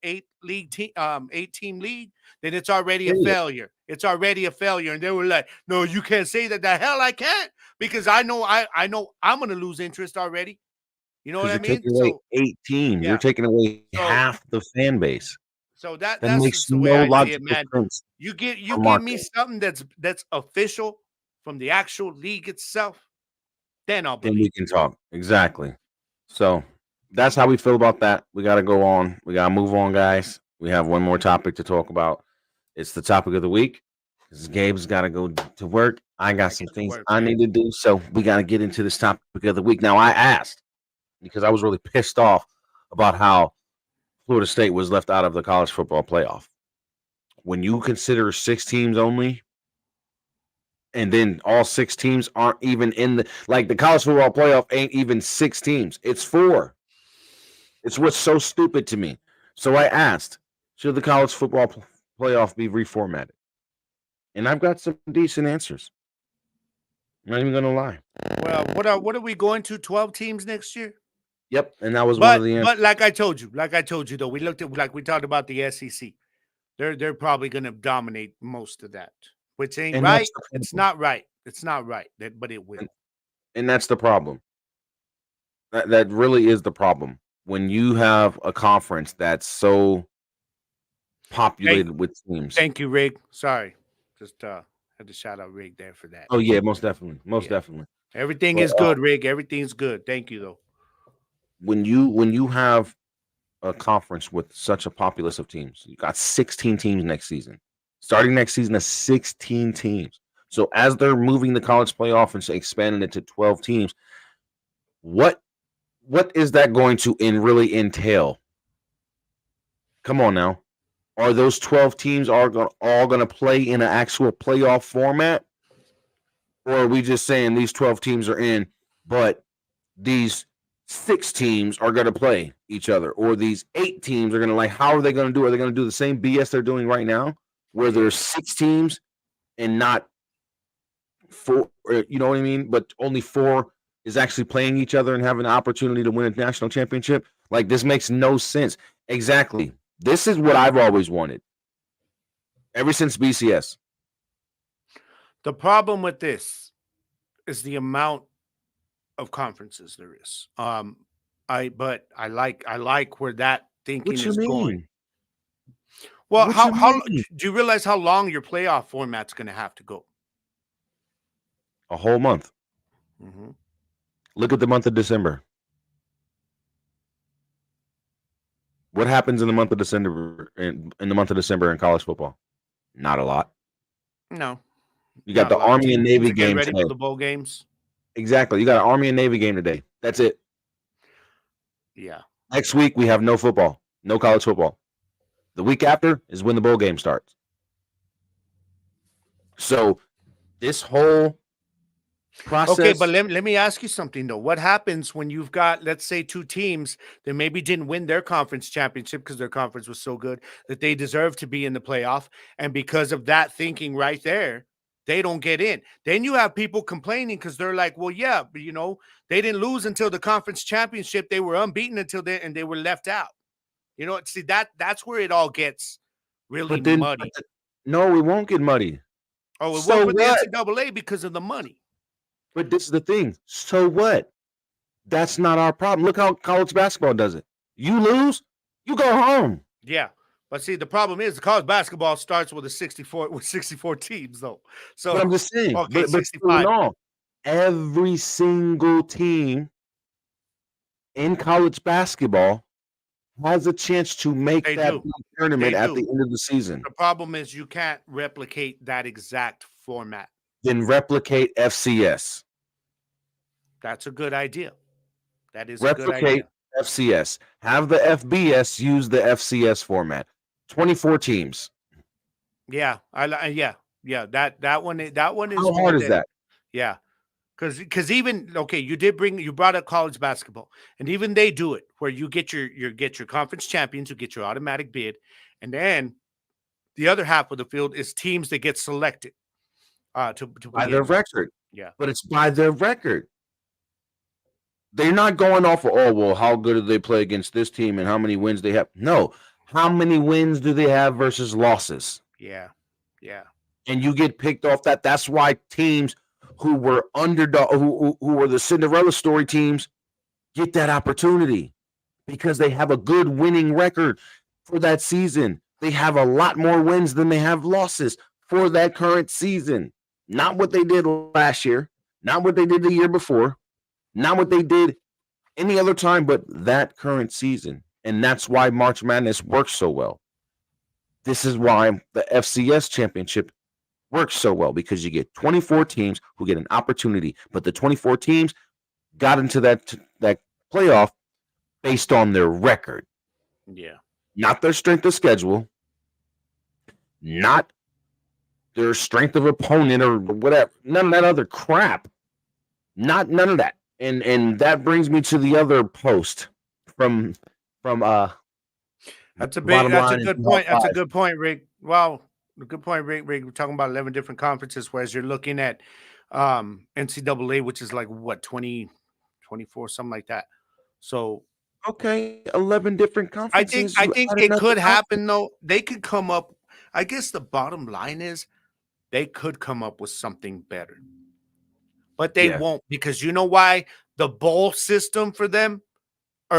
team league, then it's already a failure. It's already a failure. And they were like, no, you can't say that. The hell I can't, because I know I'm going to lose interest already. You know what I You're mean? taking away 8 teams. yeah. You're taking away So- half the fan base. So that's makes just the way no I see it, logical man. sense. You for give me marketing. something that's official from the actual league itself, then I'll then believe. we can talk. Exactly. So that's how we feel about that. We got to go on. We got to move on, guys. We have one more topic to talk about. It's the topic of the week. Gabe's got to go to work. I got some things I need to do. So we got to get into this topic of the week. Now, I asked because I was really pissed off about how Florida State was left out of the college football playoff. When you consider 6 teams only, and then all 6 teams aren't even in the college football playoff ain't even 6 teams. It's 4. It's what's so stupid to me. So I asked, should the college football playoff be reformatted? And I've got some decent answers. I'm not even going to lie. Well, what are we going to? 12 teams next year? Yep, and that was one of the answers. But like I told you though, we looked at we talked about the SEC. They're probably going to dominate most of that, which ain't right. It's not right. It's not right. But it will. And that's the problem. That really is the problem. When you have a conference that's so populated with teams. Thank you, Rig. Sorry. Just had to shout out Rig there for that. Oh, yeah, most definitely. Most definitely. Everything is good, Rig. Everything's good. Thank you, though. When you have a conference with such a populace of teams, you got 16 teams next season. Starting next season, is 16 teams. So as they're moving the college playoff and expanding it to 12 teams, what is that going to really entail? Come on now. Are those 12 teams all going to play in an actual playoff format? Or are we just saying these 12 teams are in, but these 6 teams are going to play each other? Or these 8 teams are going to, how are they going to do? Are they going to do the same BS they're doing right now, where there's 6 teams and not 4, you know what I mean? But only 4 is actually playing each other and having an opportunity to win a national championship? This makes no sense. Exactly. This is what I've always wanted ever since BCS. The problem with this is the amount of conferences there is. I like where that thinking is going. Well, how do you realize how long your playoff format's going to have to go? A whole month. Mm-hmm. Look at the month of December. What happens in the month of December in college football? Not a lot. No. You got the Army and Navy game ready today. For the bowl games. Exactly. You got an Army and Navy game today. That's it. Yeah. Next week we have no football, no college football. The week after is when the bowl game starts. So this whole process. Okay, but let me ask you something though. What happens when you've got, let's say, 2 teams that maybe didn't win their conference championship because their conference was so good that they deserve to be in the playoff, and because of that thinking right there, they don't get in? Then you have people complaining because they're like, well, yeah, but they didn't lose until the conference championship. They were unbeaten until then, and they were left out. See, that's where it all gets really muddy. No, it won't get muddy. Oh, it won't with the NCAA because of the money. But this is the thing. So what? That's not our problem. Look how college basketball does it. You lose, you go home. Yeah. But see, the problem is the college basketball starts with 64 teams, though. So but I'm just saying, okay, but 65. No, every single team in college basketball has a chance to make that tournament at the end of the season. The problem is you can't replicate that exact format. Then replicate FCS. That's a good idea. That is a good idea. Replicate FCS. Have the FBS use the FCS format. 24 teams. Yeah, yeah. That one is. How hard is that? Yeah, because even you brought up college basketball, and even they do it where you get your conference champions, you get your automatic bid, and then the other half of the field is teams that get selected to by their record. Yeah, but it's by their record. They're not going off of, how good do they play against this team and how many wins they have. No. How many wins do they have versus losses? Yeah. And you get picked off that. That's why teams who were underdog, who were the Cinderella story teams, get that opportunity because they have a good winning record for that season. They have a lot more wins than they have losses for that current season. Not what they did last year, not what they did the year before. Not what they did any other time, but that current season. And that's why March Madness works so well. This is why the FCS championship works so well, because you get 24 teams who get an opportunity, but the 24 teams got into that playoff based on their record, not their strength of schedule, not their strength of opponent or whatever. None of that other crap. None of that. And that brings me to the other post from That's a Bottom good Line point. That's a Five. good point, Rick. Wow, a good point, Rick. We're talking about 11 different conferences, whereas you're looking at NCAA, which is like what 20, 24, something like that. So Okay, 11 different conferences. I You think add it another could conference. happen though. They could come up. I guess the bottom line is they could come up with something better, but they Yeah, won't, because you know why? The bowl system for them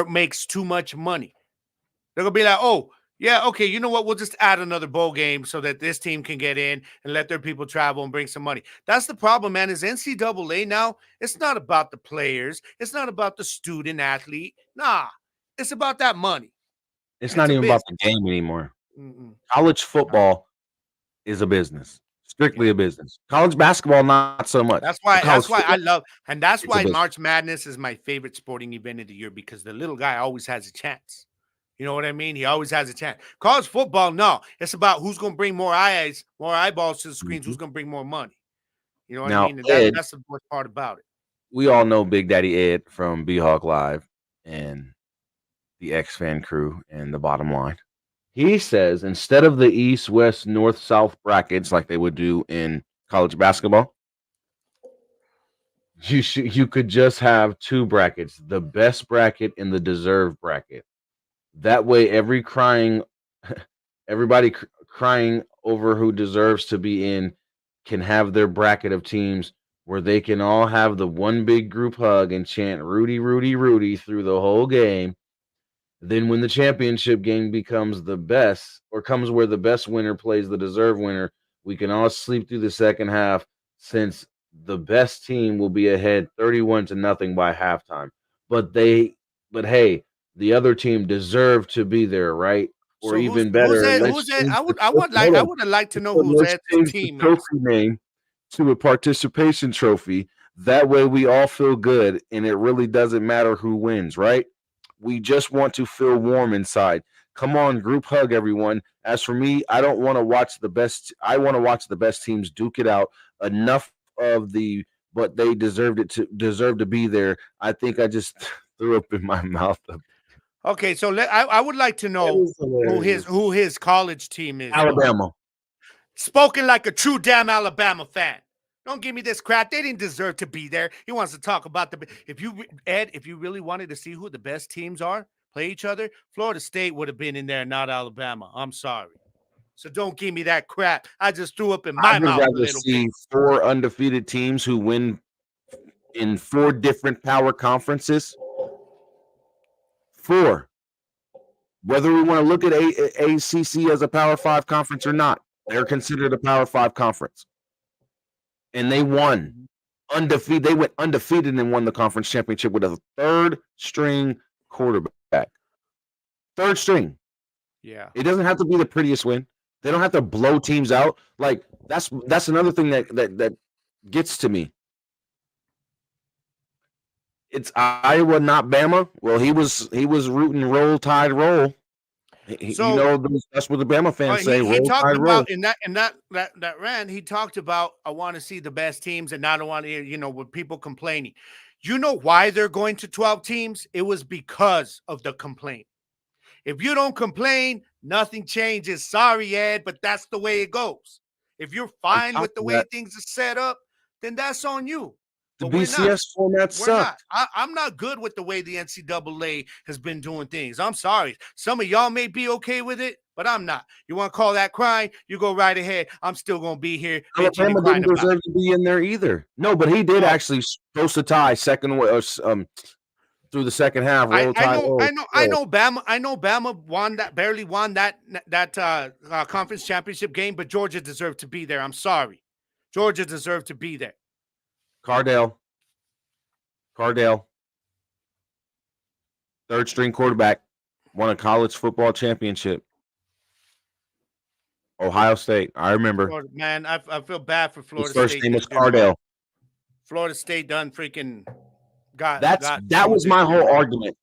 makes too much money. They're gonna be like, oh, yeah, okay, you know what? We'll just add another bowl game so that this team can get in and let their people travel and bring some money. That's the problem, man. Is NCAA now? It's not about the players. It's not about the student athlete. Nah, it's about that money. it's It's not a even about business. the game anymore. Mm-mm. College football is a business, Yeah. strictly a business. College basketball, not so much. But college That's why I football, love, and that's it's a why business. March Madness is my favorite sporting event of the year, because the little guy always has a chance. You know what I mean? He always has a chance. College football, no, it's about who's going to bring more eyes, more eyeballs to the screens, Mhm. who's going to bring more money. You know what I Now, mean? And Ed, that's the best part about it. we all know Big Daddy Ed from B Hawk Live and the X Fan crew and the Bottom Line. He says instead of the East, West, North, South brackets like they would do in college basketball, you could just have two brackets: the best bracket and the deserved bracket. That way, everybody crying over who deserves to be in can have their bracket of teams where they can all have the one big group hug and chant Rudy, Rudy, Rudy through the whole game. Then when the championship game becomes the best, or comes where the best winner plays the deserved winner, we can all sleep through the second half, since the best team will be ahead 31-0 by halftime. But but hey, the other team deserved to be there, right? Or So even who's better, that? let's Who's that? change the I hold would have liked to know on. who's Let's Ed's change the team trophy is. name to a participation trophy. That way we all feel good and it really doesn't matter who wins, right? We just want to feel warm inside. Come on, group hug everyone. As for me, I don't want to watch the best. I want to watch the best teams duke it out. Enough of the but they deserve to be there. I think I just threw up in my mouth. Okay, so I would like to That know is hilarious. who his college team is, though. Alabama. Spoken like a true damn Alabama fan. Don't give me this crap. They didn't deserve to be there. He wants to talk about if you really wanted to see who the best teams are, play each other, Florida State would have been in there, not Alabama. I'm sorry. So don't give me that crap. I just threw up in I my would mouth a rather little bit. see four undefeated teams who win in four different power conferences. Four. Whether we want to look at ACC as a Power Five conference or not, they're considered a Power Five conference, and they won undefeated. They went undefeated and won the conference championship with a third string quarterback. Third string. Yeah. It doesn't have to be the prettiest win. They don't have to blow teams out. Like that's another thing that gets to me. It's Iowa, not Bama. Well, he was rooting roll tide roll. You So know, that's what the Bama fans say: he roll talked tide roll. about in that rant, he talked about, I want to see the best teams and I don't want to hear, with people complaining. You know why they're going to 12 teams? It was because of the complaint. If you don't complain, nothing changes. Sorry, Ed, but that's the way it goes. If you're On fine top with the of way that, things are set up, then that's on you. the But we're not. BCS format We're not. sucked. I'm not good with the way the NCAA has been doing things. I'm sorry. Some of y'all may be okay with it, but I'm not. You want to call that crying? You go right ahead. I'm still going to be here bitching and Alabama crying didn't about it. deserve to be in there either. No, but he did Oh, actually post a tie through the second half. Roll tide. Oh, I know. Bama won that, barely won that conference championship game, but Georgia deserved to be there. I'm sorry, Georgia deserved to be there. Cardell. Cardell, third string quarterback, won a college football championship. Ohio State. I remember. Man, I feel bad for Florida State. His first name was this year, man. Cardell. Florida State done freaking got that was my whole argument.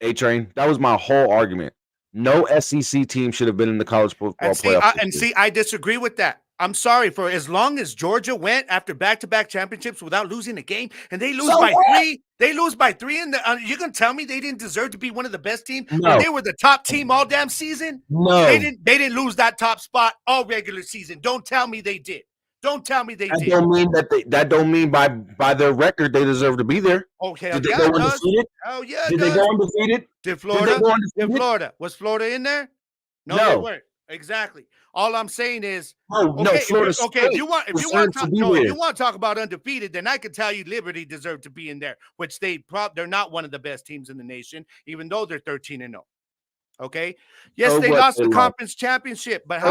A-Train. That was my whole argument. No SEC team should have been in the college football playoff. I disagree with that. I'm sorry, for as long as Georgia went after back-to-back championships without losing a game, and they lose by 3. They lose by 3, and you're gonna tell me they didn't deserve to be one of the best teams? No. When they were the top team all damn season? No, they didn't lose that top spot all regular season. Don't tell me they did. Don't tell me they did. Don't mean that don't mean by their record they deserve to be there. Okay, did they go undefeated? Oh yeah, did they go undefeated? Did Florida? Was Florida in there? No, they weren't. Exactly. All I'm saying is, Florida. If you want to talk about undefeated, then I could tell you Liberty deserved to be in there, which they're not one of the best teams in the nation, even though they're 13-0. Okay. Yes, they lost the conference championship, but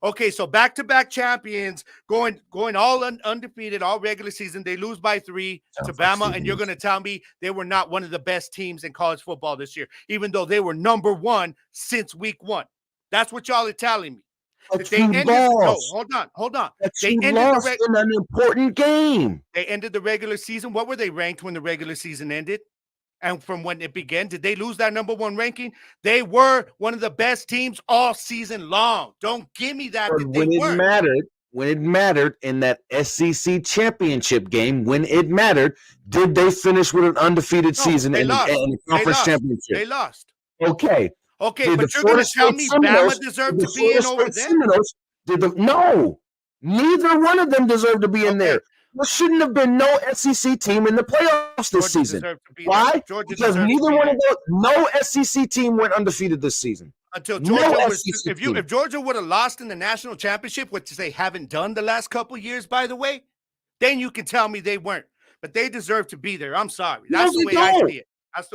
okay. So back-to-back champions going all undefeated all regular season. They lose by 3 to Bama, and you're going to tell me they were not one of the best teams in college football this year, even though they were number 1 since week 1. That's what y'all are telling me. Hold on. They lost in an important game. They ended the regular season. What were they ranked when the regular season ended? And from when it began, did they lose that number 1 ranking? They were one of the best teams all season long. Don't give me that. When it mattered in that SEC championship game, when it mattered, did they finish with an undefeated season in the conference championship? They lost. Okay. Okay, but you're going to tell me Bama deserved to be in over there? No, neither one of them deserved to be in there. There shouldn't have been no SEC team in the playoffs this season. Why? Because neither one of those, no SEC team went undefeated this season. Until Georgia if Georgia would have lost in the national championship, which they haven't done the last couple of years, by the way, then you can tell me they weren't. But they deserve to be there. I'm sorry. That's the way I see it.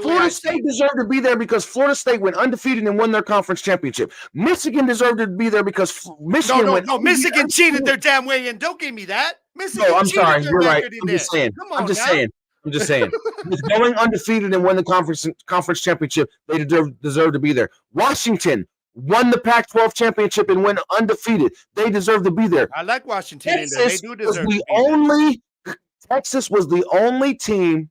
Florida State deserved to be there because Florida State went undefeated and won their conference championship. Michigan deserved to be there because Michigan Michigan cheated their damn way in. Don't give me that. Michigan I'm sorry. You're right. I'm just saying. I'm just saying. Going undefeated and won the conference championship, they deserve to be there. Washington won the Pac-12 championship and went undefeated. They deserve to be there. I like Washington in there. They do deserve to be there. Texas was the only team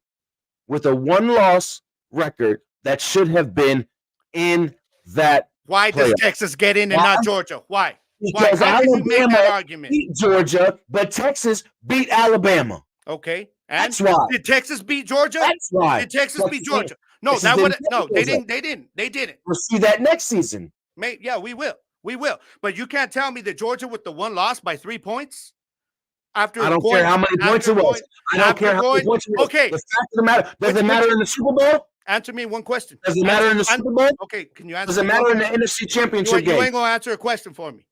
with a 1-loss record that should have been in that. Why does Texas get in and not Georgia? Why? Because Alabama beat Georgia, but Texas beat Alabama. Okay. And that's why. Did Texas beat Georgia? That's why. Did Texas beat Georgia? No, they didn't. They didn't. We'll see that next season. Yeah, we will. But you can't tell me that Georgia with the 1 loss by 3 points. I don't care how many points it was. I don't care how many points it was. Okay. The fact of the matter, does it matter in the Super Bowl? Answer me one question. Does it matter in the Super Bowl? Okay, can you answer? Does it matter in the NFC Championship game? You ain't going to answer a question for me.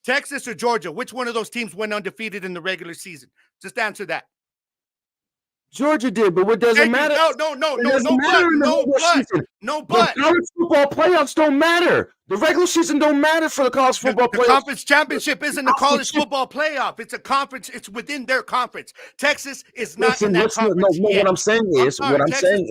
Texas or Georgia, which one of those teams went undefeated in the regular season? Just answer that. Georgia did, but what doesn't matter? No, but. The college football playoffs don't matter. The regular season don't matter for the college football playoffs. The conference championship isn't a college football playoff. It's a conference. It's within their conference. Texas is not in that conference yet. What I'm saying is,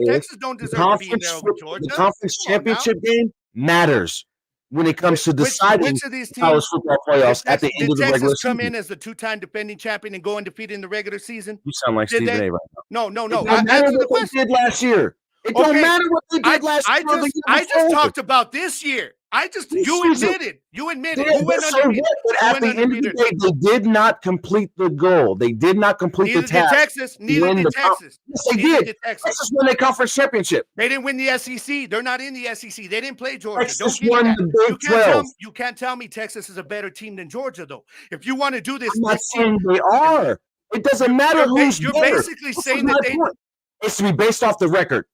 Texas don't deserve to be in there over Georgia. The conference championship game matters when it comes to deciding college football playoffs at the end of the regular season. Did Texas come in as the 2-time defending champion and go undefeated in the regular season? You sound like Stephen A. right now. No. It don't matter what they did last year. It don't matter what they did last year. I just talked about this year. You admitted. You went undefeated. But at the end of the day, they did not complete the goal. They did not complete the task. Neither did Texas. Yes, they did. Texas won the conference championship. They didn't win the SEC. They're not in the SEC. They didn't play Georgia. Texas won the Big 12. You can't tell me Texas is a better team than Georgia, though. If you want to do this, I'm not saying they are. It doesn't matter who's better. You're basically saying that it's to be based off the record.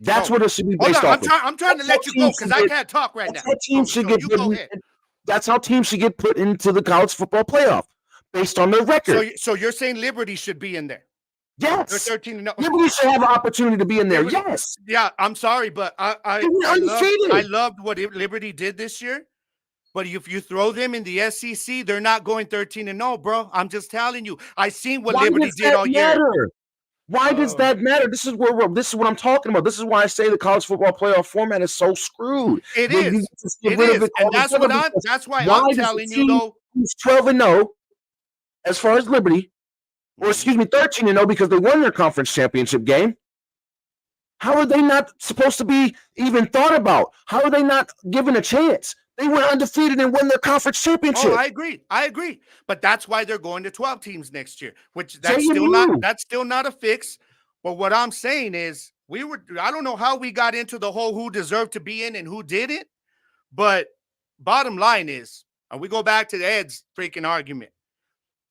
That's what it should be based off. I'm trying to let you go because I can't talk right now. That's how teams should get put into the college football playoff based on their record. So you're saying Liberty should be in there? Yes. They're 13-0. Liberty should have an opportunity to be in there. Yes. Yeah, I'm sorry, but I loved what Liberty did this year. But if you throw them in the SEC, they're not going 13-0, bro. I'm just telling you. I seen what Why Liberty does did that all year. matter? Why does that matter? This is what I'm talking about. This is why I say the college football playoff format is so screwed. It You is. get to get It rid of is. it And altogether because that's why why I'm does telling the you, team though. who's 12-0, as far as Liberty, or excuse me, 13-0 because they won their conference championship game? How are they not supposed to be even thought about? How are they not given a chance? They went undefeated and won their conference championship. Oh, I agree. But that's why they're going to 12 teams next year, which that's JMU. still not a fix. But what I'm saying is I don't know how we got into the whole who deserved to be in and who didn't, but bottom line is, and we go back to Ed's freaking argument.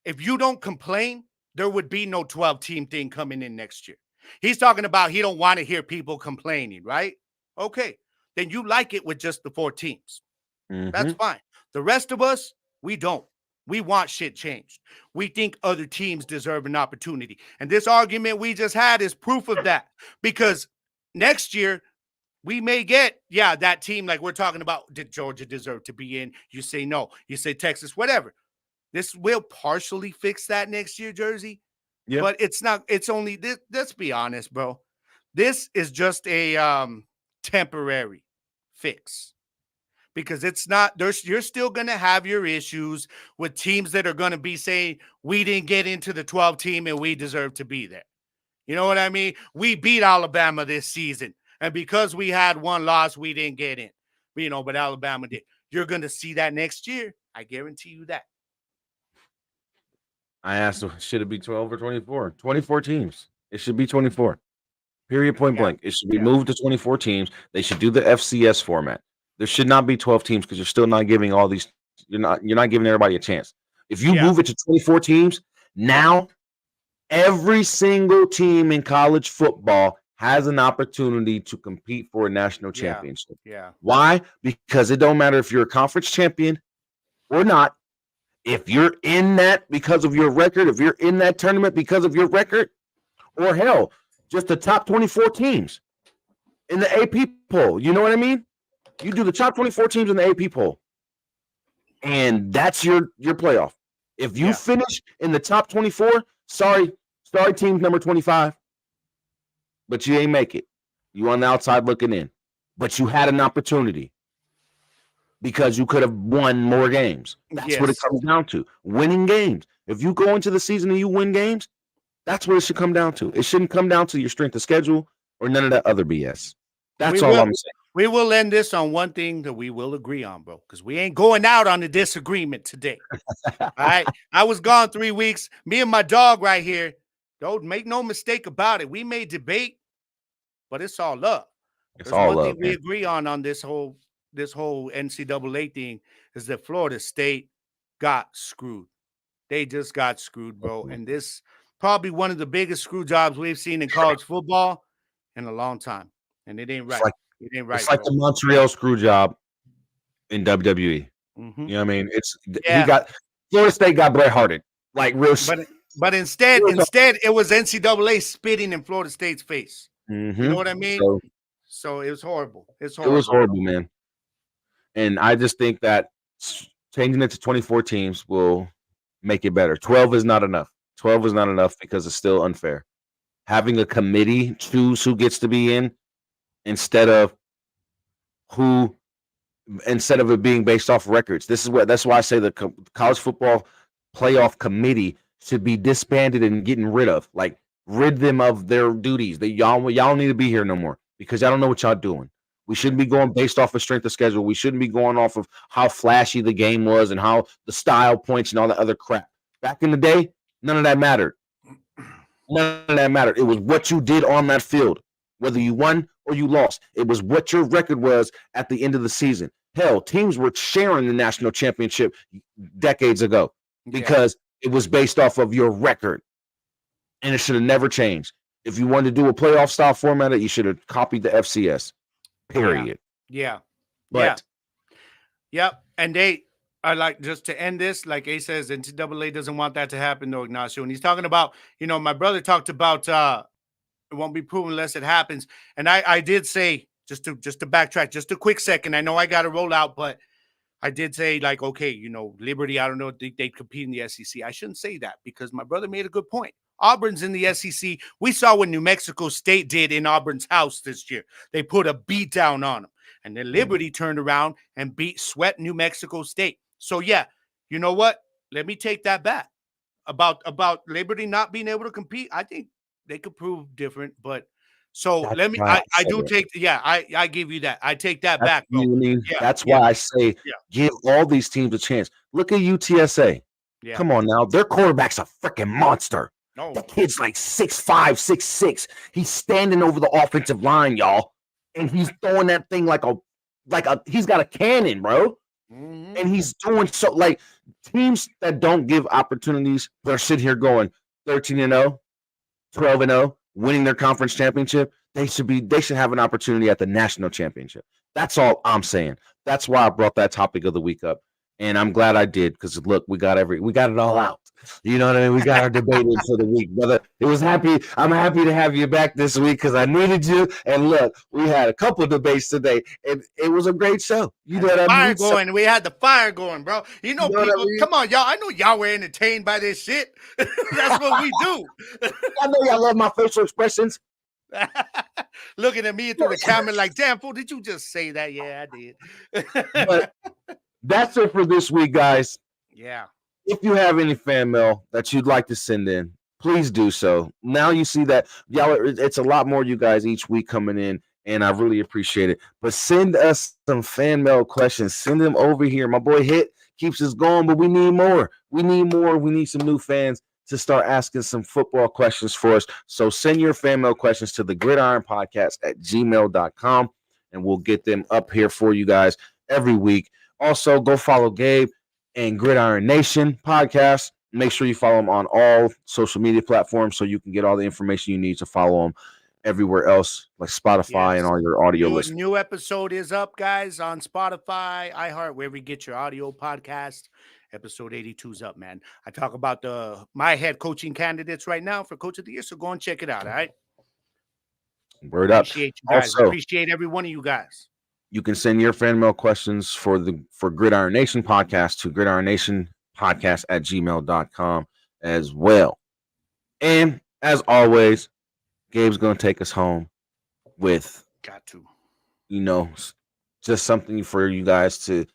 If you don't complain, there would be no 12-team thing coming in next year. He's talking about he don't want to hear people complaining, right? Okay. Then you like it with just the 4 teams. That's fine. The rest of us, we don't. We want shit changed. We think other teams deserve an opportunity. And this argument we just had is proof of that. Because next year, we may get, that team like we're talking about, did Georgia deserve to be in? You say no. You say Texas, whatever. This will partially fix that next year, Jersey. Yeah. But it's not, it's only this. Let's be honest, bro. This is just a temporary fix. Because it's not, you're still going to have your issues with teams that are going to be saying, we didn't get into the 12 team and we deserve to be there. You know what I mean? We beat Alabama this season. And because we had one loss, we didn't get in. But Alabama did. You're going to see that next year. I guarantee you that. I asked, should it be 12 or 24? 24 teams. It should be 24. Period, point blank. It should be moved to 24 teams. They should do the FCS format. There should not be 12 teams because you're still not giving all these. You're not giving everybody a chance. If you move it to 24 teams, now every single team in college football has an opportunity to compete for a national championship. Yeah. Why? Because it don't matter if you're a conference champion or not. If you're in that because of your record, if you're in that tournament because of your record, or hell, just the top 24 teams in the AP poll. You know what I mean? You do the top 24 teams in the AP poll, and that's your playoff. If you finish in the top 24, sorry, team number 25, but you ain't make it. You on the outside looking in, but you had an opportunity because you could have won more games. That's what it comes down to, winning games. If you go into the season and you win games, that's what it should come down to. It shouldn't come down to your strength of schedule or none of that other BS. That's all I'm saying. We will end this on one thing that we will agree on, bro, because we ain't going out on a disagreement today. All right? I was gone 3 weeks. Me and my dog right here, don't make no mistake about it. We may debate, but it's all love. It's all love. One thing we agree on this whole NCAA thing is that Florida State got screwed. They just got screwed, bro. And this probably one of the biggest screw jobs we've seen in college football in a long time. And it ain't right. It's like the Montreal screw job in WWE. You know what I mean? Florida State got Bret Harted. Like real But instead it was NCAA spitting in Florida State's face. You know what I mean? So it was horrible. It was horrible, man. And I just think that changing it to 24 teams will make it better. 12 is not enough. 12 is not enough because it's still unfair. Having a committee choose who gets to be in instead of it being based off records. That's why I say the college football playoff committee should be disbanded and getting rid of. Like rid them of their duties. Y'all need to be here no more because y'all don't know what y'all doing. We shouldn't be going based off of strength of schedule. We shouldn't be going off of how flashy the game was and how the style points and all that other crap. Back in the day, none of that mattered. None of that mattered. It was what you did on that field, whether you won or you lost. It was what your record was at the end of the season. Hell, teams were sharing the national championship decades ago because it was based off of your record. And it should have never changed. If you wanted to do a playoff style format, you should have copied the FCS. Period. Yeah. But Yep. And they are like, just to end this, like A says, NCAA doesn't want that to happen, though, Ignacio. And he's talking about, my brother talked about it won't be proven unless it happens. And I did say, just to backtrack just a quick second, I know I got to roll out, but I did say, like, okay, Liberty, I don't know, they compete in the SEC. I shouldn't say that because my brother made a good point. Auburn's in the SEC. We saw what New Mexico State did in Auburn's house this year. They put a beat down on them. And then Liberty turned around and swept New Mexico State. So, yeah, you know what? Let me take that back. About Liberty not being able to compete, I think they could prove different. But so let me, I do take, I give you that. I take that back, bro. That's why I say give all these teams a chance. Look at UTSA. Yeah. Come on now. Their quarterback's a freaking monster. No. The kid's like 6'5", 6'6". He's standing over the offensive line, y'all. And he's throwing that thing like he's got a cannon, bro. Mm-hmm. And he's doing so, like, teams that don't give opportunities, they're sitting here going 13-0, 12-0, winning their conference championship. They should have an opportunity at the national championship. That's all I'm saying. That's why I brought that topic of the week up. And I'm glad I did, because look, we got it all out. You know what I mean? We got our debate in for the week, brother. I'm happy to have you back this week because I needed you. And look, we had a couple debates today, and it was a great show. You know what I mean? We had the fire going, bro. You know people. I mean? Come on, y'all. I know y'all were entertained by this shit. That's what we do. I know y'all love my facial expressions. Looking at me through the camera like, damn, fool, did you just say that? Yeah, I did. But that's it for this week, guys. Yeah. If you have any fan mail that you'd like to send in, please do so. Now you see that, y'all, it's a lot more you guys each week coming in, and I really appreciate it. But send us some fan mail questions. Send them over here. My boy Hit keeps us going, but we need more. We need more. We need some new fans to start asking some football questions for us. So send your fan mail questions to the Gridiron Podcast at gmail.com, and we'll get them up here for you guys every week. Also, go follow Gabe and Gridiron Nation podcast. Make sure you follow them on all social media platforms so you can get all the information you need to follow them everywhere else, like Spotify and all your audio listeners. New episode is up, guys, on Spotify, iHeart, wherever you get your audio podcast. Episode 82 is up, man. I talk about my head coaching candidates right now for Coach of the Year, so go and check it out, all right? Word up. Appreciate you guys. Also, appreciate every one of you guys. You can send your fan mail questions for Gridiron Nation podcast to gridironnationpodcast@gmail.com as well. And as always, Gabe's going to take us home with, just something for you guys to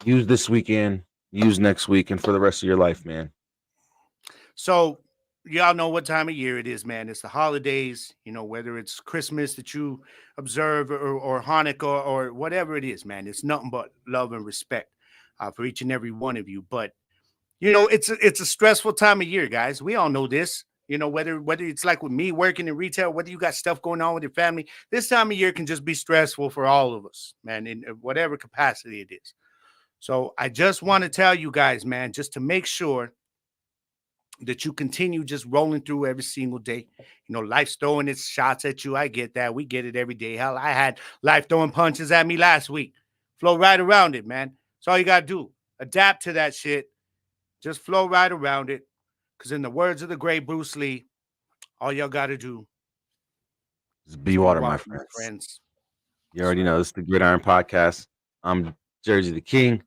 use this weekend, use next week, and for the rest of your life, man. So y'all know what time of year it is, man. It's the holidays, whether it's Christmas that you observe or Hanukkah or whatever it is, man. It's nothing but love and respect for each and every one of you. But, it's a stressful time of year, guys. We all know this, whether it's like with me working in retail, whether you got stuff going on with your family, this time of year can just be stressful for all of us, man, in whatever capacity it is. So I just want to tell you guys, man, just to make sure that you continue just rolling through every single day. Life's throwing its shots at you. I get that. We get it every day. Hell, I had life throwing punches at me last week. Flow right around it, man. That's all you got to do. Adapt to that shit. Just flow right around it. Because in the words of the great Bruce Lee, all y'all got to do is be water, my friends. You already know, this is the Gridiron Podcast. I'm Jersey the King.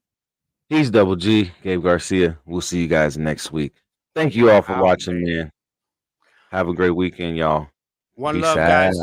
He's Double G, Gabe Garcia. We'll see you guys next week. Thank you all for watching, man. Have a great weekend, y'all. One love, guys.